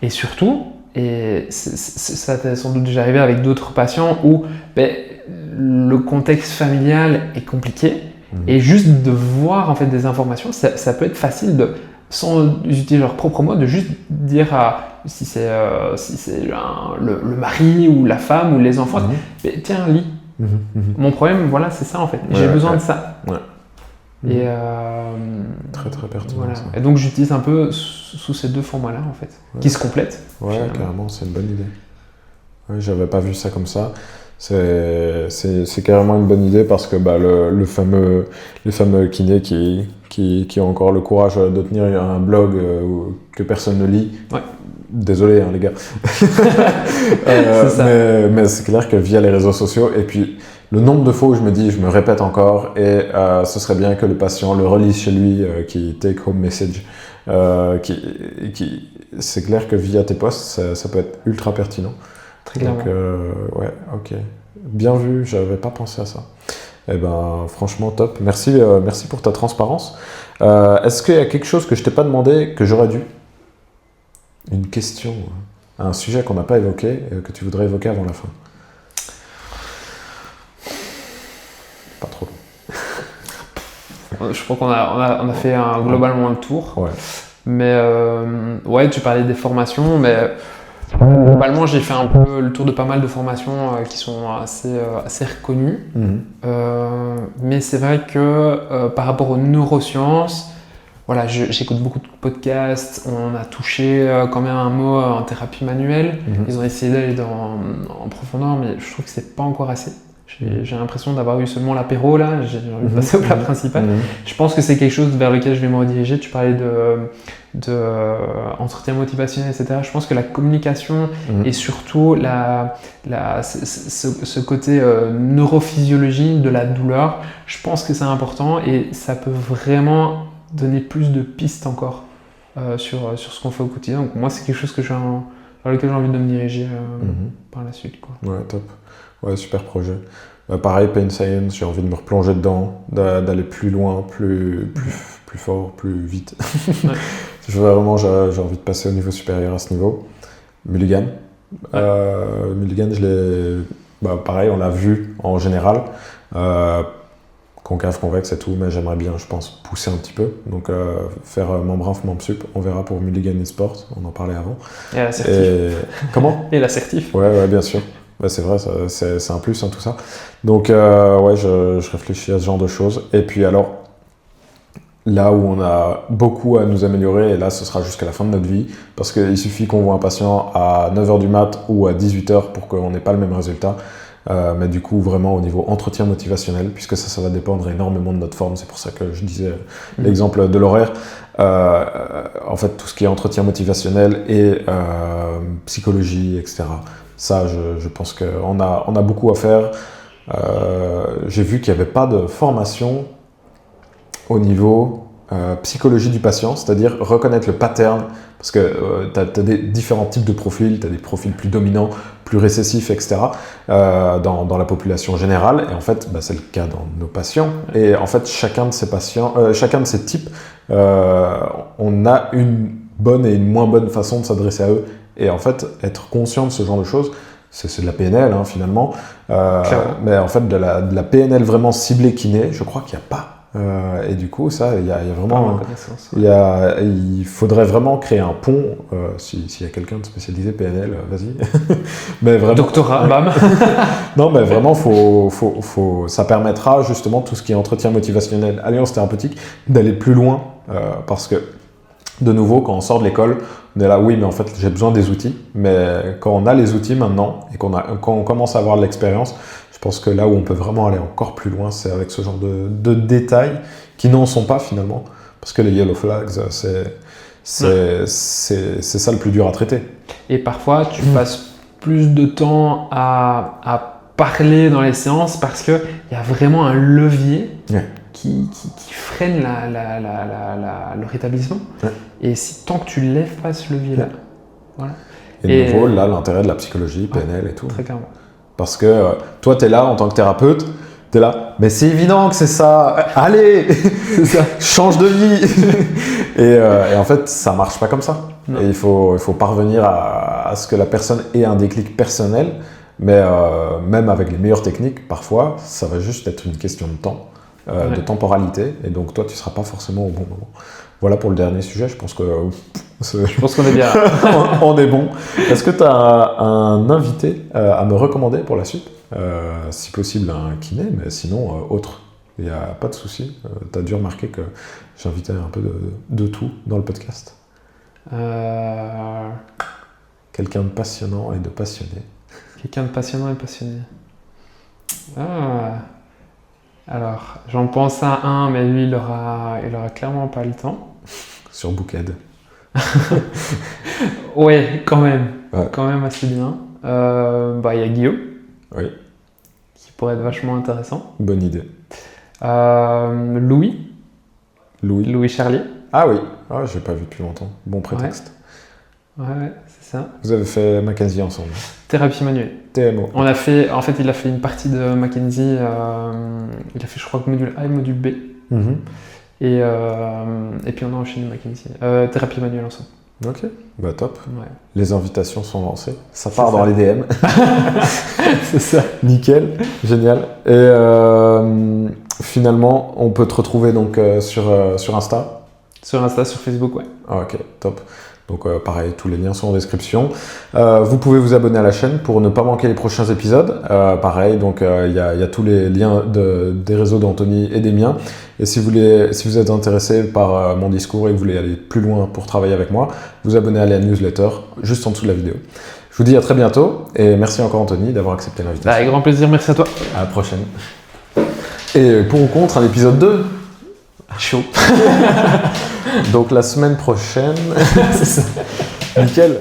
et surtout, et ça t'est sans doute déjà arrivé avec d'autres patients où le contexte familial est compliqué et juste de voir en fait des informations, ça peut être facile sans utiliser leur propre mot, de juste dire si c'est le mari ou la femme ou les enfants, tiens, lis. Mon problème, voilà, c'est ça en fait. J'ai besoin de ça. Et très très pertinent. Voilà. Et donc j'utilise un peu sous ces deux formats-là en fait, qui se complètent. Ouais, finalement. Carrément, c'est une bonne idée. Ouais, j'avais pas vu ça comme ça. C'est carrément une bonne idée parce que le fameux kiné qui ont encore le courage de tenir un blog que personne ne lit. Ouais. Désolé les gars. C'est ça. Mais c'est clair que via les réseaux sociaux et puis le nombre de fois où je me répète encore et ce serait bien que le patient le relise chez lui qui take home message. C'est clair que via tes posts ça peut être ultra pertinent. Très clairement. Donc ouais, ok. Bien vu, j'avais pas pensé à ça. Eh ben, franchement, top. Merci pour ta transparence. Est-ce qu'il y a quelque chose que je t'ai pas demandé que j'aurais dû? Une question, un sujet qu'on n'a pas évoqué et que tu voudrais évoquer avant la fin? Pas trop long. Je crois qu'on a fait globalement le tour. Ouais. Mais ouais, tu parlais des formations, mais globalement, j'ai fait un peu le tour de pas mal de formations qui sont assez reconnues. Mais c'est vrai que par rapport aux neurosciences, voilà, j'écoute beaucoup de podcasts, on a touché quand même un mot en thérapie manuelle. Ils ont essayé d'aller en profondeur, mais je trouve que c'est pas encore assez. J'ai l'impression d'avoir eu seulement l'apéro là, j'ai envie de passer au plat principal. Je pense que c'est quelque chose vers lequel je vais me rediriger. Tu parlais de entretien motivationnel, etc. Je pense que la communication et surtout ce côté neurophysiologie de la douleur, je pense que c'est important et ça peut vraiment donner plus de pistes encore sur ce qu'on fait au quotidien. Donc moi, c'est quelque chose vers lequel j'ai envie de me diriger par la suite, quoi. Ouais, top. Ouais, super projet. Pareil, Pain Science, j'ai envie de me replonger dedans, d'aller plus loin, plus fort, plus vite. Ouais. J'ai envie de passer au niveau supérieur à ce niveau. Mulligan. Mulligan, pareil, on l'a vu en général. Concave, convexe et tout, mais j'aimerais bien, je pense, pousser un petit peu. Donc, faire membre-inf, membre-sup, on verra pour Mulligan eSport, on en parlait avant. Et l'assertif. Comment? Et l'assertif. Ouais, bien sûr. C'est vrai, c'est un plus, tout ça. Donc, ouais, je réfléchis à ce genre de choses. Et puis alors, là où on a beaucoup à nous améliorer, et là, ce sera jusqu'à la fin de notre vie, parce qu'il suffit qu'on voit un patient à 9h du mat ou à 18h pour qu'on n'ait pas le même résultat. Mais du coup, vraiment au niveau entretien motivationnel, puisque ça va dépendre énormément de notre forme. C'est pour ça que je disais l'exemple de l'horaire. En fait, tout ce qui est entretien motivationnel et psychologie, etc. Ça, je pense qu'on a beaucoup à faire. J'ai vu qu'il n'y avait pas de formation au niveau psychologie du patient, c'est-à-dire reconnaître le pattern, parce que tu as des différents types de profils, tu as des profils plus dominants, plus récessifs, etc. Dans la population générale, et en fait, c'est le cas dans nos patients. Et en fait, chacun de ces patients, chacun de ces types, on a une bonne et une moins bonne façon de s'adresser à eux. Et en fait, être conscient de ce genre de choses, c'est de la PNL finalement. Mais en fait, de la PNL vraiment ciblée kiné, je crois qu'il n'y a pas. Et du coup, ça, il y a vraiment. Il faudrait vraiment créer un pont. S'il y a quelqu'un de spécialisé PNL, vas-y. Mais vraiment. Doctorat, bam. Non, mais vraiment, ça permettra justement tout ce qui est entretien motivationnel, alliance thérapeutique, d'aller plus loin. Parce que, de nouveau, quand on sort de l'école, on est là, oui, mais en fait, j'ai besoin des outils. Mais quand on a les outils maintenant et quand on commence à avoir de l'expérience, je pense que là où on peut vraiment aller encore plus loin, c'est avec ce genre de détails qui n'en sont pas finalement. Parce que les yellow flags, c'est ça le plus dur à traiter. Et parfois, tu passes plus de temps à parler dans les séances parce qu'il y a vraiment un levier qui freine le rétablissement. Ouais. Et tant que tu ne lèves pas ce levier-là. Voilà. Et de nouveau, là, l'intérêt de la psychologie, PNL et tout. Très clairement. Parce que toi, tu es là en tant que thérapeute, tu es là, mais c'est évident que c'est ça, allez, c'est ça. Change de vie. et en fait, ça marche pas comme ça. Non. Et il faut parvenir à ce que la personne ait un déclic personnel, mais même avec les meilleures techniques, parfois, ça va juste être une question de temps, de temporalité, et donc toi, tu seras pas forcément au bon moment. Voilà pour le dernier sujet, je pense que... Je pense qu'on est bien. On est bon. Est-ce que tu as un invité à me recommander pour la suite? Si possible un kiné, mais sinon autre. Il n'y a pas de souci. Tu as dû remarquer que j'invitais un peu de tout dans le podcast. Quelqu'un de passionnant et de passionné. Quelqu'un de passionnant et passionné. Alors, j'en pense à un, mais lui, il aura clairement pas le temps. Sur Bookhead. Ouais, quand même. Ouais. Quand même assez bien. Il y a Guillaume. Oui. Qui pourrait être vachement intéressant. Bonne idée. Louis Charlier. Ah oui, je l'ai pas vu depuis longtemps. Bon prétexte. Ouais, c'est ça. Vous avez fait Mackenzie ensemble? Thérapie manuelle. TMO. En fait, il a fait une partie de Mackenzie. Il a fait, je crois, module A et module B. Mm-hmm. Et puis on a enchaîné Mackenzie. Thérapie manuelle ensemble. Ok, top. Ouais. Les invitations sont lancées. Ça part dans les DM. C'est ça. Nickel, génial. Et finalement, on peut te retrouver donc sur Insta. Sur Insta, sur Facebook, ouais. Ok, top. Donc pareil, tous les liens sont en description. Vous pouvez vous abonner à la chaîne pour ne pas manquer les prochains épisodes. Pareil, donc il y a tous les liens des réseaux d'Anthony et des miens. Et si vous êtes intéressé par mon discours et que vous voulez aller plus loin pour travailler avec moi, vous abonnez à la newsletter juste en dessous de la vidéo. Je vous dis à très bientôt et merci encore Anthony d'avoir accepté l'invitation. Avec grand plaisir, merci à toi. À la prochaine. Et pour ou contre un épisode 2 ? Chaud. Donc la semaine prochaine, c'est ça. Nickel.